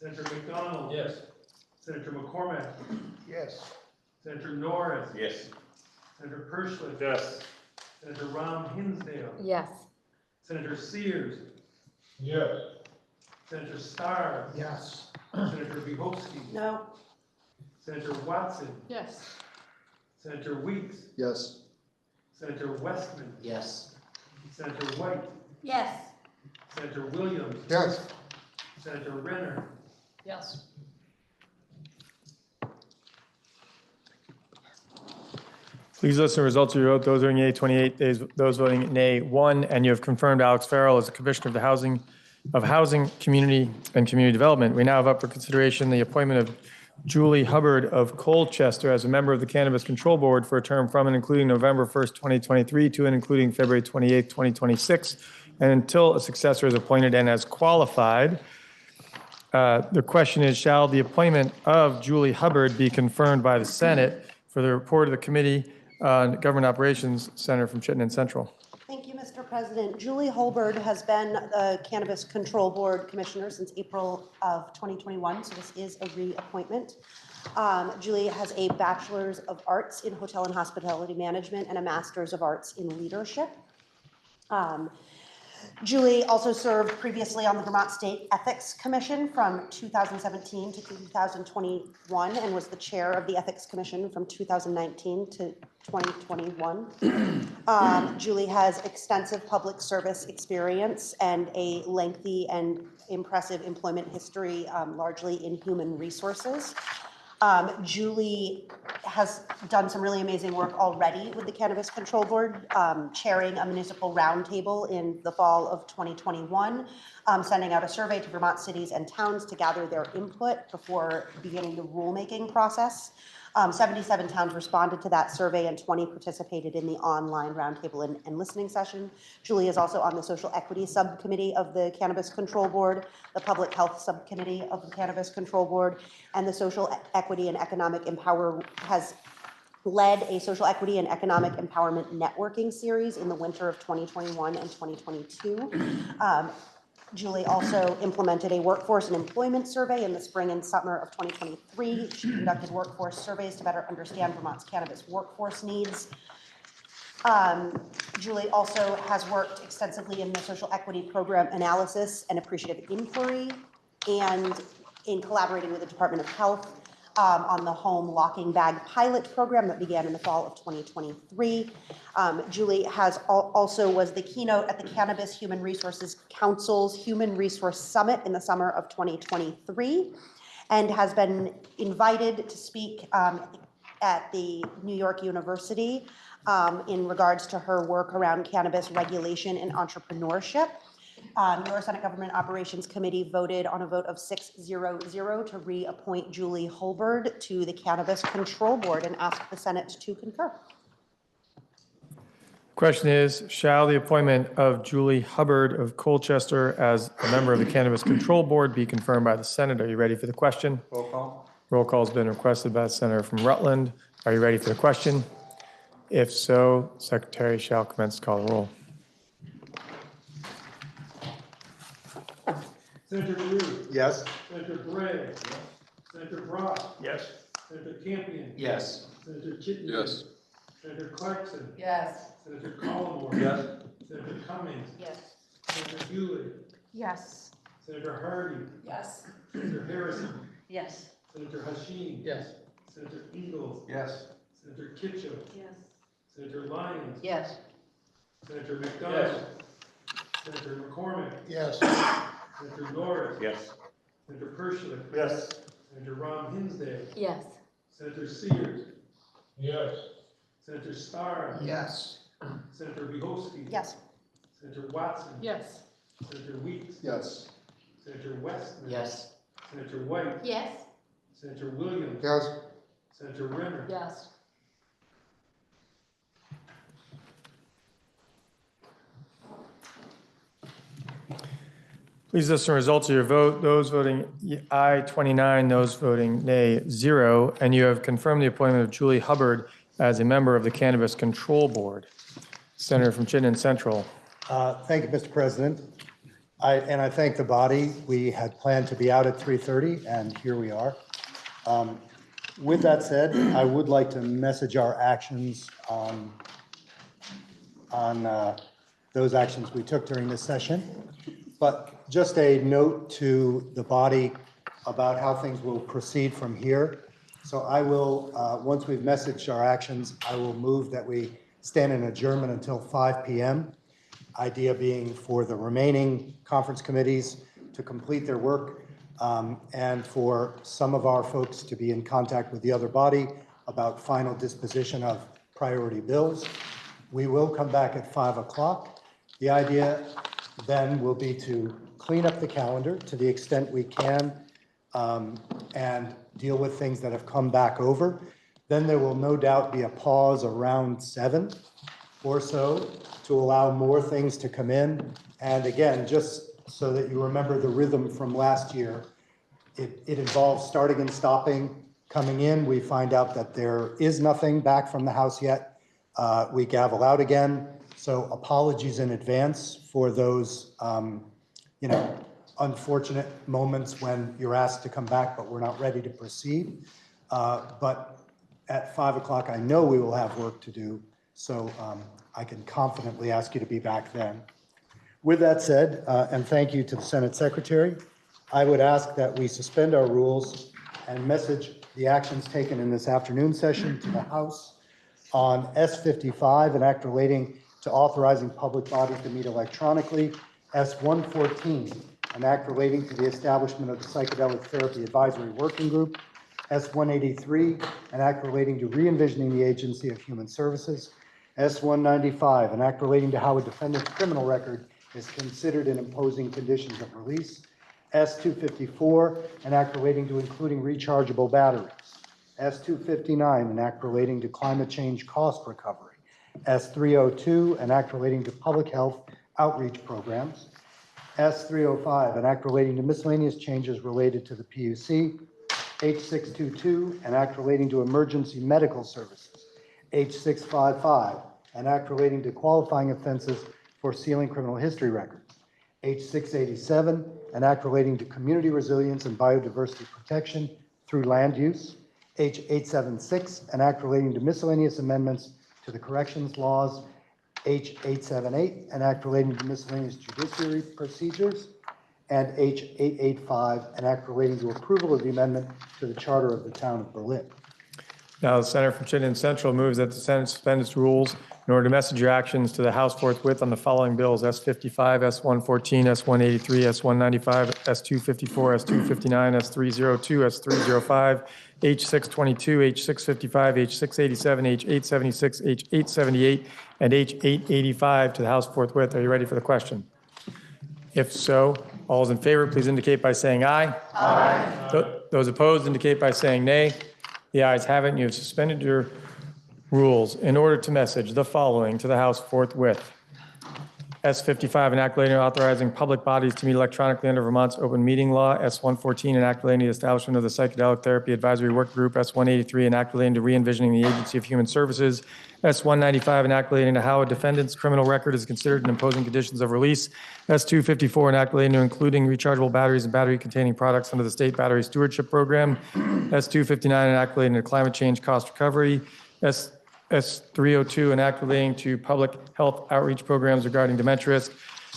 Senator McDonald. Yes. Senator McCormick. Yes. Senator Norris. Yes. Senator Perschler. Yes. Senator Ron Hinsdale. Yes. Senator Sears. Yes. Senator Starr. Yes. Senator Bihowski. No. Senator Watson. Yes. Senator Weeks. Yes. Senator Westman. Yes. Senator White. Yes. Senator Williams. Yes. Senator Renner. Yes. Please listen to the results of your vote. Those voting yea, 28, those voting nay, 1. And you have confirmed Alex Farrell as the Commissioner of the Housing, Community, and Community Development. We now have up for consideration the appointment of Julie Hubbard of Colchester as a member of the Cannabis Control Board for a term from and including November 1st, 2023 to and including February 28th, 2026, and until a successor is appointed and as qualified. The question is, shall the appointment of Julie Hubbard be confirmed by the Senate? For the report of the Committee on Government Operations, Senator from Chittenden Central. Thank you, Mr. President. Julie Holbird has been the Cannabis Control Board Commissioner since April of 2021, so this is a reappointment. Julie has a Bachelor's of Arts in Hotel and Hospitality Management and a Master's of Arts in Leadership. Julie also served previously on the Vermont State Ethics Commission from 2017 to 2021 and was the chair of the Ethics Commission from 2019 to 2021. Julie has extensive public service experience and a lengthy and impressive employment history, largely in human resources. Julie has done some really amazing work already with the Cannabis Control Board, chairing a municipal roundtable in the fall of 2021, sending out a survey to Vermont cities and towns to gather their input before beginning the rulemaking process. 77 towns responded to that survey and 20 participated in the online roundtable and listening session. Julie is also on the Social Equity Subcommittee of the Cannabis Control Board, the Public Health Subcommittee of the Cannabis Control Board, and the Social Equity and Economic has led a social equity and economic empowerment networking series in the winter of 2021 and 2022. Julie also implemented a workforce and employment survey in the spring and summer of 2023. She conducted workforce surveys to better understand Vermont's cannabis workforce needs. Julie also has worked extensively in the social equity program analysis and appreciative inquiry, and in collaborating with the Department of Health on the home locking bag pilot program that began in the fall of 2023. Julie has also was the keynote at the Cannabis Human Resources Council's Human Resource Summit in the summer of 2023, and has been invited to speak at the New York University in regards to her work around cannabis regulation and entrepreneurship. Your Senate Government Operations Committee voted on a vote of 6-0-0 to reappoint Julie Holbird to the Cannabis Control Board and ask the Senate to concur. Question is, shall the appointment of Julie Hubbard of Colchester as a member of the Cannabis Control Board be confirmed by the Senate? Are you ready for the question? Roll call. Roll call has been requested by the Senator from Rutland. Are you ready for the question? If so, Secretary shall commence to call the roll. Senator Drew. Yes. Senator Gray. Senator Brock. Yes. Senator Campion. Yes. Senator Chittenden. Yes. Senator Clarkson. Yes. Senator Collmore. Yes. Senator Cummings. Yes. Senator Hewley. Yes. Senator Hardy. Yes. Senator Harrison. Yes. Senator Hashim. Yes. Senator Ingalls. Yes. Senator Kitchell. Yes. Senator Lyons. Yes. Senator McDonald. Senator McCormick. Yes. Senator Norris. Yes. Senator Perschler. Yes. Senator Ron Hinsdale. Yes. Senator Sears. Yes. Senator Starr. Yes. Senator Bihowski. Yes. Senator Watson. Yes. Senator Weeks. Yes. Senator Westman. Yes. Senator White. Yes. Senator Williams. Yes. Senator Renner. Yes. Please listen to the results of your vote. Those voting aye, 29, those voting nay, 0. And you have confirmed the appointment of Julie Hubbard as a member of the Cannabis Control Board. Senator from Chittenden Central. Thank you, Mr. President. And I thank the body. We had planned to be out at 3:30, and here we are. With that said, I would like to message our actions on those actions we took during this session. But just a note to the body about how things will proceed from here. So I will, once we've messaged our actions, I will move that we stand in adjournment until 5 p.m. Idea being for the remaining conference committees to complete their work, and for some of our folks to be in contact with the other body about final disposition of priority bills. We will come back at 5 o'clock. The idea then will be to clean up the calendar to the extent we can, and deal with things that have come back over. Then there will no doubt be a pause around 7 or so to allow more things to come in. And again, just so that you remember the rhythm from last year, it involves starting and stopping, coming in. We find out that there is nothing back from the House yet. We gavel out again. So apologies in advance for those, unfortunate moments when you're asked to come back, but we're not ready to proceed. But at 5 o'clock, I know we will have work to do. So I can confidently ask you to be back then. With that said, and thank you to the Senate Secretary, I would ask that we suspend our rules and message the actions taken in this afternoon session to the House on S55, an act relating to authorizing public bodies to meet electronically, S114, an act relating to the establishment of the Psychedelic Therapy Advisory Working Group, S183, an act relating to re-envisioning the Agency of Human Services, S195, an act relating to how a defendant's criminal record is considered in imposing conditions of release, S254, an act relating to including rechargeable batteries, S259, an act relating to climate change cost recovery, S302, an act relating to public health outreach programs, S305, an act relating to miscellaneous changes related to the PUC, H622, an act relating to emergency medical services, H655, an act relating to qualifying offenses for sealing criminal history records, H687, an act relating to community resilience and biodiversity protection through land use, H876, an act relating to miscellaneous amendments to the corrections laws, H878, an act relating to miscellaneous judiciary procedures, and H885, an act relating to approval of the amendment to the charter of the town of Berlin. Now, the Senator from Chittenden Central moves that the Senate suspend its rules in order to message your actions to the House forthwith on the following bills: S55, S114, S183, S195, S254, S259, S302, S305, H622, H655, H687, H876, H878, and H885 to the House forthwith. Are you ready for the question? If so, all those in favor, please indicate by saying aye. Aye. Those opposed indicate by saying nay. The ayes have it, and you have suspended your rules in order to message the following to the House forthwith. S55, an act relating to authorizing public bodies to meet electronically under Vermont's open meeting law. S114, an act relating to the establishment of the Psychedelic Therapy Advisory Work Group. S183, an act relating to re-envisioning the Agency of Human Services. S195, an act relating to how a defendant's criminal record is considered in imposing conditions of release. S254, an act relating to including rechargeable batteries and battery-containing products under the State Battery Stewardship Program. S259, an act relating to climate change cost recovery. S302, an act relating to public health outreach programs regarding dementia risk.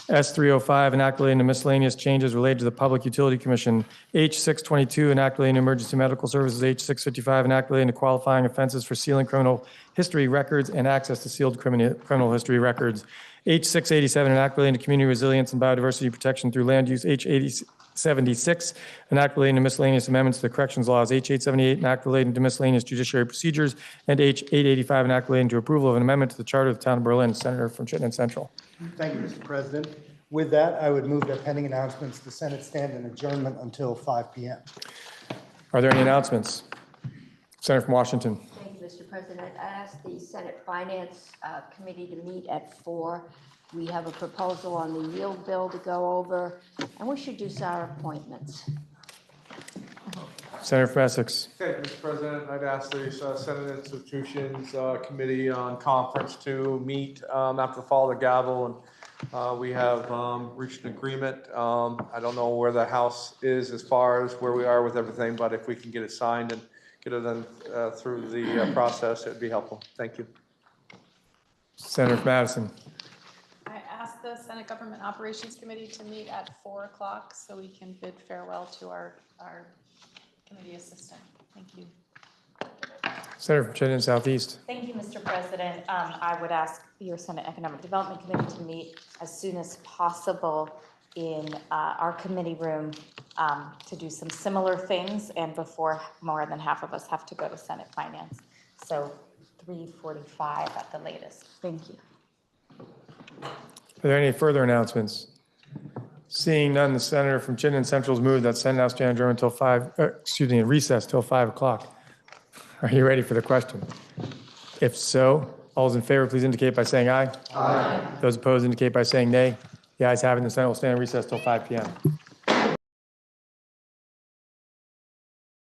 S305, an act relating to miscellaneous changes related to the Public Utility Commission. H622, an act relating to emergency medical services. H655, an act relating to qualifying offenses for sealing criminal history records and access to sealed criminal history records. H687, an act relating to community resilience and biodiversity protection through land use. H876, an act relating to miscellaneous amendments to the corrections laws. H878, an act relating to miscellaneous judiciary procedures. And H885, an act relating to approval of an amendment to the charter of the town of Berlin. Senator from Chittenden Central. Thank you, Mr. President. With that, I would move that pending announcements, the Senate stand in adjournment until 5 p.m. Are there any announcements? Senator from Washington. Thank you, Mr. President. I asked the Senate Finance Committee to meet at 4. We have a proposal on the yield bill to go over, and we should do our appointments. Senator from Essex. Okay, Mr. President, I'd ask the Senate Institutions Committee on Conference to meet after the fall of the gavel and We have reached an agreement. I don't know where the House is as far as where we are with everything, but if we can get it signed and get it done through the process, it'd be helpful. Thank you. Senator from Madison. I asked the Senate Government Operations Committee to meet at 4 o'clock so we can bid farewell to our committee assistant. Thank you. Senator from Chittenden Southeast. Thank you, Mr. President. I would ask your Senate Economic Development Committee to meet as soon as possible in our committee room to do some similar things and before more than half of us have to go to Senate Finance. So 3:45 at the latest. Thank you. Are there any further announcements? Seeing none, the senator from Chittenden Central has moved that Senate House stand adjourned until recess till 5 o'clock. Are you ready for the question? If so, all those in favor, please indicate by saying aye. Aye. Those opposed indicate by saying nay. The ayes have it, and the Senate will stand in recess till 5 p.m.